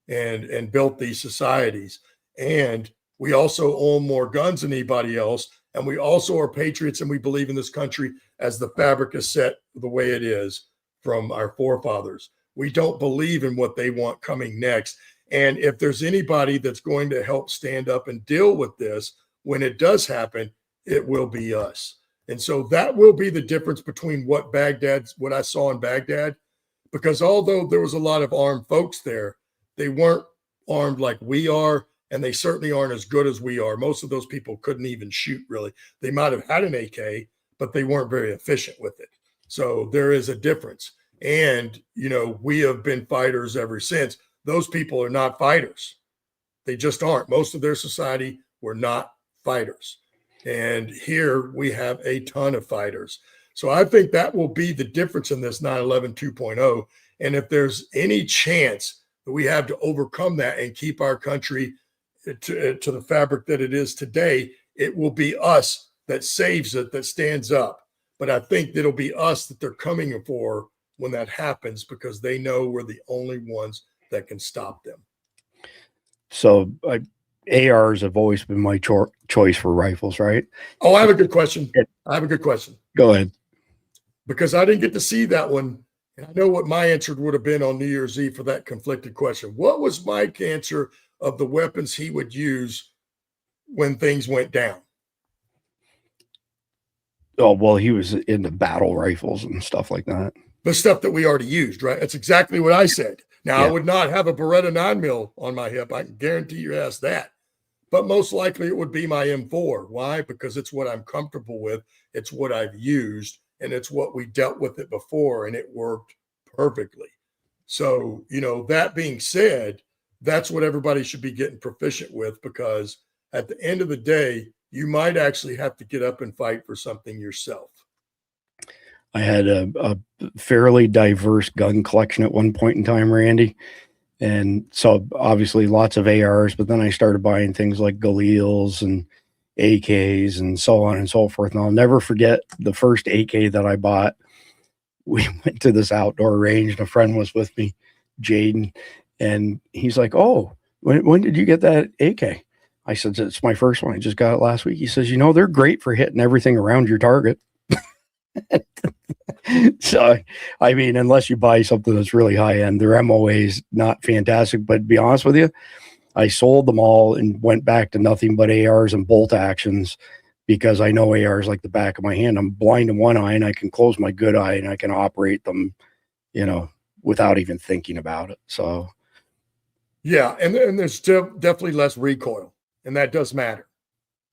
and built these societies. And we also own more guns than anybody else, and we also are patriots, and we believe in this country as the fabric is set the way it is from our forefathers. We don't believe in what they want coming next. And if there's anybody that's going to help stand up and deal with this, when it does happen, it will be us. And so that will be the difference between what I saw in Baghdad, because although there was a lot of armed folks there, they weren't armed like we are, and they certainly aren't as good as we are. Most of those people couldn't even shoot, really. They might have had an AK, but they weren't very efficient with it. So there is a difference. And, we have been fighters ever since. Those people are not fighters. They just aren't. Most of their society were not fighters. And here we have a ton of fighters. So I think that will be the difference in this 9/11 2.0. And if there's any chance that we have to overcome that and keep our country to the fabric that it is today, it will be us that saves it, that stands up. But I think it'll be us that they're coming for when that happens, because they know we're the only ones that can stop them. So ARs have always been my choice for rifles, right? Oh, I have a good question. Go ahead. Because I didn't get to see that one. And I know what my answer would have been on New Year's Eve for that conflicted question. What was Mike's answer of the weapons he would use when things went down? Oh, well, he was into battle rifles and stuff like that. The stuff that we already used, right? That's exactly what I said. Now, Yeah. I would not have a Beretta 9mm on my hip. I can guarantee your ass that. But most likely it would be my M4. Why? Because it's what I'm comfortable with. It's what I've used, and it's what we dealt with it before, and it worked perfectly. So, that being said, that's what everybody should be getting proficient with, because at the end of the day, you might actually have to get up and fight for something yourself. I had a fairly diverse gun collection at one point in time, Randy. And so obviously lots of ARs, but then I started buying things like Galils and AKs and so on and so forth. And I'll never forget the first AK that I bought. We went to this outdoor range and a friend was with me, Jaden, and he's like, "Oh, when did you get that AK?" I said, "It's my first one. I just got it last week." He says, "They're great for hitting everything around your target." So, I mean, unless you buy something that's really high end, their MOA is not fantastic. But to be honest with you, I sold them all and went back to nothing but ARs and bolt actions, because I know ARs like the back of my hand. I'm blind in one eye and I can close my good eye and I can operate them, without even thinking about it. So, yeah. And there's definitely less recoil, and that does matter.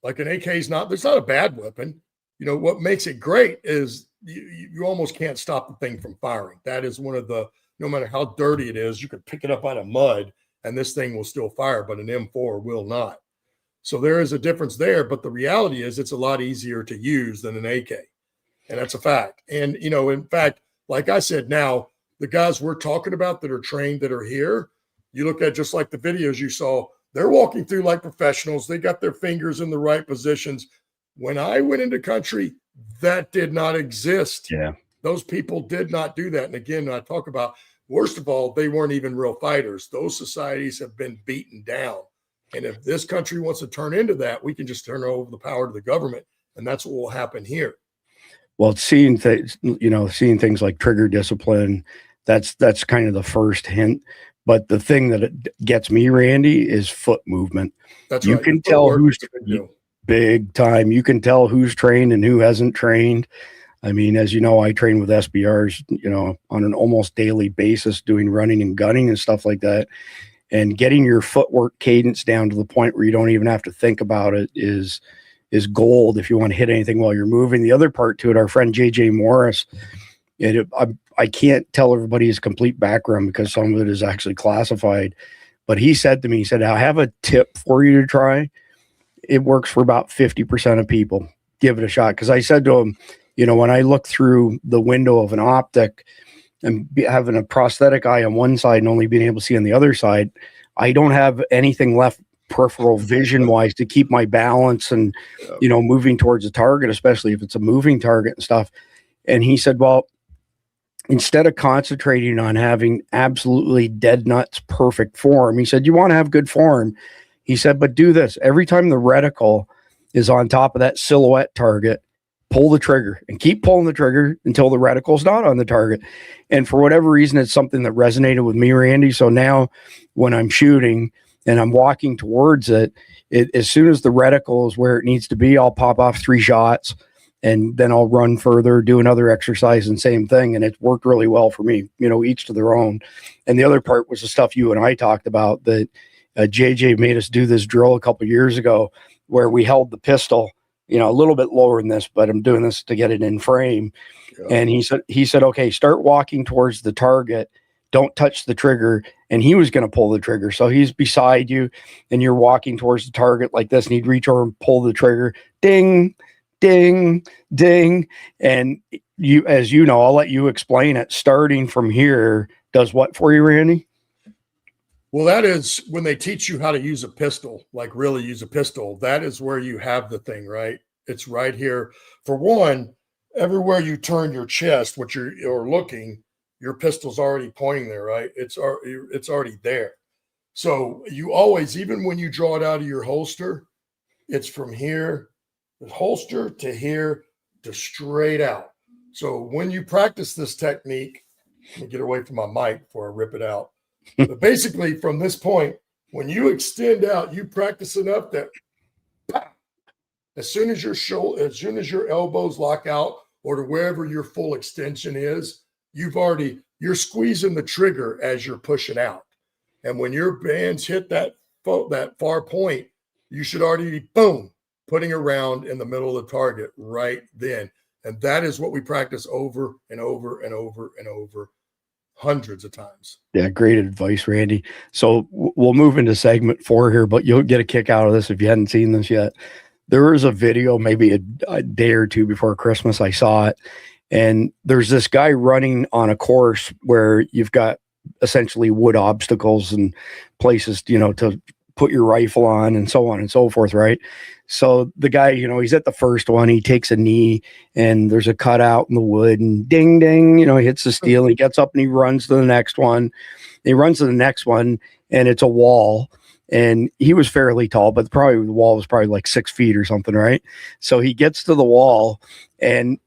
Like an AK is there's not a bad weapon. What makes it great is you almost can't stop the thing from firing. That is one of no matter how dirty it is, you could pick it up out of mud and this thing will still fire, but an M4 will not. So there is a difference there, but the reality is it's a lot easier to use than an AK. And that's a fact. And, in fact, like I said, now the guys we're talking about that are trained, that are here, you look at just like the videos you saw, they're walking through like professionals. They got their fingers in the right positions. When I went into country, that did not exist. Yeah. Those people did not do that. And again, I talk about, worst of all, they weren't even real fighters. Those societies have been beaten down. And if this country wants to turn into that, we can just turn over the power to the government. And that's what will happen here. Well, seeing things like trigger discipline, that's kind of the first hint. But the thing that gets me, Randy, is foot movement. That's you right. can tell who's big time. You can tell who's trained and who hasn't trained. I mean, as you know, I train with SBRs, on an almost daily basis, doing running and gunning and stuff like that. and getting your footwork cadence down to the point where you don't even have to think about it is gold if you want to hit anything while you're moving. The other part to it, our friend JJ Morris, I can't tell everybody his complete background because some of it is actually classified, but he said to me, he said, I have a tip for you to try. It works for about 50% of people. Give it a shot. Because I said to him, you know, when I look through the window of an optic and having a prosthetic eye on one side and only being able to see on the other side, I don't have anything left peripheral vision wise to keep my balance and, you know, moving towards a target, especially if it's a moving target and stuff. And he said, well, instead of concentrating on having absolutely dead nuts perfect form, he said, you want to have good form. He said, but do this. Every time the reticle is on top of that silhouette target, pull the trigger and keep pulling the trigger until the reticle's not on the target. And for whatever reason, it's something that resonated with me, Randy. So now when I'm shooting and I'm walking towards it, as soon as the reticle is where it needs to be, I'll pop off 3 shots. And then I'll run further, do another exercise, and same thing. And it worked really well for me, you know, each to their own. And the other part was the stuff you and I talked about that JJ made us do this drill a couple of years ago where we held the pistol, you know, a little bit lower than this, but I'm doing this to get it in frame. Yeah. And he said, okay, start walking towards the target. Don't touch the trigger. And he was going to pull the trigger. So he's beside you and you're walking towards the target like this. And he'd reach over and pull the trigger. Ding. Ding, ding. And you, as you know, I'll let you explain it. Starting from here does what for you, Randy? Well, that is when they teach you how to use a pistol, like really use a pistol. That is where you have the thing, right? It's right here. For one, everywhere you turn your chest, what you're looking, your pistol's already pointing there, right? It's already there. So you always, even when you draw it out of your holster, it's from here, the holster to here to straight out. So when you practice this technique, let me get away from my mic before I rip it out. But basically from this point, when you extend out, you practice enough that as soon as your elbows lock out or to wherever your full extension is, you're squeezing the trigger as you're pushing out. And when your bands hit that far point, you should already be, boom, putting a round in the middle of the target right then. And that is what we practice over and over and over and over hundreds of times. Yeah, great advice, Randy. So we'll move into segment 4 here, but you'll get a kick out of this if you hadn't seen this yet. There was a video maybe a day or two before Christmas. I saw it. And there's this guy running on a course where you've got essentially wood obstacles and places, you know, to put your rifle on and so on and so forth, right? So the guy, you know, he's at the first one, he takes a knee and there's a cutout in the wood and ding, ding, you know, he hits the steel and he gets up and he runs to the next one. He runs to the next one and it's a wall. And he was fairly tall, but probably the wall was probably like 6 feet or something, right? So he gets to the wall and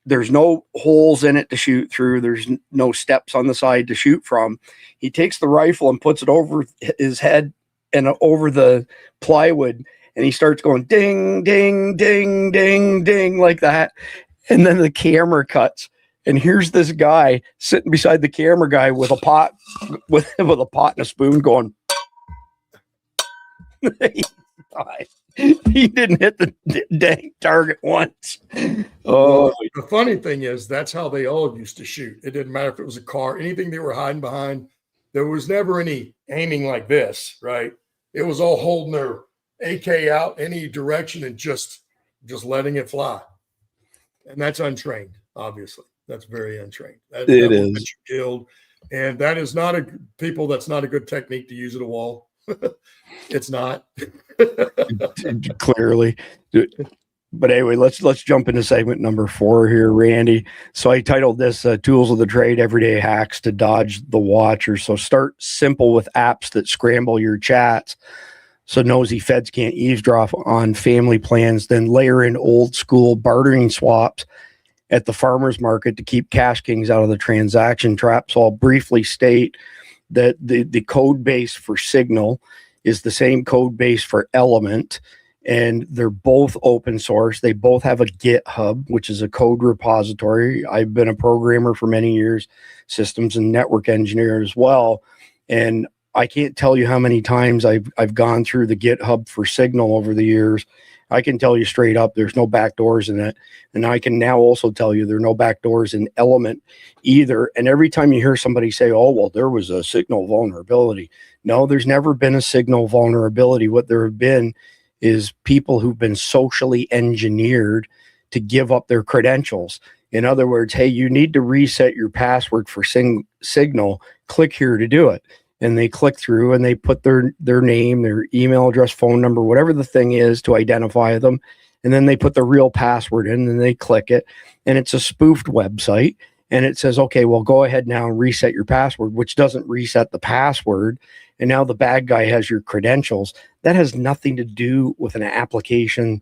there's no holes in it to shoot through. There's no steps on the side to shoot from. He takes the rifle and puts it over his head and over the plywood. And he starts going ding, ding, ding, ding, ding like that. And then the camera cuts. And here's this guy sitting beside the camera guy with a pot, with a pot and a spoon going. He didn't hit the dang target once. Oh, well, the funny thing is that's how they all used to shoot. It didn't matter if it was a car, anything they were hiding behind. There was never any aiming like this, right? It was all holding their AK out any direction and just letting it fly. And that's untrained, obviously. That's very untrained. That is. Get you killed. And that is not that's not a good technique to use at a wall. It's not. Clearly. But anyway, let's jump into segment number 4 here, Randy. So I titled this Tools of the Trade, Everyday Hacks to Dodge the Watcher. So start simple with apps that scramble your chats so nosy feds can't eavesdrop on family plans, then layer in old school bartering swaps at the farmer's market to keep cash kings out of the transaction trap. So I'll briefly state that the code base for Signal is the same code base for Element, and they're both open source. They both have a GitHub, which is a code repository. I've been a programmer for many years, systems and network engineer as well. And I can't tell you how many times I've gone through the GitHub for Signal over the years. I can tell you straight up, there's no back doors in it. And I can now also tell you there are no back doors in Element either. And every time you hear somebody say, oh, well, there was a Signal vulnerability. No, there's never been a Signal vulnerability. What there have been is people who've been socially engineered to give up their credentials. In other words, hey, you need to reset your password for Signal. Click here to do it. And they click through and they put their name, their email address, phone number, whatever the thing is to identify them. And then they put the real password in and they click it. And it's a spoofed website. And it says, okay, well, go ahead now and reset your password, which doesn't reset the password. And now the bad guy has your credentials. That has nothing to do with an application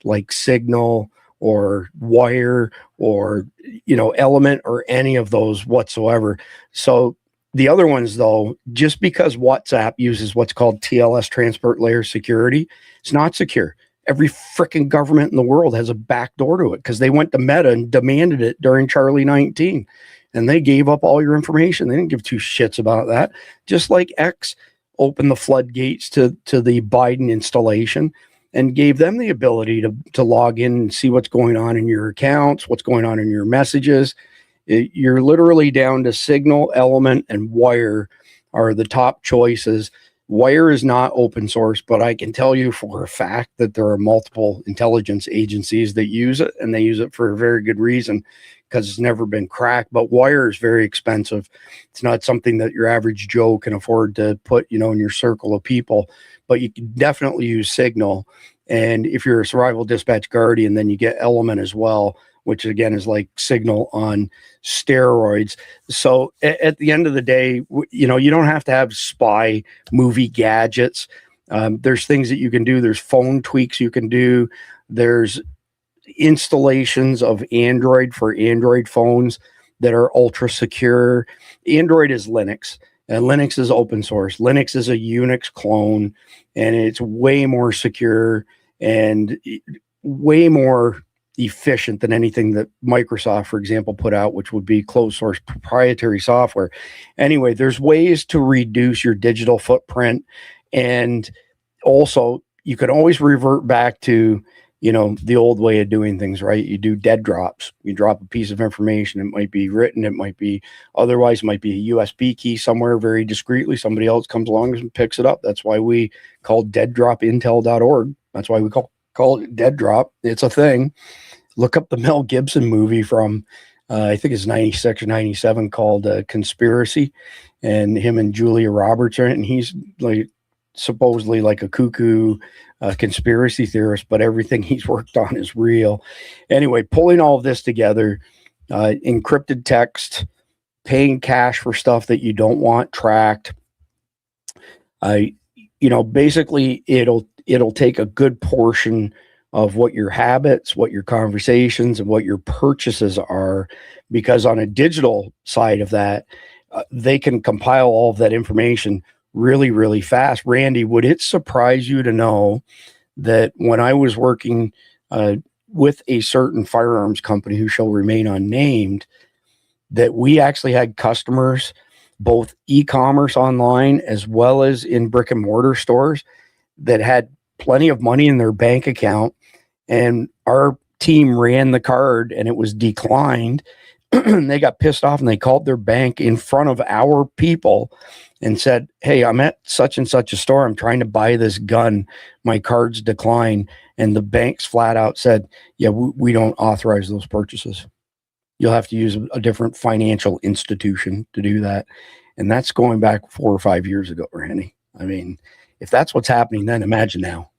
like Signal or Wire or, Element or any of those whatsoever. So the other ones, though, just because WhatsApp uses what's called TLS, transport layer security, it's not secure. Every freaking government in the world has a back door to it because they went to Meta and demanded it during Charlie 19. And they gave up all your information. They didn't give two shits about that. Just like X opened the floodgates to the Biden installation and gave them the ability to log in and see what's going on in your accounts, what's going on in your messages. You're literally down to Signal, Element, and Wire are the top choices. Wire is not open source, but I can tell you for a fact that there are multiple intelligence agencies that use it, and they use it for a very good reason because it's never been cracked. But Wire is very expensive. It's not something that your average Joe can afford to put, in your circle of people, but you can definitely use Signal. And if you're a survival dispatch guardian, then you get Element as well, which again is like Signal on steroids. So at the end of the day, you don't have to have spy movie gadgets. There's things that you can do. There's phone tweaks you can do. There's installations of Android for Android phones that are ultra secure. Android is Linux, and Linux is open source. Linux is a Unix clone, and it's way more secure and way more efficient than anything that Microsoft, for example, put out, which would be closed source proprietary software. Anyway, there's ways to reduce your digital footprint. And also you can always revert back to, the old way of doing things, right? You do dead drops. You drop a piece of information. It might be written. It might be otherwise, it might be a USB key somewhere very discreetly. Somebody else comes along and picks it up. That's why we call deaddropintel.org. That's why we call it dead drop. It's a thing. Look up the Mel Gibson movie from, I think it's 96 or 97 called Conspiracy, and him and Julia Roberts are in it, and he's like supposedly like a cuckoo conspiracy theorist, but everything he's worked on is real. Anyway, pulling all of this together, encrypted text, paying cash for stuff that you don't want tracked. Basically it'll take a good portion of what your habits, what your conversations, and what your purchases are, because on a digital side of that, they can compile all of that information really, really fast. Randy, would it surprise you to know that when I was working with a certain firearms company who shall remain unnamed, that we actually had customers, both e-commerce online as well as in brick and mortar stores, that had plenty of money in their bank account, and our team ran the card and it was declined. They got pissed off and they called their bank in front of our people and said, hey, I'm at such and such a store. I'm trying to buy this gun. My card's declined. And the banks flat out said, yeah, we don't authorize those purchases. You'll have to use a different financial institution to do that. And that's going back 4 or 5 years ago, Randy. I mean, if that's what's happening, then imagine now.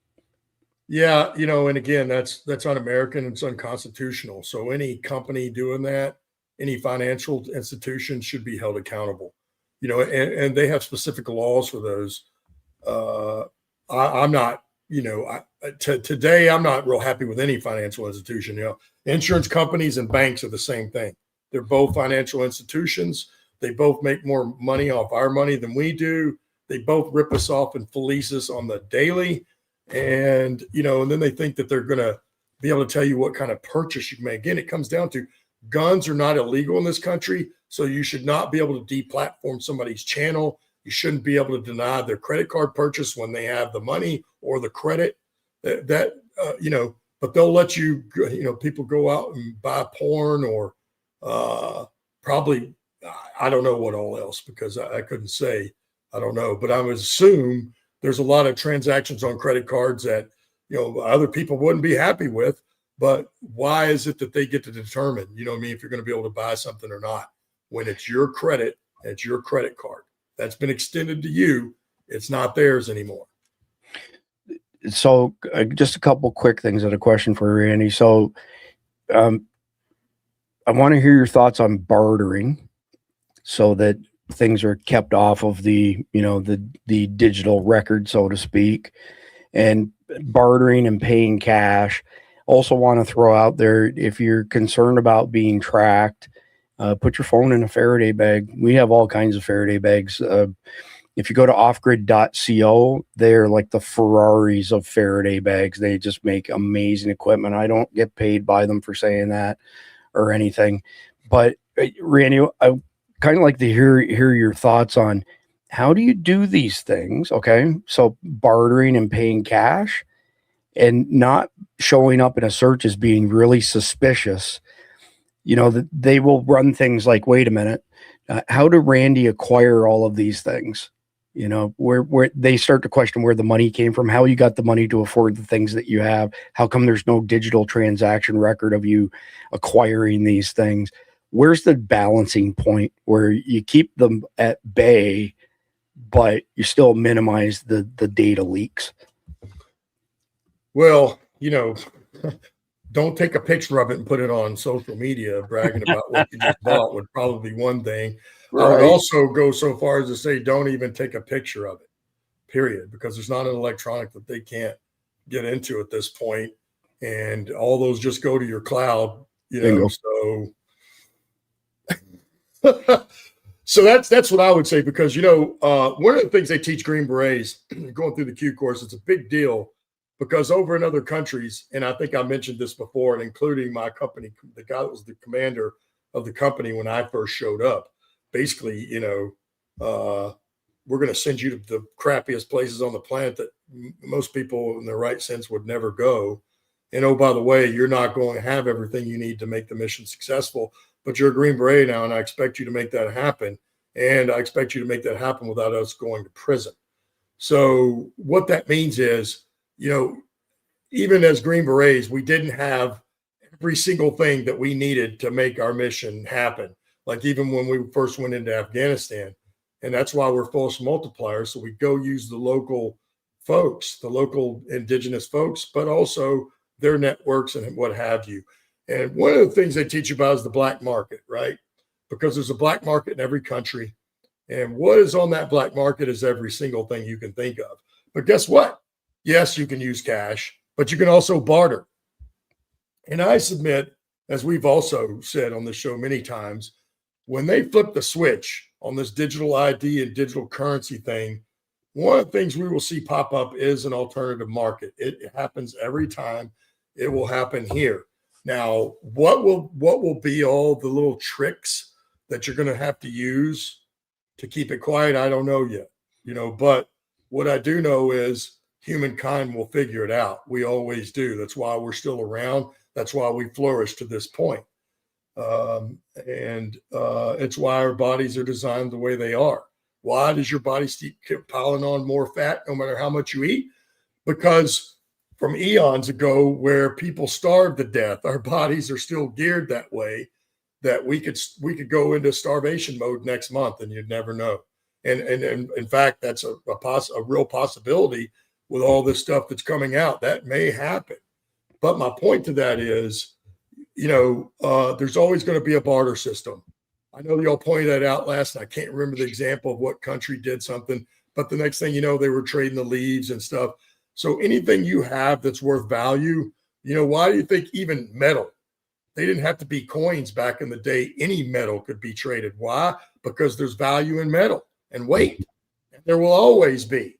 Yeah, and again, that's un-American. It's unconstitutional. So any company doing that, any financial institution should be held accountable. And they have specific laws for those. I'm not, today I'm not real happy with any financial institution. Insurance companies and banks are the same thing. They're both financial institutions. They both make more money off our money than we do. They both rip us off and fleece us on the daily. And, and then they think that they're going to be able to tell you what kind of purchase you can make. Again, it comes down to guns are not illegal in this country. So you should not be able to deplatform somebody's channel You shouldn't be able to deny their credit card purchase when they have the money or the credit but they'll let you, people go out and buy porn or probably, I don't know what all else, because I couldn't say, I don't know, but I would assume there's a lot of transactions on credit cards that, other people wouldn't be happy with, but why is it that they get to determine, if you're going to be able to buy something or not, when it's your credit, it's your credit card that's been extended to you. It's not theirs anymore. So just a couple quick things and a question for Randy. So I want to hear your thoughts on bartering so that things are kept off of the digital record, so to speak, and bartering and paying cash. Also want to throw out there, if you're concerned about being tracked, put your phone in a Faraday bag. We have all kinds of Faraday bags. If you go to offgrid.co, they're like the Ferraris of Faraday bags. They just make amazing equipment. I don't get paid by them for saying that or anything. But Randy, I kind of like to hear your thoughts on how do you do these things? Okay, so bartering and paying cash and not showing up in a search as being really suspicious. That they will run things like, wait a minute, how did Randy acquire all of these things? Where they start to question where the money came from, how you got the money to afford the things that you have. How come there's no digital transaction record of you acquiring these things? Where's the balancing point where you keep them at bay, but you still minimize the data leaks? Well, don't take a picture of it and put it on social media bragging about what you just bought would probably be one thing. Right. I would also go so far as to say, don't even take a picture of it, period, because there's not an electronic that they can't get into at this point. And all those just go to your cloud, so. So that's what I would say, because, one of the things they teach Green Berets going through the Q course, it's a big deal. Because over in other countries, and I think I mentioned this before, and including my company, the guy that was the commander of the company when I first showed up, basically, we're going to send you to the crappiest places on the planet that most people in their right sense would never go. And oh, by the way, you're not going to have everything you need to make the mission successful, but you're a Green Beret now, and I expect you to make that happen. And I expect you to make that happen without us going to prison. So what that means is, even as Green Berets, we didn't have every single thing that we needed to make our mission happen. Like even when we first went into Afghanistan, and that's why we're force multipliers. So we go use the local folks, the local indigenous folks, but also their networks and what have you. And one of the things they teach you about is the black market, right? Because there's a black market in every country. And what is on that black market is every single thing you can think of. But guess what? Yes, you can use cash, but you can also barter. And I submit, as we've also said on the show many times, when they flip the switch on this digital ID and digital currency thing, one of the things we will see pop up is an alternative market. It happens every time. It will happen here. Now, what will be all the little tricks that you're going to have to use to keep it quiet? I don't know yet, but what I do know is humankind will figure it out. We always do. That's why we're still around. That's why we flourish to this point. It's why our bodies are designed the way they are. Why does your body keep piling on more fat no matter how much you eat? Because from eons ago, where people starved to death, our bodies are still geared that way, that we could go into starvation mode next month and you'd never know. And in fact, that's a real possibility with all this stuff that's coming out. That may happen. But my point to that is, there's always going to be a barter system. I know y'all pointed that out last night. I can't remember the example of what country did something, but the next thing you know, they were trading the leaves and stuff. So anything you have that's worth value, why do you think even metal? They didn't have to be coins back in the day. Any metal could be traded. Why? Because there's value in metal and weight. And there will always be.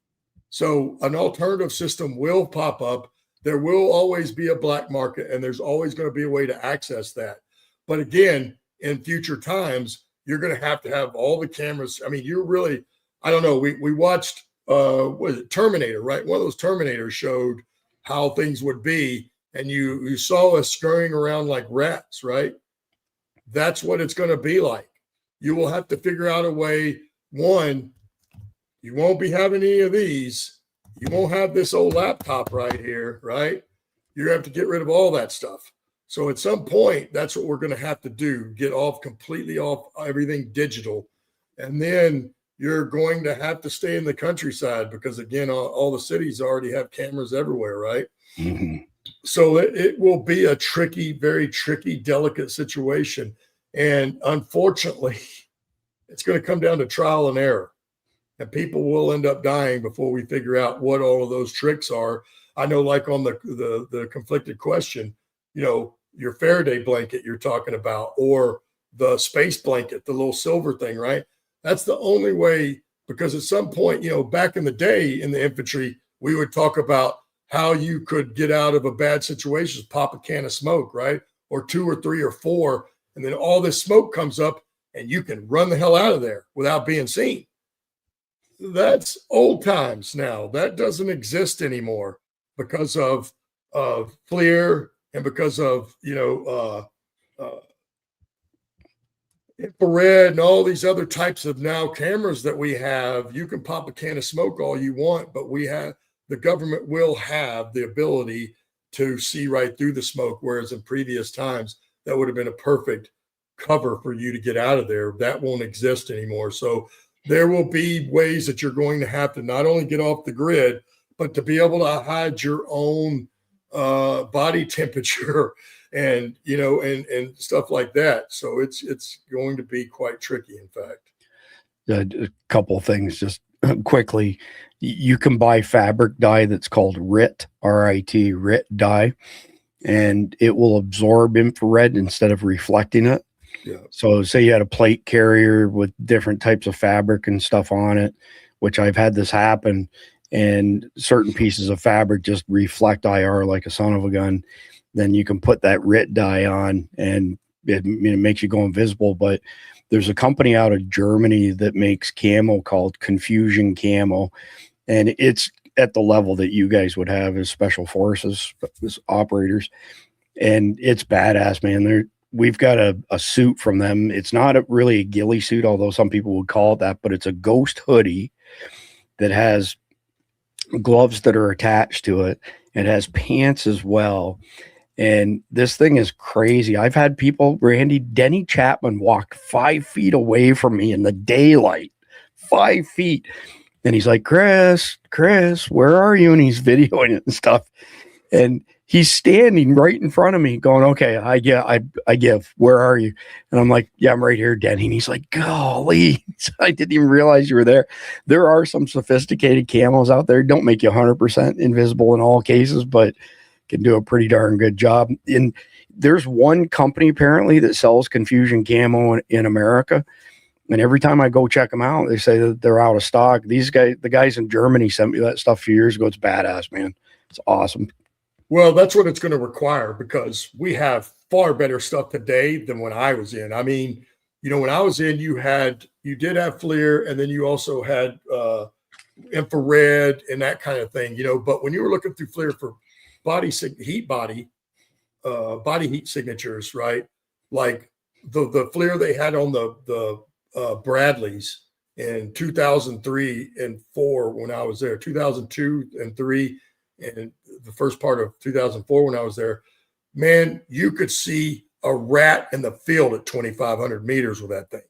So an alternative system will pop up. There will always be a black market, and there's always going to be a way to access that. But again, in future times, you're going to have all the cameras. I mean, I don't know. We watched what was it, Terminator, right? One of those Terminators showed how things would be, and you saw us scurrying around like rats, right? That's what it's going to be like. You will have to figure out a way. One, you won't be having any of these. You won't have this old laptop right here, right? You have to get rid of all that stuff. So at some point, that's what we're going to have to do, get completely off everything digital. And then you're going to have to stay in the countryside because, again, all the cities already have cameras everywhere, right? Mm-hmm. So it will be a tricky, very tricky, delicate situation. And unfortunately, it's going to come down to trial and error. And people will end up dying before we figure out what all of those tricks are. I know, like on the conflicted question, your Faraday blanket you're talking about, or the space blanket, the little silver thing, right? That's the only way, because at some point, back in the day in the infantry, we would talk about how you could get out of a bad situation, pop a can of smoke, right? Or 2 or 3 or 4, and then all this smoke comes up and you can run the hell out of there without being seen. That's old times now. That doesn't exist anymore because of FLIR and because of, infrared and all these other types of now cameras that we have. You can pop a can of smoke all you want, but the government will have the ability to see right through the smoke, whereas in previous times that would have been a perfect cover for you to get out of there. That won't exist anymore. So there will be ways that you're going to have to not only get off the grid, but to be able to hide your own body temperature and stuff like that. So it's going to be quite tricky, in fact. A couple of things just quickly. You can buy fabric dye that's called RIT, R-I-T, RIT dye, and it will absorb infrared instead of reflecting it. Yeah. So say you had a plate carrier with different types of fabric and stuff on it, which I've had this happen, and certain pieces of fabric just reflect IR like a son of a gun. Then you can put that RIT dye on and it makes you go invisible. But there's a company out of Germany that makes camo called Confusion Camo, and it's at the level that you guys would have as special forces as operators, and it's badass, man. We've got a suit from them. It's not really a ghillie suit, although some people would call it that, but it's a ghost hoodie that has gloves that are attached to it. It has pants as well. And this thing is crazy. I've had people, Denny Chapman walked 5 feet away from me in the daylight, 5 feet. And he's like, Chris, where are you? And he's videoing it and stuff. And he's standing right in front of me going, okay, I give, where are you? And I'm like, yeah, I'm right here, Denny. And he's like, golly, I didn't even realize you were there. There are some sophisticated camos out there. Don't make you 100% invisible in all cases, but can do a pretty darn good job. And there's one company apparently that sells Confusion Camo in America. And every time I go check them out, they say that they're out of stock. The guys in Germany sent me that stuff a few years ago. It's badass, man. It's awesome. Well, that's what it's going to require, because we have far better stuff today than when I was in. I mean, when I was in, you did have FLIR, and then you also had infrared and that kind of thing, but when you were looking through FLIR for body heat signatures, right? Like the FLIR they had on the Bradleys in 2003 and 4 when I was there, 2002 and 3, and the first part of 2004 when I was there, man, you could see a rat in the field at 2,500 meters with that thing.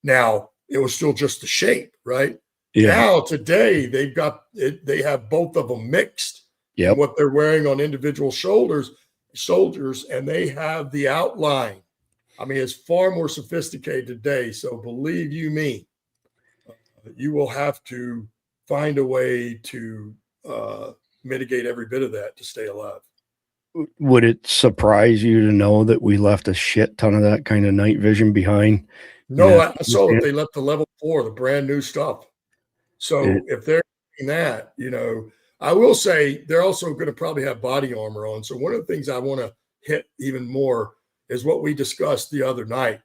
Now, it was still just the shape, right? Yeah. Now, today, they have both of them mixed. Yep. What they're wearing on individual soldiers, and they have the outline. I mean, it's far more sophisticated today. So believe you me, you will have to find a way to mitigate every bit of that to stay alive. Would it surprise you to know that we left a shit ton of that kind of night vision behind? No, I saw that they left the level 4, the brand new stuff. So if they're doing that, I will say they're also going to probably have body armor on. So one of the things I want to hit even more is what we discussed the other night.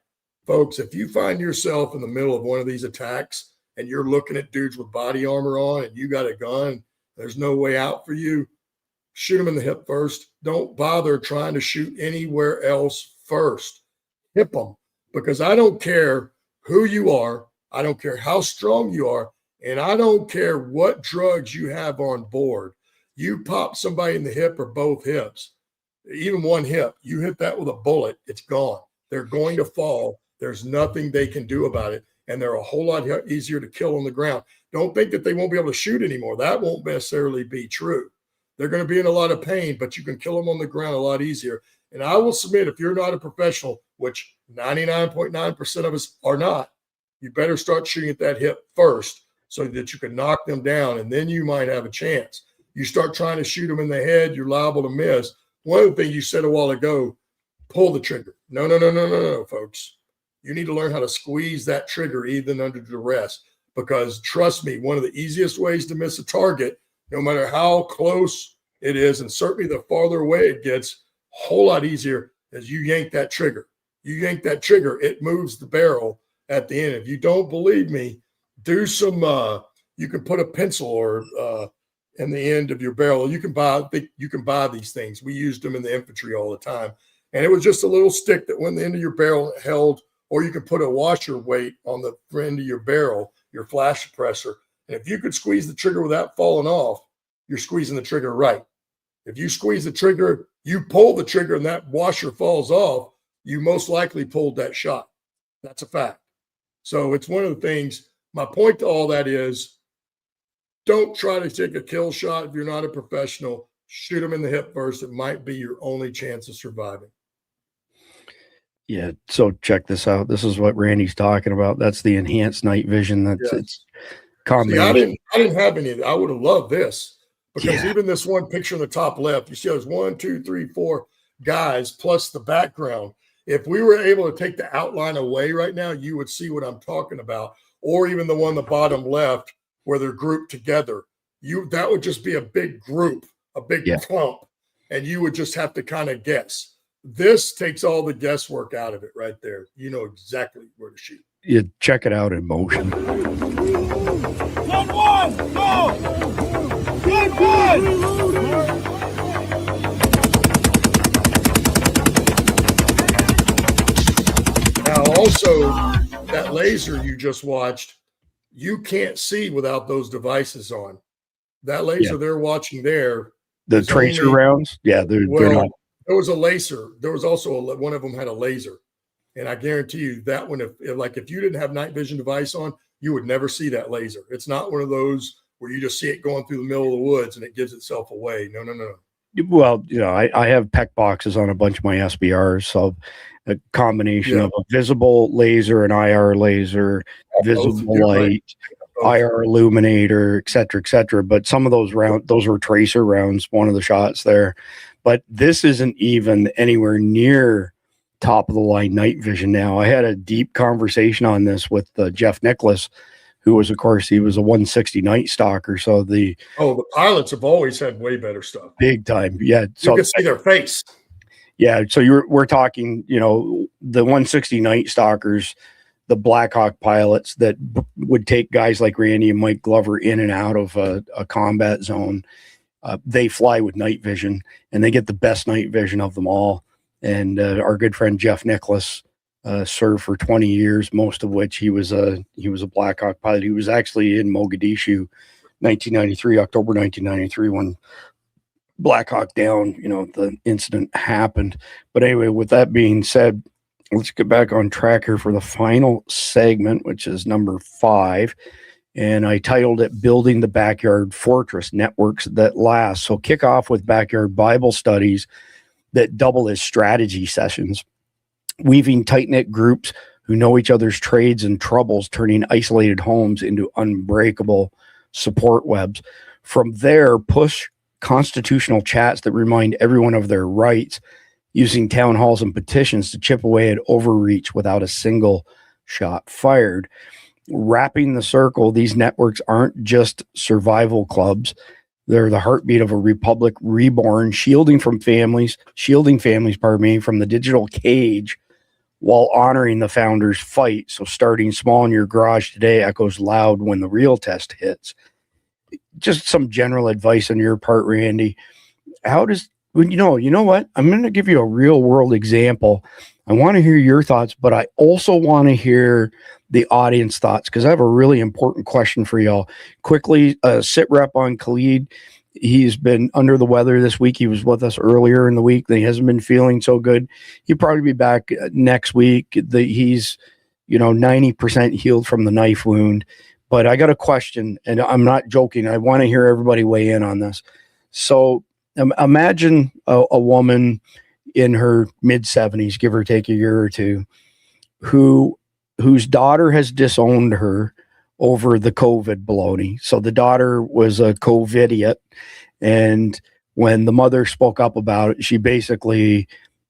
Folks, if you find yourself in the middle of one of these attacks and you're looking at dudes with body armor on and you got a gun, there's no way out for you, shoot them in the hip first. Don't bother trying to shoot anywhere else first. Hip them, because I don't care who you are. I don't care how strong you are. And I don't care what drugs you have on board. You pop somebody in the hip or both hips, even one hip, you hit that with a bullet, it's gone. They're going to fall. There's nothing they can do about it. And they're a whole lot easier to kill on the ground. Don't think that they won't be able to shoot anymore. That won't necessarily be true. They're going to be in a lot of pain, but you can kill them on the ground a lot easier. And I will submit, if you're not a professional, which 99.9% of us are not, you better start shooting at that hip first so that you can knock them down, and then you might have a chance. You start trying to shoot them in the head, you're liable to miss. One of the things you said a while ago, pull the trigger. No, folks. You need to learn how to squeeze that trigger even under duress, because trust me, one of the easiest ways to miss a target, no matter how close it is, and certainly the farther away it gets, a whole lot easier, is you yank that trigger. You yank that trigger, it moves the barrel at the end. If you don't believe me, do some, you can put a pencil or in the end of your barrel. You can buy these things. We used them in the infantry all the time. And it was just a little stick that went in the end of your barrel held, or you can put a washer weight on the end of your barrel, your flash suppressor. And if you could squeeze the trigger without falling off, you're squeezing the trigger right. If you squeeze the trigger, you pull the trigger and that washer falls off, you most likely pulled that shot. That's a fact. So it's one of the things. My point to all that is, don't try to take a kill shot if you're not a professional. Shoot them in the hip first. It might be your only chance of surviving. Yeah. So check this out. This is what Randy's talking about. That's the enhanced night vision. It's combination. See, I didn't have any of that. I would have loved this, because even this one picture in the top left, you see there's 1, 2, 3, 4 guys plus the background. If we were able to take the outline away right now, you would see what I'm talking about. Or even the one on the bottom left where they're grouped together. That would just be a big group, a big clump, and you would just have to kind of guess. This takes all the guesswork out of it right there. You know exactly where to shoot. You check it out in motion. Good one, go! Good one! Now, also, that laser you just watched, you can't see without those devices on. That laser they're watching there. The tracer rounds? Yeah, they're not. There was a laser. There was also one of them had a laser. And I guarantee you that one, if you didn't have night vision device on, you would never see that laser. It's not one of those where you just see it going through the middle of the woods and it gives itself away. No. Well, I have PEC boxes on a bunch of my SBRs, so a combination of a visible laser, an IR laser, visible light, IR illuminator, et cetera, but some of those were tracer rounds, one of the shots there. But this isn't even anywhere near top of the line night vision now. I had a deep conversation on this with Jeff Nicholas, who was, of course, he was a 160 Night Stalker. So the pilots have always had way better stuff. Big time. Yeah. So you can see their face. Yeah. So we're talking, the 160 Night Stalkers, the Black Hawk pilots that would take guys like Randy and Mike Glover in and out of a combat zone. They fly with night vision, and they get the best night vision of them all. And our good friend Jeff Nicholas served for 20 years, most of which he was a Black Hawk pilot. He was actually in Mogadishu, October 1993, when Black Hawk Down, the incident happened. But anyway, with that being said, let's get back on track here for the final segment, which is number 5. And I titled it Building the Backyard Fortress, Networks That Last. So kick off with backyard Bible studies that double as strategy sessions, weaving tight-knit groups who know each other's trades and troubles, turning isolated homes into unbreakable support webs. From there, push constitutional chats that remind everyone of their rights, using town halls and petitions to chip away at overreach without a single shot fired. Wrapping the circle, these networks aren't just survival clubs. They're the heartbeat of a republic reborn, shielding families, from the digital cage while honoring the founder's fight. So starting small in your garage today echoes loud when the real test hits. Just some general advice on your part, Randy. How does, when you know what? I'm going to give you a real world example. I want to hear your thoughts, but I also want to hear the audience thoughts because I have a really important question for y'all. Quickly, sit rep on Khalid. He's been under the weather this week. He was with us earlier in the week. He hasn't been feeling so good. He'll probably be back next week. He's 90% healed from the knife wound. But I got a question, and I'm not joking. I want to hear everybody weigh in on this. So imagine a woman in her mid-70s, give or take a year or two, whose daughter has disowned her over the COVID baloney. So the daughter was a COVIDiot, and when the mother spoke up about it, she basically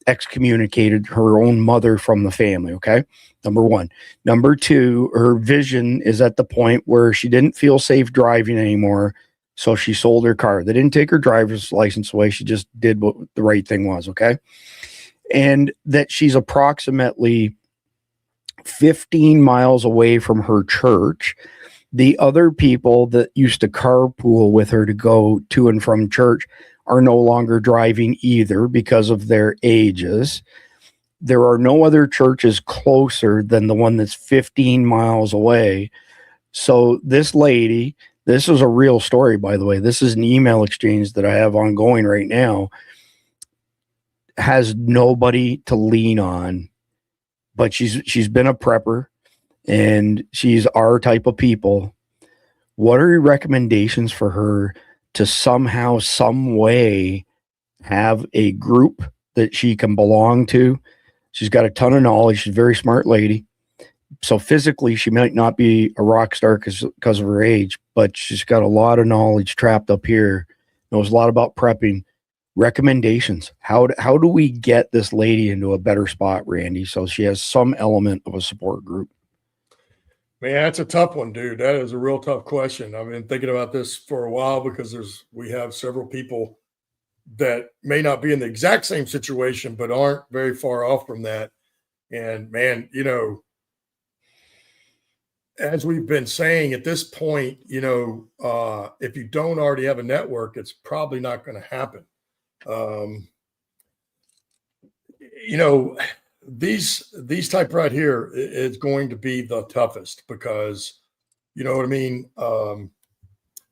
excommunicated her own mother from the family. Okay. Number one. Number two, her vision is at the point where she didn't feel safe driving anymore. So she sold her car. They didn't take her driver's license away. She just did what the right thing was. Okay. And that she's approximately 15 miles away from her church. The other people that used to carpool with her to go to and from church are no longer driving either because of their ages. There are no other churches closer than the one that's 15 miles away. So this lady, this is a real story, by the way. This is an email exchange that I have ongoing right now, has nobody to lean on, but she's been a prepper and she's our type of people. What are your recommendations for her to somehow, some way have a group that she can belong to? She's got a ton of knowledge. She's a very smart lady. So physically, she might not be a rock star because of her age, but she's got a lot of knowledge trapped up here. Knows a lot about prepping. Recommendations. How do we get this lady into a better spot, Randy, so she has some element of a support group? Man, that's a tough one, dude. That is a real tough question. I've been thinking about this for a while because we have several people that may not be in the exact same situation, but aren't very far off from that. And man, as we've been saying at this point, if you don't already have a network, it's probably not going to happen. These type right here is going to be the toughest because, you know what I mean?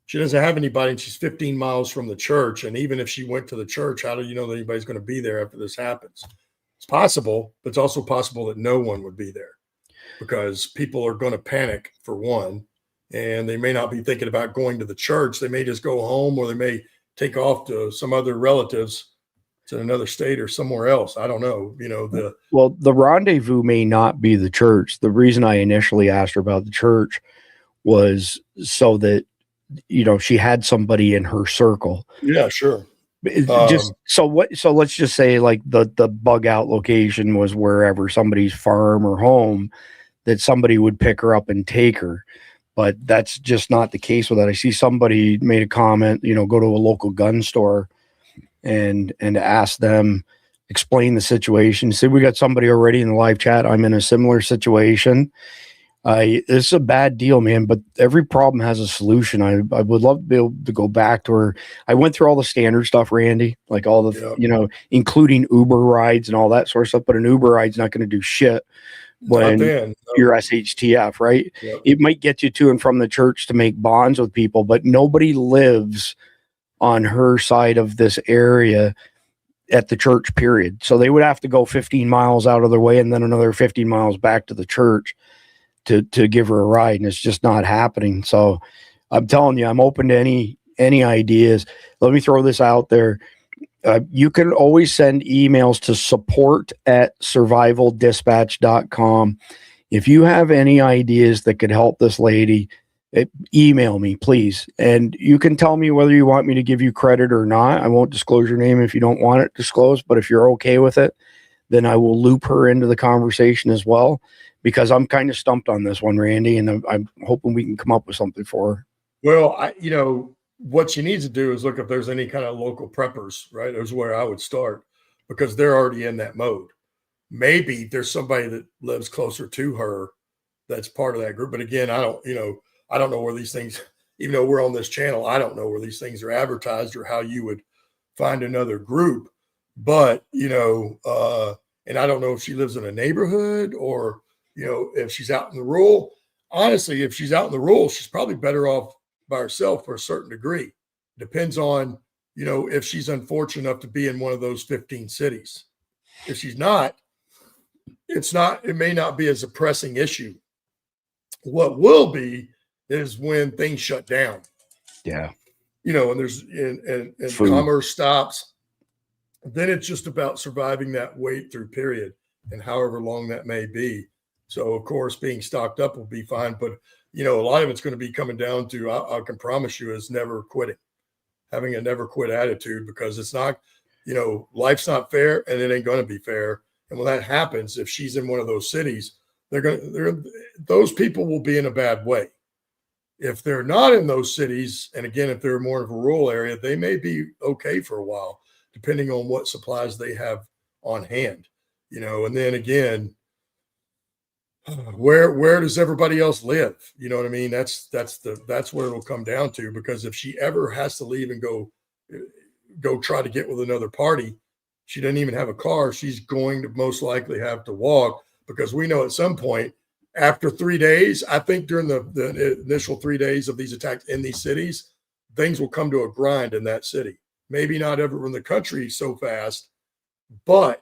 She doesn't have anybody and she's 15 miles from the church. And even if she went to the church, how do you know that anybody's going to be there after this happens? It's possible, but it's also possible that no one would be there because people are going to panic for one, and they may not be thinking about going to the church. They may just go home, or they may take off to some other relatives to another state or somewhere else. I don't know. The rendezvous may not be the church. The reason I initially asked her about the church was so that, she had somebody in her circle. Yeah, sure. So let's just say like the bug out location was wherever, somebody's farm or home, that somebody would pick her up and take her. But that's just not the case with that. I see somebody made a comment, go to a local gun store and ask them, explain the situation. See, we got somebody already in the live chat. I'm in a similar situation. This is a bad deal, man, but every problem has a solution. I would love to be able to go back to her. I went through all the standard stuff, Randy, like all the, including Uber rides and all that sort of stuff, but an Uber ride's not going to do shit when you're SHTF, right? Yep. It might get you to and from the church to make bonds with people, but nobody lives on her side of this area at the church, period. So they would have to go 15 miles out of their way and then another 15 miles back to the church to give her a ride, and it's just not happening. So I'm telling you, I'm open to any ideas. Let me throw this out there. You can always send emails to support@survivaldispatch.com. If you have any ideas that could help this lady, email me, please. And you can tell me whether you want me to give you credit or not. I won't disclose your name if you don't want it disclosed, but if you're okay with it, then I will loop her into the conversation as well, because I'm kind of stumped on this one, Randy, and I'm hoping we can come up with something for her. Well, what she needs to do is look if there's any kind of local preppers, right? That's where I would start, because they're already in that mode. maybe there's somebody that lives closer to her that's part of that group. But again, I don't know where these things, even though we're on this channel, I don't know where these things are advertised or how you would find another group. But, and I don't know if she lives in a neighborhood or, if she's out in the rural. Honestly, if she's out in the rural, she's probably better off by herself for a certain degree. Depends on, if she's unfortunate enough to be in one of those 15 cities. If she's not, it may not be as a pressing issue. What will be is when things shut down. Yeah. And there's and commerce stops. Then it's just about surviving that wait through period and however long that may be. So of course, being stocked up will be fine, but a lot of it's going to be coming down to, I can promise you, is never quitting, having a never quit attitude, because it's not, life's not fair and it ain't going to be fair. And when that happens, if she's in one of those cities, those people will be in a bad way. If they're not in those cities, and again, if they're more of a rural area, they may be okay for a while, depending on what supplies they have on hand, and then again, where does everybody else live? You know what I mean? That's where it'll come down to, because if she ever has to leave and go try to get with another party, she doesn't even have a car. She's going to most likely have to walk, because we know at some point after 3 days, I think during the initial 3 days of these attacks in these cities, things will come to a grind in that city. Maybe not everywhere in the country so fast, but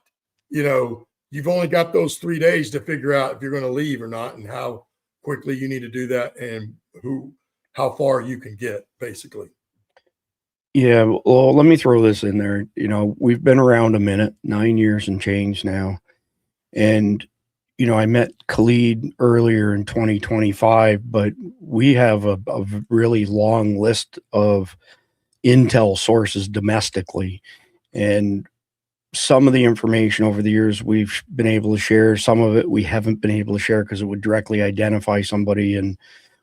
you've only got those 3 days to figure out if you're going to leave or not, and how quickly you need to do that, and how far you can get, basically. Yeah. Well, let me throw this in there. We've been around a minute, 9 years and change now. And, I met Khalid earlier in 2025, but we have a really long list of intel sources domestically. And some of the information over the years we've been able to share, some of it we haven't been able to share because it would directly identify somebody and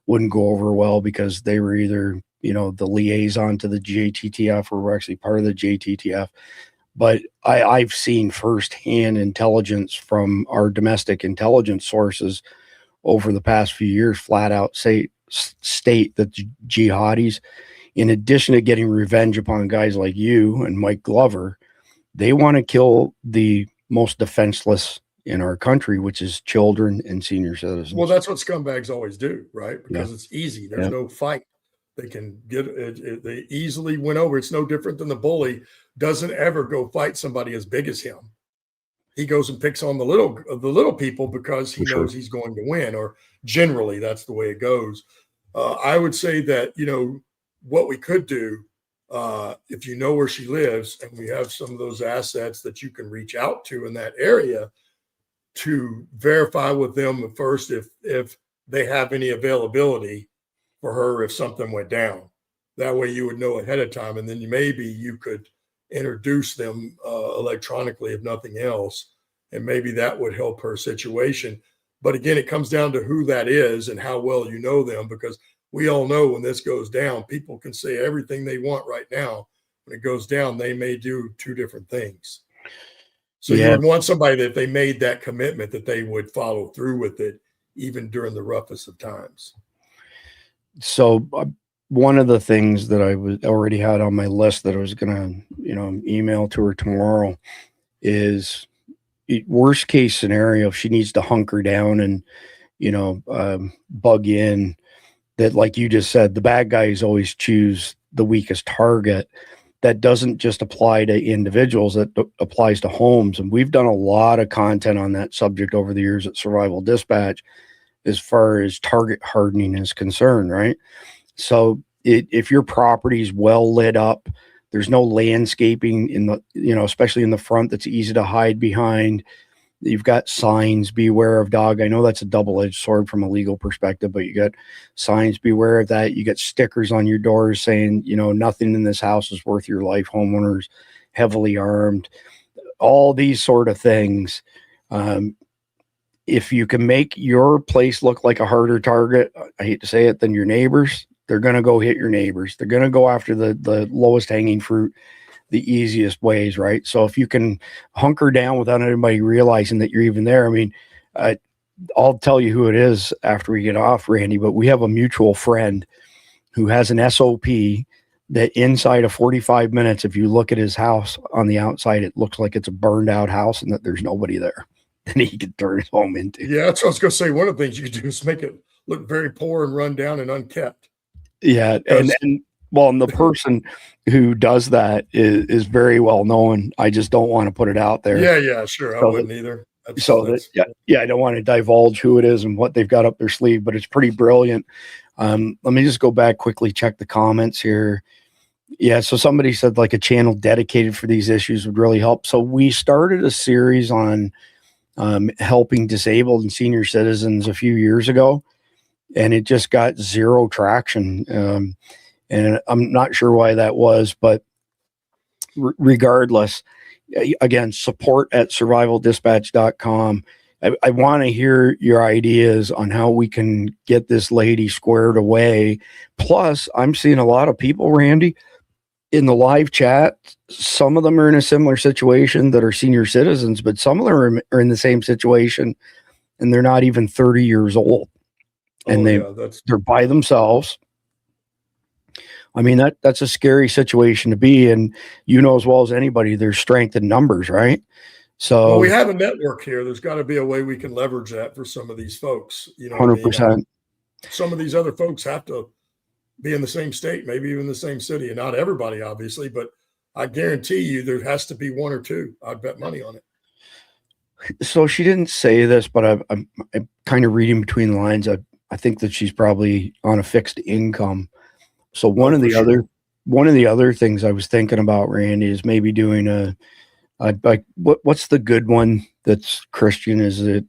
wouldn't go over well, because they were either, the liaison to the JTTF or were actually part of the JTTF. But I've seen firsthand intelligence from our domestic intelligence sources over the past few years flat out state that the jihadis, in addition to getting revenge upon guys like you and Mike Glover, they want to kill the most defenseless in our country, which is children and senior citizens. Well, that's what scumbags always do, right? Because it's easy. There's no fight. They can get it. They easily win over. It's no different than the bully doesn't ever go fight somebody as big as him. He goes and picks on the little people because he knows he's going to win, or generally that's the way it goes. I would say that, what we could do, if you know where she lives and we have some of those assets that you can reach out to in that area, to verify with them first if they have any availability for her if something went down. That way you would know ahead of time, and then maybe you could introduce them electronically, if nothing else, and maybe that would help her situation. But again, it comes down to who that is and how well you know them, because we all know when this goes down, people can say everything they want right now. When it goes down, they may do two different things. So you would want somebody that if they made that commitment, that they would follow through with it, even during the roughest of times. So one of the things that I was already had on my list that I was going to, email to her tomorrow is worst case scenario. If she needs to hunker down and, bug in, that, like you just said, the bad guys always choose the weakest target. That doesn't just apply to individuals, that applies to homes. And we've done a lot of content on that subject over the years at Survival Dispatch, as far as target hardening is concerned, right? So if your property is well lit up, there's no landscaping in the, especially in the front, that's easy to hide behind. You've got signs, beware of dog. I know that's a double-edged sword from a legal perspective, but you got signs, beware of that. You got stickers on your doors saying, nothing in this house is worth your life. Homeowners heavily armed, all these sort of things. If you can make your place look like a harder target, I hate to say it, than your neighbors, they're going to go hit your neighbors. They're going to go after the lowest hanging fruit. the easiest ways, right? So if you can hunker down without anybody realizing that you're even there, I mean, I'll tell you who it is after we get off, Randy, but we have a mutual friend who has an SOP that inside of 45 minutes, if you look at his house on the outside, it looks like it's a burned out house and that there's nobody there that he can turn his home into. Yeah, that's what I was going to say. One of the things you could do is make it look very poor and run down and unkept. Yeah. And the person who does that is very well known. I just don't want to put it out there. Yeah, sure. I wouldn't either. I don't want to divulge who it is and what they've got up their sleeve, but it's pretty brilliant. Let me just go back quickly, check the comments here. Yeah, so somebody said like a channel dedicated for these issues would really help. So we started a series on helping disabled and senior citizens a few years ago, and it just got zero traction. And I'm not sure why that was, but regardless, again, support@survivaldispatch.com. I want to hear your ideas on how we can get this lady squared away. Plus, I'm seeing a lot of people, Randy, in the live chat. Some of them are in a similar situation that are senior citizens, but some of them are in the same situation and they're not even 30 years old. And they're by themselves. I mean, that's a scary situation to be in. You know as well as anybody, there's strength in numbers, right? So we have a network here. There's got to be a way we can leverage that for some of these folks. 100%. Some of these other folks have to be in the same state, maybe even the same city, and not everybody, obviously, but I guarantee you there has to be one or two. I'd bet money on it. So she didn't say this, but I'm kind of reading between the lines. I think that she's probably on a fixed income. So one of the other things I was thinking about, Randy, is maybe doing what's the good one that's Christian? Is it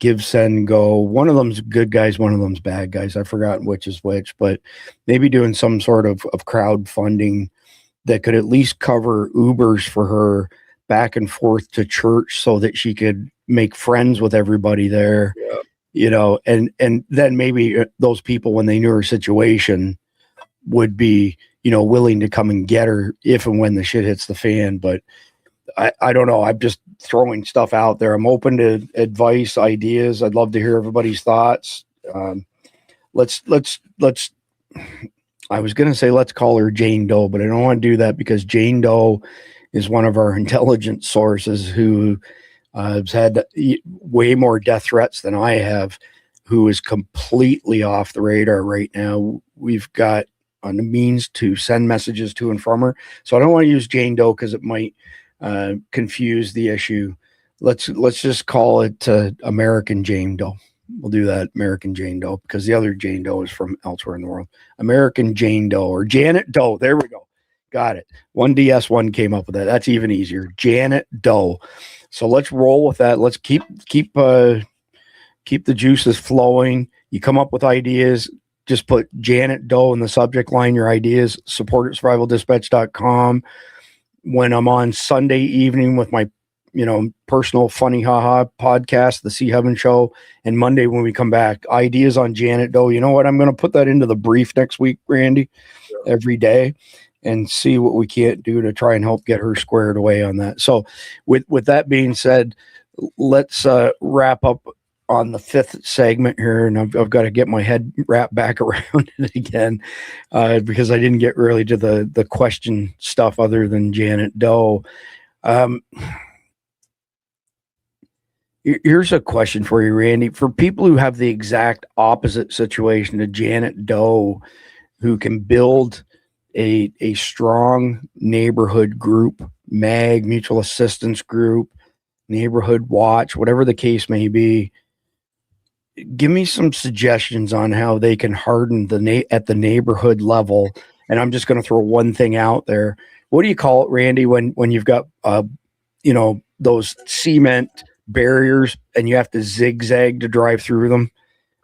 Give, Send, Go? One of them's good guys, one of them's bad guys. I've forgotten which is which, but maybe doing some sort of crowdfunding that could at least cover Ubers for her back and forth to church so that she could make friends with everybody there. Yeah. And then maybe those people, when they knew her situation, would be, willing to come and get her if and when the shit hits the fan. But I don't know. I'm just throwing stuff out there. I'm open to advice, ideas. I'd love to hear everybody's thoughts. Let's I was going to say, let's call her Jane Doe, but I don't want to do that because Jane Doe is one of our intelligence sources who has had way more death threats than I have, who is completely off the radar right now. We've got a means to send messages to and from her. So I don't want to use Jane Doe because it might confuse the issue. Let's just call it American Jane Doe. We'll do that, American Jane Doe, because the other Jane Doe is from elsewhere in the world. American Jane Doe or Janet Doe. There we go. Got it. 1DS1 came up with that. That's even easier. Janet Doe. So let's roll with that. Let's keep the juices flowing. You come up with ideas, just put Janet Doe in the subject line, your ideas, support@survivaldispatch.com. When I'm on Sunday evening with my, personal funny haha podcast, the Sea Heaven Show, and Monday when we come back, ideas on Janet Doe. You know what? I'm going to put that into the brief next week, Randy, every day, and see what we can't do to try and help get her squared away on that. So with that being said, let's wrap up on the fifth segment here, and I've got to get my head wrapped back around it again because I didn't get really to the question stuff other than Janet Doe. Here's a question for you, Randy. For people who have the exact opposite situation to Janet Doe, who can build a strong neighborhood group, MAG, mutual assistance group, neighborhood watch, whatever the case may be, give me some suggestions on how they can harden at the neighborhood level. And I'm just going to throw one thing out there. What do you call it, Randy, when you've got those cement barriers and you have to zigzag to drive through them?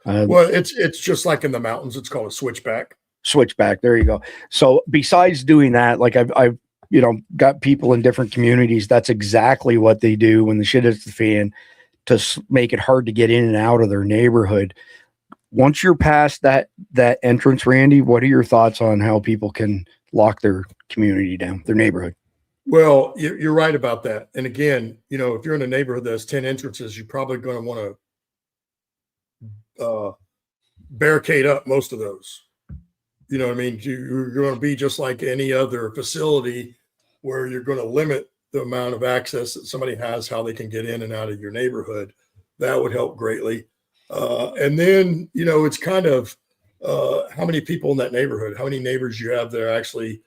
Well, it's just like in the mountains. It's called a switchback. Switchback. There you go. So besides doing that, like I've got people in different communities. That's exactly what they do when the shit hits the fan to make it hard to get in and out of their neighborhood. Once you're past that entrance, Randy, what are your thoughts on how people can lock their community down, their neighborhood. Well, you're right about that. And again, if you're in a neighborhood that has 10 entrances, you're probably going to want to barricade up most of those. You know what I mean? You're going to be just like any other facility where you're going to limit the amount of access that somebody has, how they can get in and out of your neighborhood. That would help greatly. And then, it's kind of how many people in that neighborhood, how many neighbors you have that are actually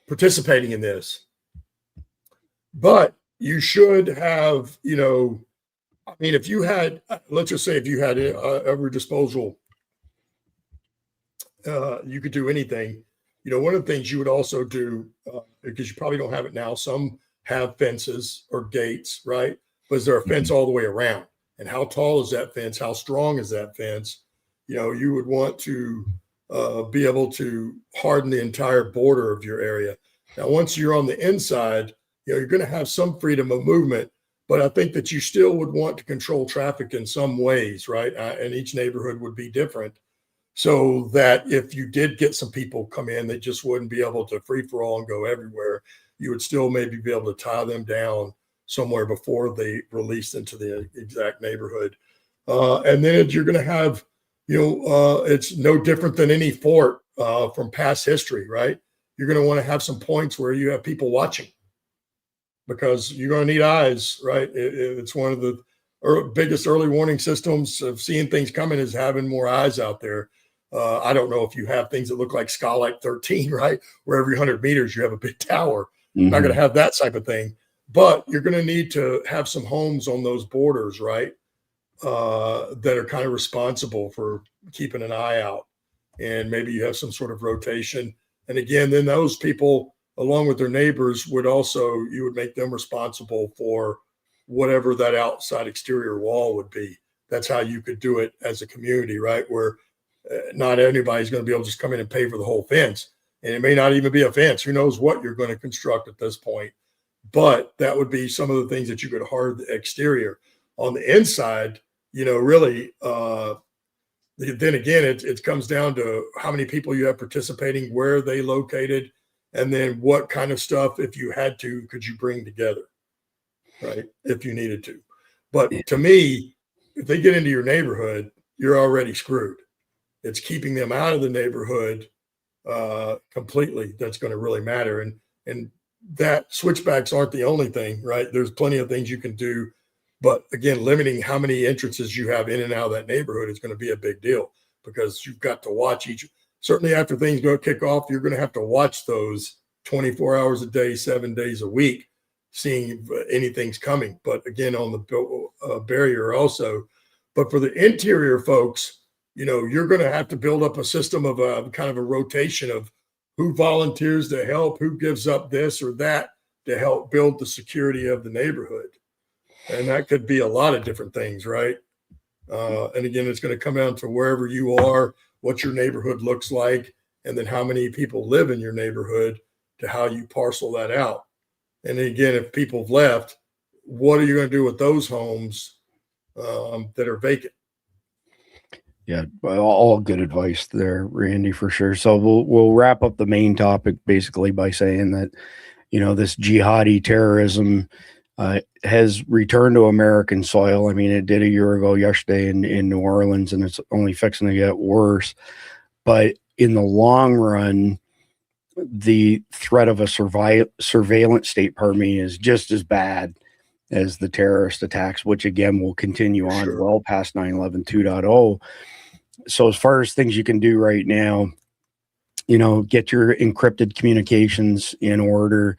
participating in this. But you should have, if you had, let's just say if you had every disposal, you could do anything. One of the things you would also do, because you probably don't have it now, some have fences or gates, right? But is there a fence all the way around? And how tall is that fence? How strong is that fence? You would want to be able to harden the entire border of your area. Now, once you're on the inside, you're going to have some freedom of movement, but I think that you still would want to control traffic in some ways, right? And each neighborhood would be different, so that if you did get some people come in, they just wouldn't be able to free for all and go everywhere. You would still maybe be able to tie them down somewhere before they released into the exact neighborhood. And then you're going to have, it's no different than any fort from past history, right? You're going to want to have some points where you have people watching, because you're going to need eyes, right? It's one of the biggest early warning systems of seeing things coming is having more eyes out there. I don't know if you have things that look like Skylight 13, right? Where every 100 meters you have a big tower. Mm-hmm. Not going to have that type of thing, but you're going to need to have some homes on those borders, right? That are kind of responsible for keeping an eye out. And maybe you have some sort of rotation. And again, then those people, along with their neighbors, you would make them responsible for whatever that outside exterior wall would be. That's how you could do it as a community, right? Where not anybody's going to be able to just come in and pay for the whole fence. And it may not even be a fence. Who knows what you're going to construct at this point. But that would be some of the things that you could harden the exterior. On the inside, really, then again, it comes down to how many people you have participating, where are they located, and then what kind of stuff, if you had to, could you bring together, right? If you needed to. But to me, if they get into your neighborhood, you're already screwed. It's keeping them out of the neighborhood completely that's going to really matter. And that switchbacks aren't the only thing, right? There's plenty of things you can do. But again, limiting how many entrances you have in and out of that neighborhood is going to be a big deal, because you've got to watch certainly after things go kick off, you're going to have to watch those 24 hours a day, 7 days a week, seeing if anything's coming. But again, on the barrier also. But for the interior folks, you're going to have to build up a system of a kind of a rotation of who volunteers to help, who gives up this or that to help build the security of the neighborhood. And that could be a lot of different things, right? And again, it's going to come down to wherever you are, what your neighborhood looks like, and then how many people live in your neighborhood to how you parcel that out. And again, if people have left, what are you going to do with those homes that are vacant? Yeah, all good advice there, Randy, for sure. So we'll wrap up the main topic basically by saying that, this jihadi terrorism has returned to American soil. I mean, it did a year ago yesterday in New Orleans, and it's only fixing to get worse. But in the long run, the threat of a surveillance state, is just as bad as the terrorist attacks, which again will continue on well past 9/11 2.0. So as far as things you can do right now, get your encrypted communications in order.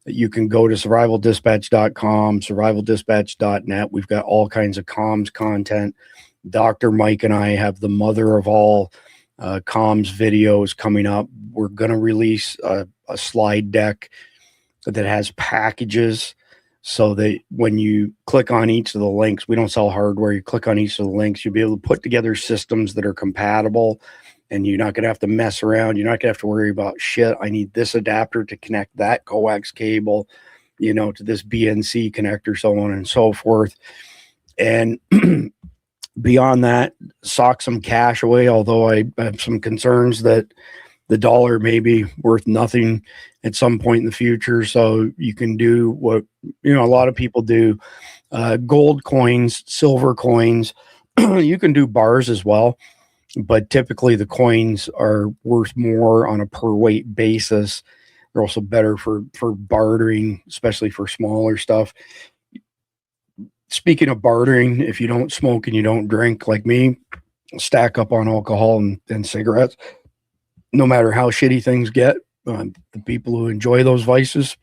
You can go to survivaldispatch.com, survivaldispatch.net. We've got all kinds of comms content. Dr. Mike and I have the mother of all comms videos coming up. We're going to release a slide deck that has packages, so that when you click on each of the links, we don't sell hardware. You click on each of the links, you'll be able to put together systems that are compatible, and you're not going to have to mess around. You're not going to have to worry about shit. I need this adapter to connect that coax cable, to this BNC connector, so on and so forth. And Beyond that, sock some cash away, although I have some concerns that the dollar may be worth nothing at some point in the future. So you can do what, a lot of people do, gold coins, silver coins. You can do bars as well, but typically the coins are worth more on a per weight basis. They're also better for bartering, especially for smaller stuff. Speaking of bartering, if you don't smoke and you don't drink like me, stack up on alcohol and cigarettes. No matter how shitty things get, the people who enjoy those vices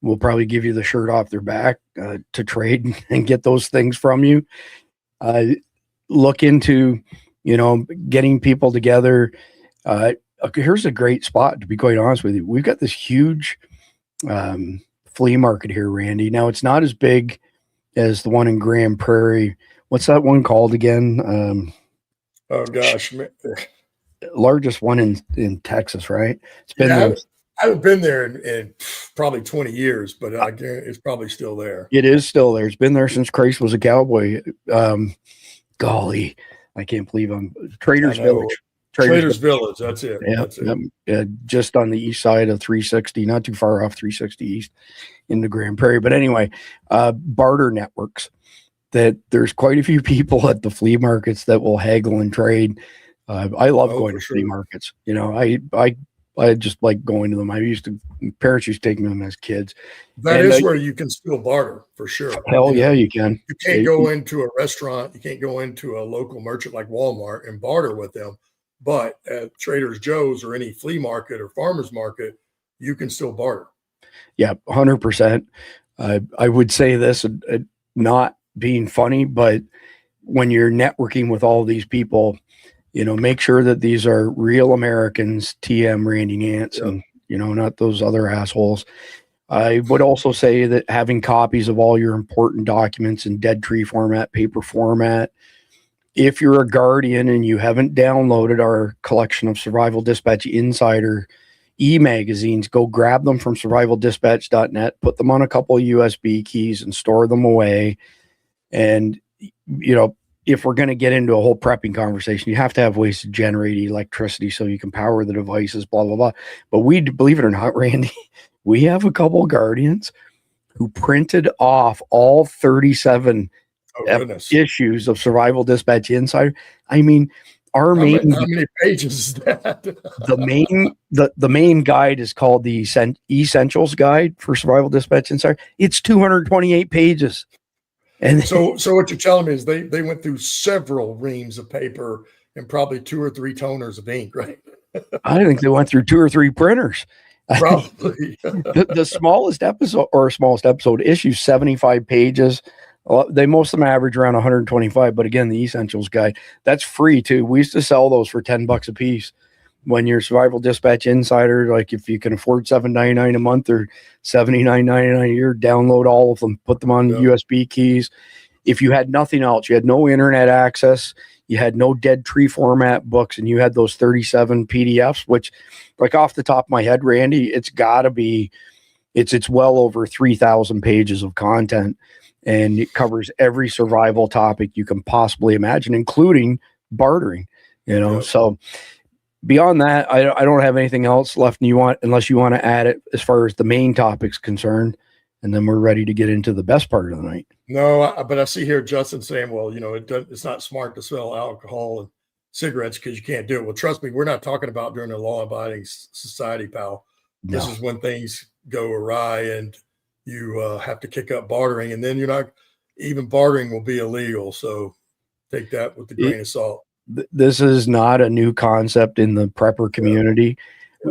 will probably give you the shirt off their back to trade and get those things from you. Look into, getting people together. Here's a great spot, to be quite honest with you. We've got this huge flea market here, Randy. Now, it's not as big as the one in Grand Prairie. What's that one called again? Oh gosh, largest one in Texas, right? It's been I haven't been there in probably 20 years, but I guarantee it's probably still there. It is still there. It's been there since Christ was a cowboy. Golly, I can't believe I'm Traders Village. Traders Village, that's it. Yeah, that's it. Just on the east side of 360, not too far off 360 east into Grand Prairie. But anyway, barter networks. That there's quite a few people at the flea markets that will haggle and trade. I love going to flea markets. I just like going to them. Parents used to take them as kids. That is where you can still barter for sure. Hell yeah, you can. You can't go into a restaurant. You can't go into a local merchant like Walmart and barter with them. But at Trader Joe's or any flea market or farmer's market, you can still barter. Yeah, 100%. I would say this, not being funny, but when you're networking with all these people, make sure that these are real Americans, TM Randy Nance, and, not those other assholes. I would also say that having copies of all your important documents in dead tree format, paper format. If you're a guardian and you haven't downloaded our collection of Survival Dispatch Insider e-magazines, go grab them from survivaldispatch.net, put them on a couple of USB keys and store them away. And, if we're going to get into a whole prepping conversation, you have to have ways to generate electricity so you can power the devices, blah, blah, blah. But we, believe it or not, Randy, we have a couple of guardians who printed off all 37 issues of Survival Dispatch Insider. I mean, how many pages is that? the main guide is called the Essentials Guide for Survival Dispatch Insider. It's 228 pages. And so what you're telling me is they went through several reams of paper and probably 2 or 3 toners of ink, right? I think they went through 2 or 3 printers. Probably. the smallest episode issues 75 pages. Most of them average around 125, but again, the Essentials Guide, that's free too. We used to sell those for $10 a piece. When you're Survival Dispatch Insider, like if you can afford $7.99 a month or $79.99 a year, download all of them, put them on USB keys. If you had nothing else, you had no internet access, you had no dead tree format books, and you had those 37 PDFs, which, like off the top of my head, Randy, it's well over 3,000 pages of content, and it covers every survival topic you can possibly imagine, including bartering. So. Beyond that, I don't have anything else left. Unless you want to add it as far as the main topic's concerned, and then we're ready to get into the best part of the night. No, but I see here Justin saying, well, it's not smart to sell alcohol and cigarettes because you can't do it. Well, trust me, we're not talking about during a law-abiding society, pal. No. This is when things go awry and you have to kick up bartering, and then even bartering will be illegal. So take that with a grain of salt. This is not a new concept in the prepper community.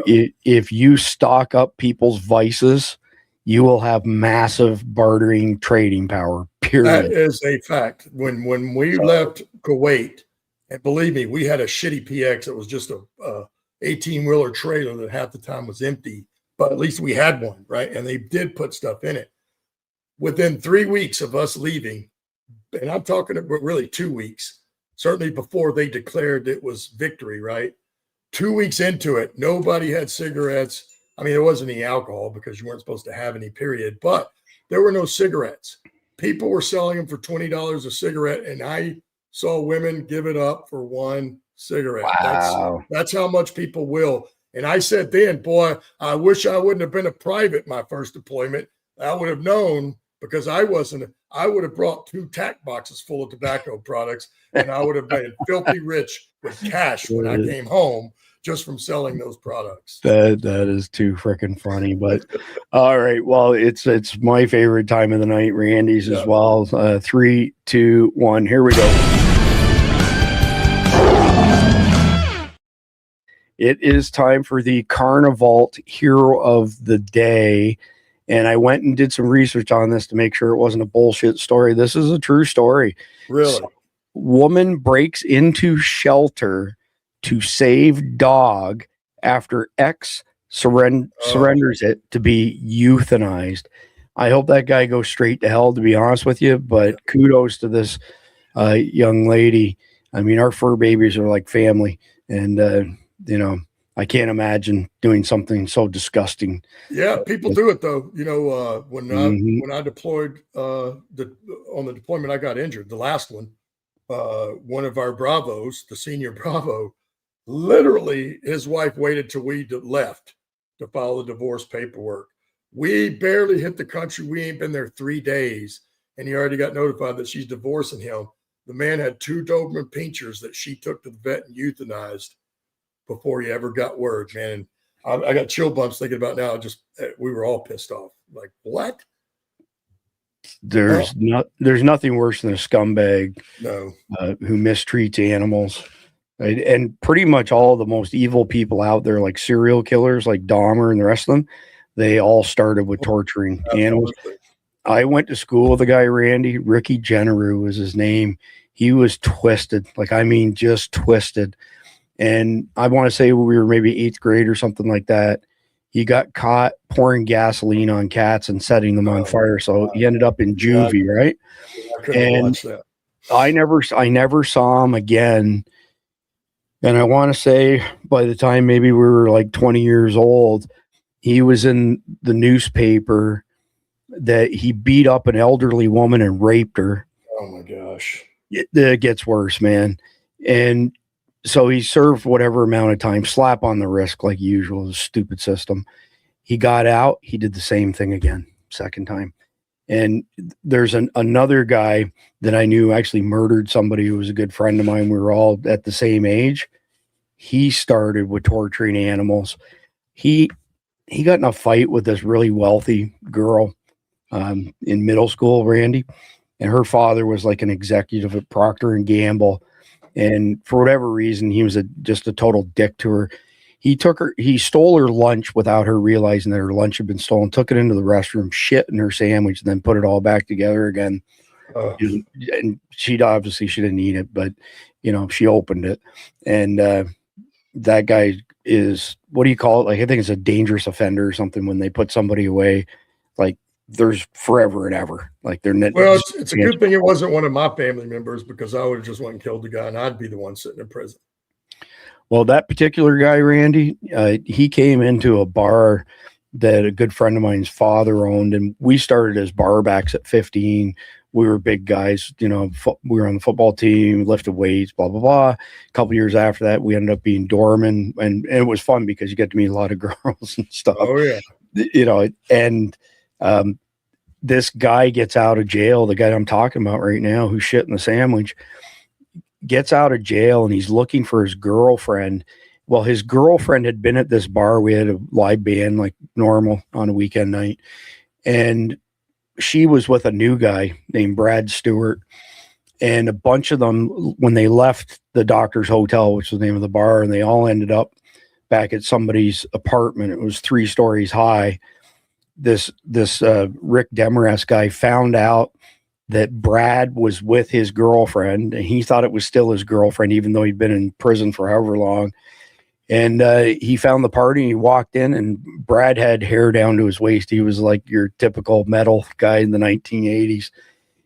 Yeah. If you stock up people's vices, you will have massive bartering trading power, period. That is a fact. When we left Kuwait, and believe me, we had a shitty PX that was just a 18-wheeler trailer that half the time was empty, but at least we had one, right? And they did put stuff in it. Within 3 weeks of us leaving, and I'm talking about really 2 weeks, certainly before they declared it was victory, right? 2 weeks into it, nobody had cigarettes. I mean, there wasn't any alcohol because you weren't supposed to have any, period. But there were no cigarettes. People were selling them for $20 a cigarette, and I saw women give it up for one cigarette. Wow. That's how much people will. And I said then, boy, I wish I wouldn't have been a private my first deployment. I would have known, because I would have brought 2 tack boxes full of tobacco products, and I would have been filthy rich with cash when I came home just from selling those products. That is too freaking funny. But all right, well, it's my favorite time of the night, Randy's as well. 3, 2, 1, here we go. It is time for the Carnival Hero of the Day. And I went and did some research on this to make sure it wasn't a bullshit story. This is a true story. Really? So, woman breaks into shelter to save dog after ex surrenders it to be euthanized. I hope that guy goes straight to hell, to be honest with you. But kudos to this young lady. I mean, our fur babies are like family. And, I can't imagine doing something so disgusting. Yeah, people do it though. When I deployed on the deployment, I got injured. The last one, one of our Bravos, the senior Bravo, literally his wife waited till we left to file the divorce paperwork. We barely hit the country. We ain't been there 3 days, and he already got notified that she's divorcing him. The man had 2 Doberman pinchers that she took to the vet and euthanized before he ever got word, man. And I got chill bumps thinking about now. We were all pissed off. Like, what? There's nothing worse than a scumbag who mistreats animals. Right? And pretty much all the most evil people out there, like serial killers, like Dahmer and the rest of them, they all started with torturing animals. I went to school with a guy, Randy, Ricky Generu was his name. He was twisted. Like, I mean, just twisted. And I want to say we were maybe 8th grade or something like that. He got caught pouring gasoline on cats and setting them on fire. So he ended up in juvie, right? And I never saw him again. And I want to say by the time maybe we were like 20 years old, he was in the newspaper that he beat up an elderly woman and raped her. Oh my gosh. It gets worse, man. And so he served whatever amount of time, slap on the wrist like usual, stupid system. He got out. He did the same thing again, second time. And there's another guy that I knew actually murdered somebody who was a good friend of mine. We were all at the same age. He started with torturing animals. He got in a fight with this really wealthy girl in middle school, Randy, and her father was like an executive at Procter and Gamble. And for whatever reason, he was just a total dick to her. He stole her lunch without her realizing that her lunch had been stolen, took it into the restroom, shit in her sandwich, and then put it all back together again. And she didn't eat it, but she opened it. And that guy is, what do you call it? Like, I think it's a dangerous offender or something when they put somebody away. Like, there's forever and ever. Like, they're not. Well, it's a good thing it wasn't one of my family members, because I would have just went and killed the guy, and I'd be the one sitting in prison. Well, that particular guy, Randy, he came into a bar that a good friend of mine's father owned, and we started as barbacks at 15. We were big guys, we were on the football team, lifted weights, blah, blah, blah. A couple years after that, we ended up being doormen, and it was fun because you get to meet a lot of girls and stuff. Oh, yeah. And this guy gets out of jail, the guy I'm talking about right now, who's shit in the sandwich, gets out of jail, and he's looking for his girlfriend. Well, his girlfriend had been at this bar. We had a live band like normal on a weekend night, and she was with a new guy named Brad Stewart. And a bunch of them, when they left the Doctor's Hotel, which was the name of the bar, and they all ended up back at somebody's apartment. It was 3 stories high. This Rick Demarest guy found out that Brad was with his girlfriend, and he thought it was still his girlfriend, even though he'd been in prison for however long. And he found the party, and he walked in, and Brad had hair down to his waist. He was like your typical metal guy in the 1980s.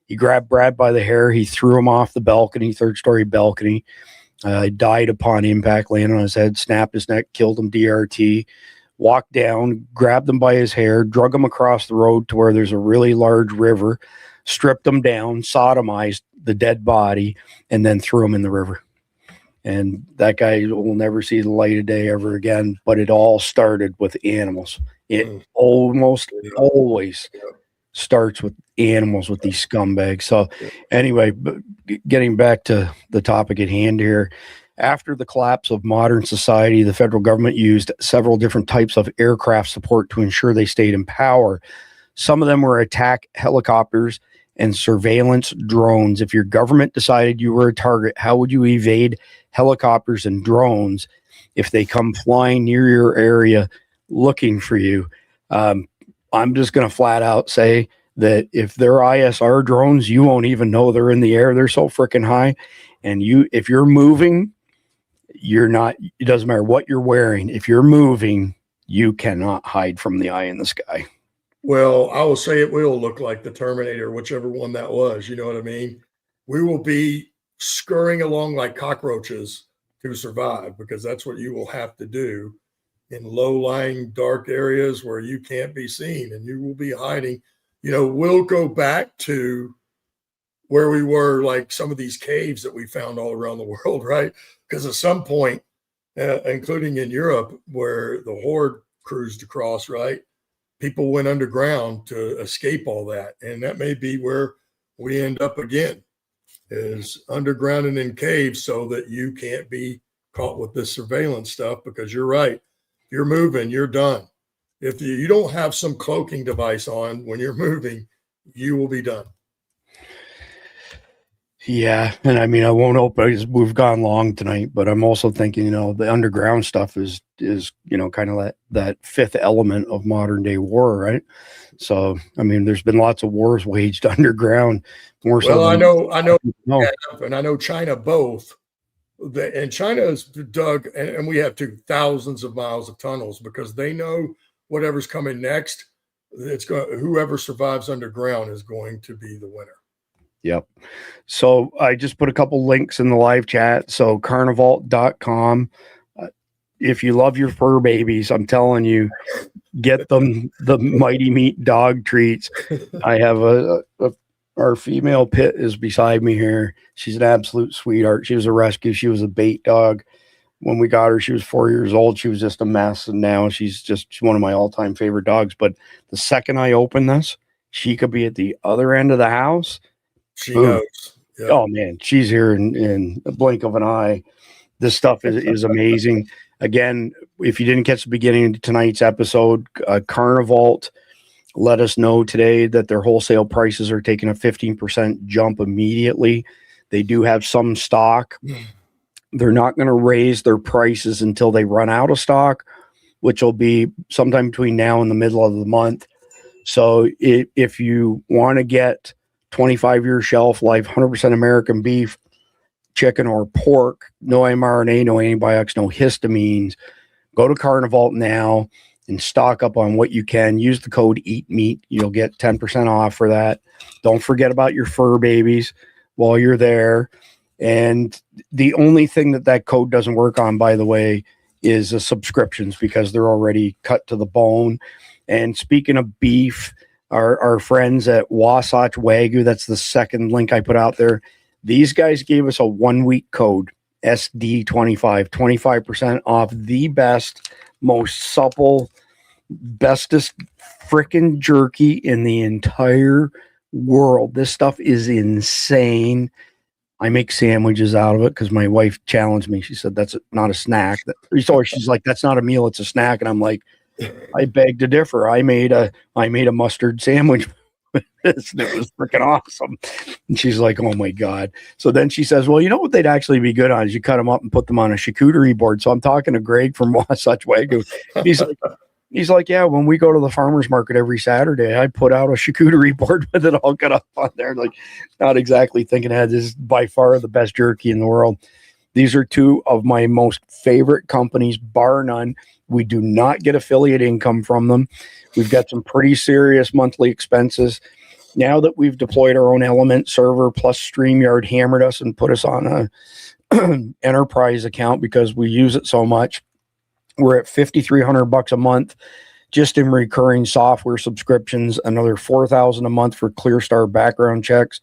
He grabbed Brad by the hair. He threw him off the balcony, 3rd-story balcony. Died upon impact, landed on his head, snapped his neck, killed him, DRT. Walked down, grabbed him by his hair, drug him across the road to where there's a really large river, stripped them down, sodomized the dead body, and then threw them in the river. And that guy will never see the light of day ever again. But it all started with animals. It almost always starts with animals, with these scumbags. So anyway, getting back to the topic at hand here, after the collapse of modern society, the federal government used several different types of aircraft support to ensure they stayed in power. Some of them were attack helicopters and surveillance drones. If your government decided you were a target, how would you evade helicopters and drones if they come flying near your area looking for you? I'm just going to flat out say that if they're ISR drones, you won't even know they're in the air. They're so freaking high. And if you're moving, you're not, it doesn't matter what you're wearing. If you're moving, you cannot hide from the eye in the sky. Well, I will say it will look like the Terminator, whichever one that was. You know what I mean? We will be scurrying along like cockroaches to survive, because that's what you will have to do in low-lying dark areas where you can't be seen, and you will be hiding. You know, we'll go back to where we were, like some of these caves that we found all around the world, right? Because at some point, including in Europe, where the Horde cruised across, right? People went underground to escape all that. And that may be where we end up again, is underground and in caves, so that you can't be caught with this surveillance stuff. Because you're right, you're moving, you're done. If you don't have some cloaking device on when you're moving, you will be done. Yeah, and I mean, I won't open. We've gone long tonight, but I'm also thinking, you know, the underground stuff is you know, kind of that fifth element of modern day war, right? So, I mean, there's been lots of wars waged underground. More so. Well, I know, and I know China both. And China has dug, and we have thousands of miles of tunnels, because they know whatever's coming next, whoever survives underground is going to be the winner. Yep. So I just put a couple links in the live chat. So carnival.com. If you love your fur babies, I'm telling you, get them the Mighty Meat dog treats. I have our female pit is beside me here. She's an absolute sweetheart. She was a rescue. She was a bait dog. When we got her, she was 4 years old. She was just a mess. And now she's one of my all-time favorite dogs. But the second I open this, she could be at the other end of the house. She knows. Yep. Oh man, she's here in a blink of an eye. This stuff is amazing. Again, if you didn't catch the beginning of tonight's episode, Carnival let us know today that their wholesale prices are taking a 15% jump immediately. They do have some stock. They're not going to raise their prices until they run out of stock, which will be sometime between now and the middle of the month. So if you want to get 25-year shelf life, 100% American beef, chicken or pork, no mRNA, no antibiotics, no histamines, go to Carnival now and stock up on what you can. Use the code EATMEAT. You'll get 10% off for that. Don't forget about your fur babies while you're there. And the only thing that code doesn't work on, by the way, is the subscriptions, because they're already cut to the bone. And speaking of beef, our friends at Wasatch Wagyu, that's the second link I put out there. These guys gave us a 1-week code, SD25, 25% off the best, most supple, bestest freaking jerky in the entire world. This stuff is insane. I make sandwiches out of it because my wife challenged me. She said, that's not a snack. She's like, that's not a meal, it's a snack. And I'm like, I beg to differ. I made a mustard sandwich with this, and it was freaking awesome. And she's like, oh my God. So then she says, well, you know what they'd actually be good on is you cut them up and put them on a charcuterie board. So I'm talking to Greg from Wasatch Wagyu. He's like, yeah, when we go to the farmer's market every Saturday, I put out a charcuterie board with it all cut up on there. Like, not exactly thinking ahead. This is by far the best jerky in the world. These are two of my most favorite companies, bar none. We do not get affiliate income from them. We've got some pretty serious monthly expenses. Now that we've deployed our own Element server, plus StreamYard hammered us and put us on a enterprise account because we use it so much, we're at $5,300 a month. just in recurring software subscriptions, another $4,000 a month for ClearStar background checks.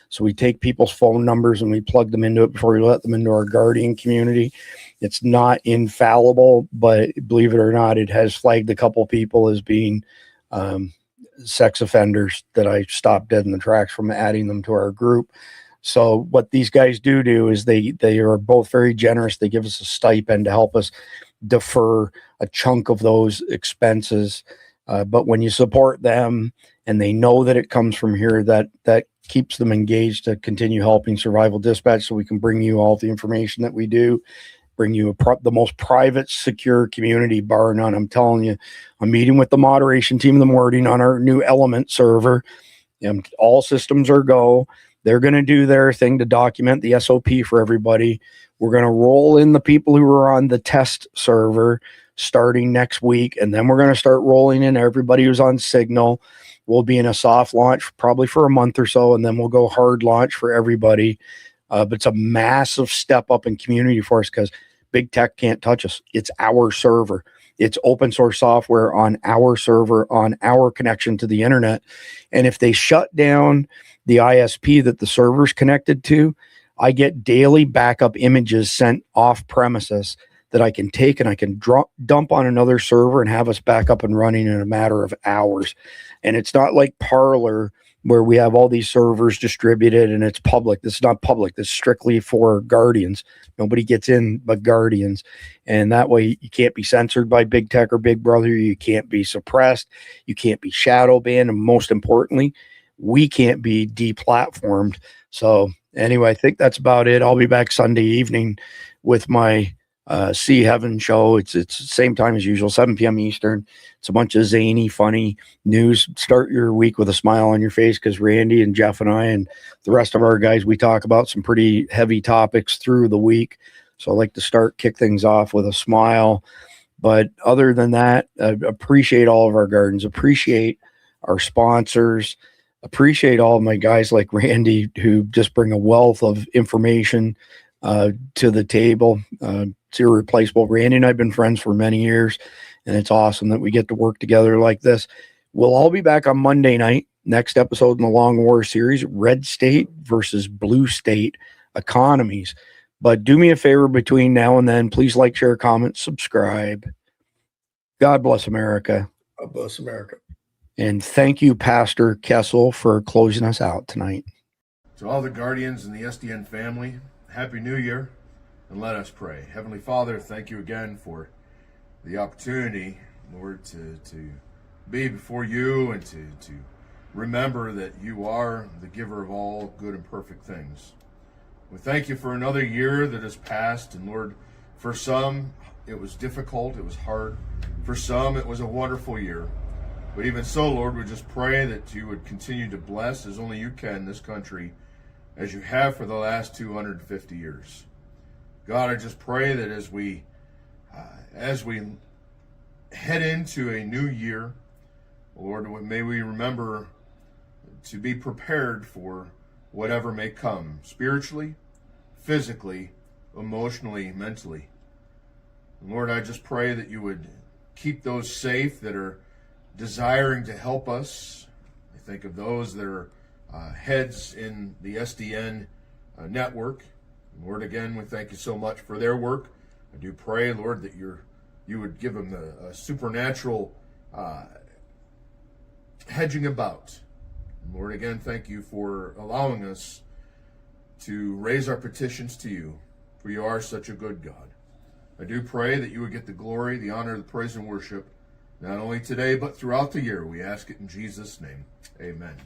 So we take people's phone numbers and we plug them into it before we let them into our guardian community. It's not infallible, but believe it or not, it has flagged a couple people as being sex offenders that I stopped dead in the tracks from adding them to our group. So what these guys do is they are both very generous. They give us a stipend to help us defer a chunk of those expenses. But when you support them and they know that it comes from here, that keeps them engaged to continue helping Survival Dispatch, so we can bring you all the information that we do, bring you the most private, secure community, bar none. I'm telling you, I'm meeting with the moderation team in the morning on our new Element server. All systems are go. They're going to do their thing to document the SOP for everybody. We're going to roll in the people who are on the test server starting next week, and then we're going to start rolling in everybody who's on Signal. We'll be in a soft launch probably for a month or so, and then we'll go hard launch for everybody. But it's a massive step up in community for us because big tech can't touch us. It's our server. It's open source software on our server, on our connection to the internet. And if they shut down the ISP that the server's connected to, I get daily backup images sent off premises that I can take and I can dump on another server and have us back up and running in a matter of hours. And it's not like Parler where we have all these servers distributed and it's public. This is not public. This is strictly for Guardians. Nobody gets in but Guardians. And that way you can't be censored by big tech or big brother. You can't be suppressed. You can't be shadow banned. And most importantly, we can't be deplatformed. So anyway, I think that's about it. I'll be back Sunday evening with my See Heaven show. It's the same time as usual, 7 p.m. Eastern. It's a bunch of zany, funny news. Start your week with a smile on your face because Randy and Jeff and I and the rest of our guys, we talk about some pretty heavy topics through the week. So I like to kick things off with a smile. But other than that, I appreciate all of our gardens, appreciate our sponsors, appreciate all of my guys like Randy who just bring a wealth of information to the table. It's irreplaceable. Randy and I have been friends for many years, and it's awesome that we get to work together like this. We'll all be back on Monday night, next episode in the Long War series, Red State versus Blue State economies. But do me a favor between now and then, please like, share, comment, subscribe. God bless America. God bless America. And thank you, Pastor Kessel, for closing us out tonight. To all the Guardians and the SDN family, Happy New Year, and let us pray. Heavenly Father, thank you again for the opportunity, Lord, to be before you and to remember that you are the giver of all good and perfect things. We thank you for another year that has passed, and Lord, for some it was difficult, it was hard. For some it was a wonderful year. But even so, Lord, we just pray that you would continue to bless as only you can this country, as you have for the last 250 years. God, I just pray that as we head into a new year, Lord, may we remember to be prepared for whatever may come, spiritually, physically, emotionally, mentally. And Lord, I just pray that you would keep those safe that are desiring to help us. I think of those that are heads in the SDN network. And Lord, again, we thank you so much for their work. I do pray, Lord, that you would give them the supernatural hedging about. And Lord, again, thank you for allowing us to raise our petitions to you, for you are such a good God. I do pray that you would get the glory, the honor, the praise, and worship, not only today, but throughout the year. We ask it in Jesus' name. Amen.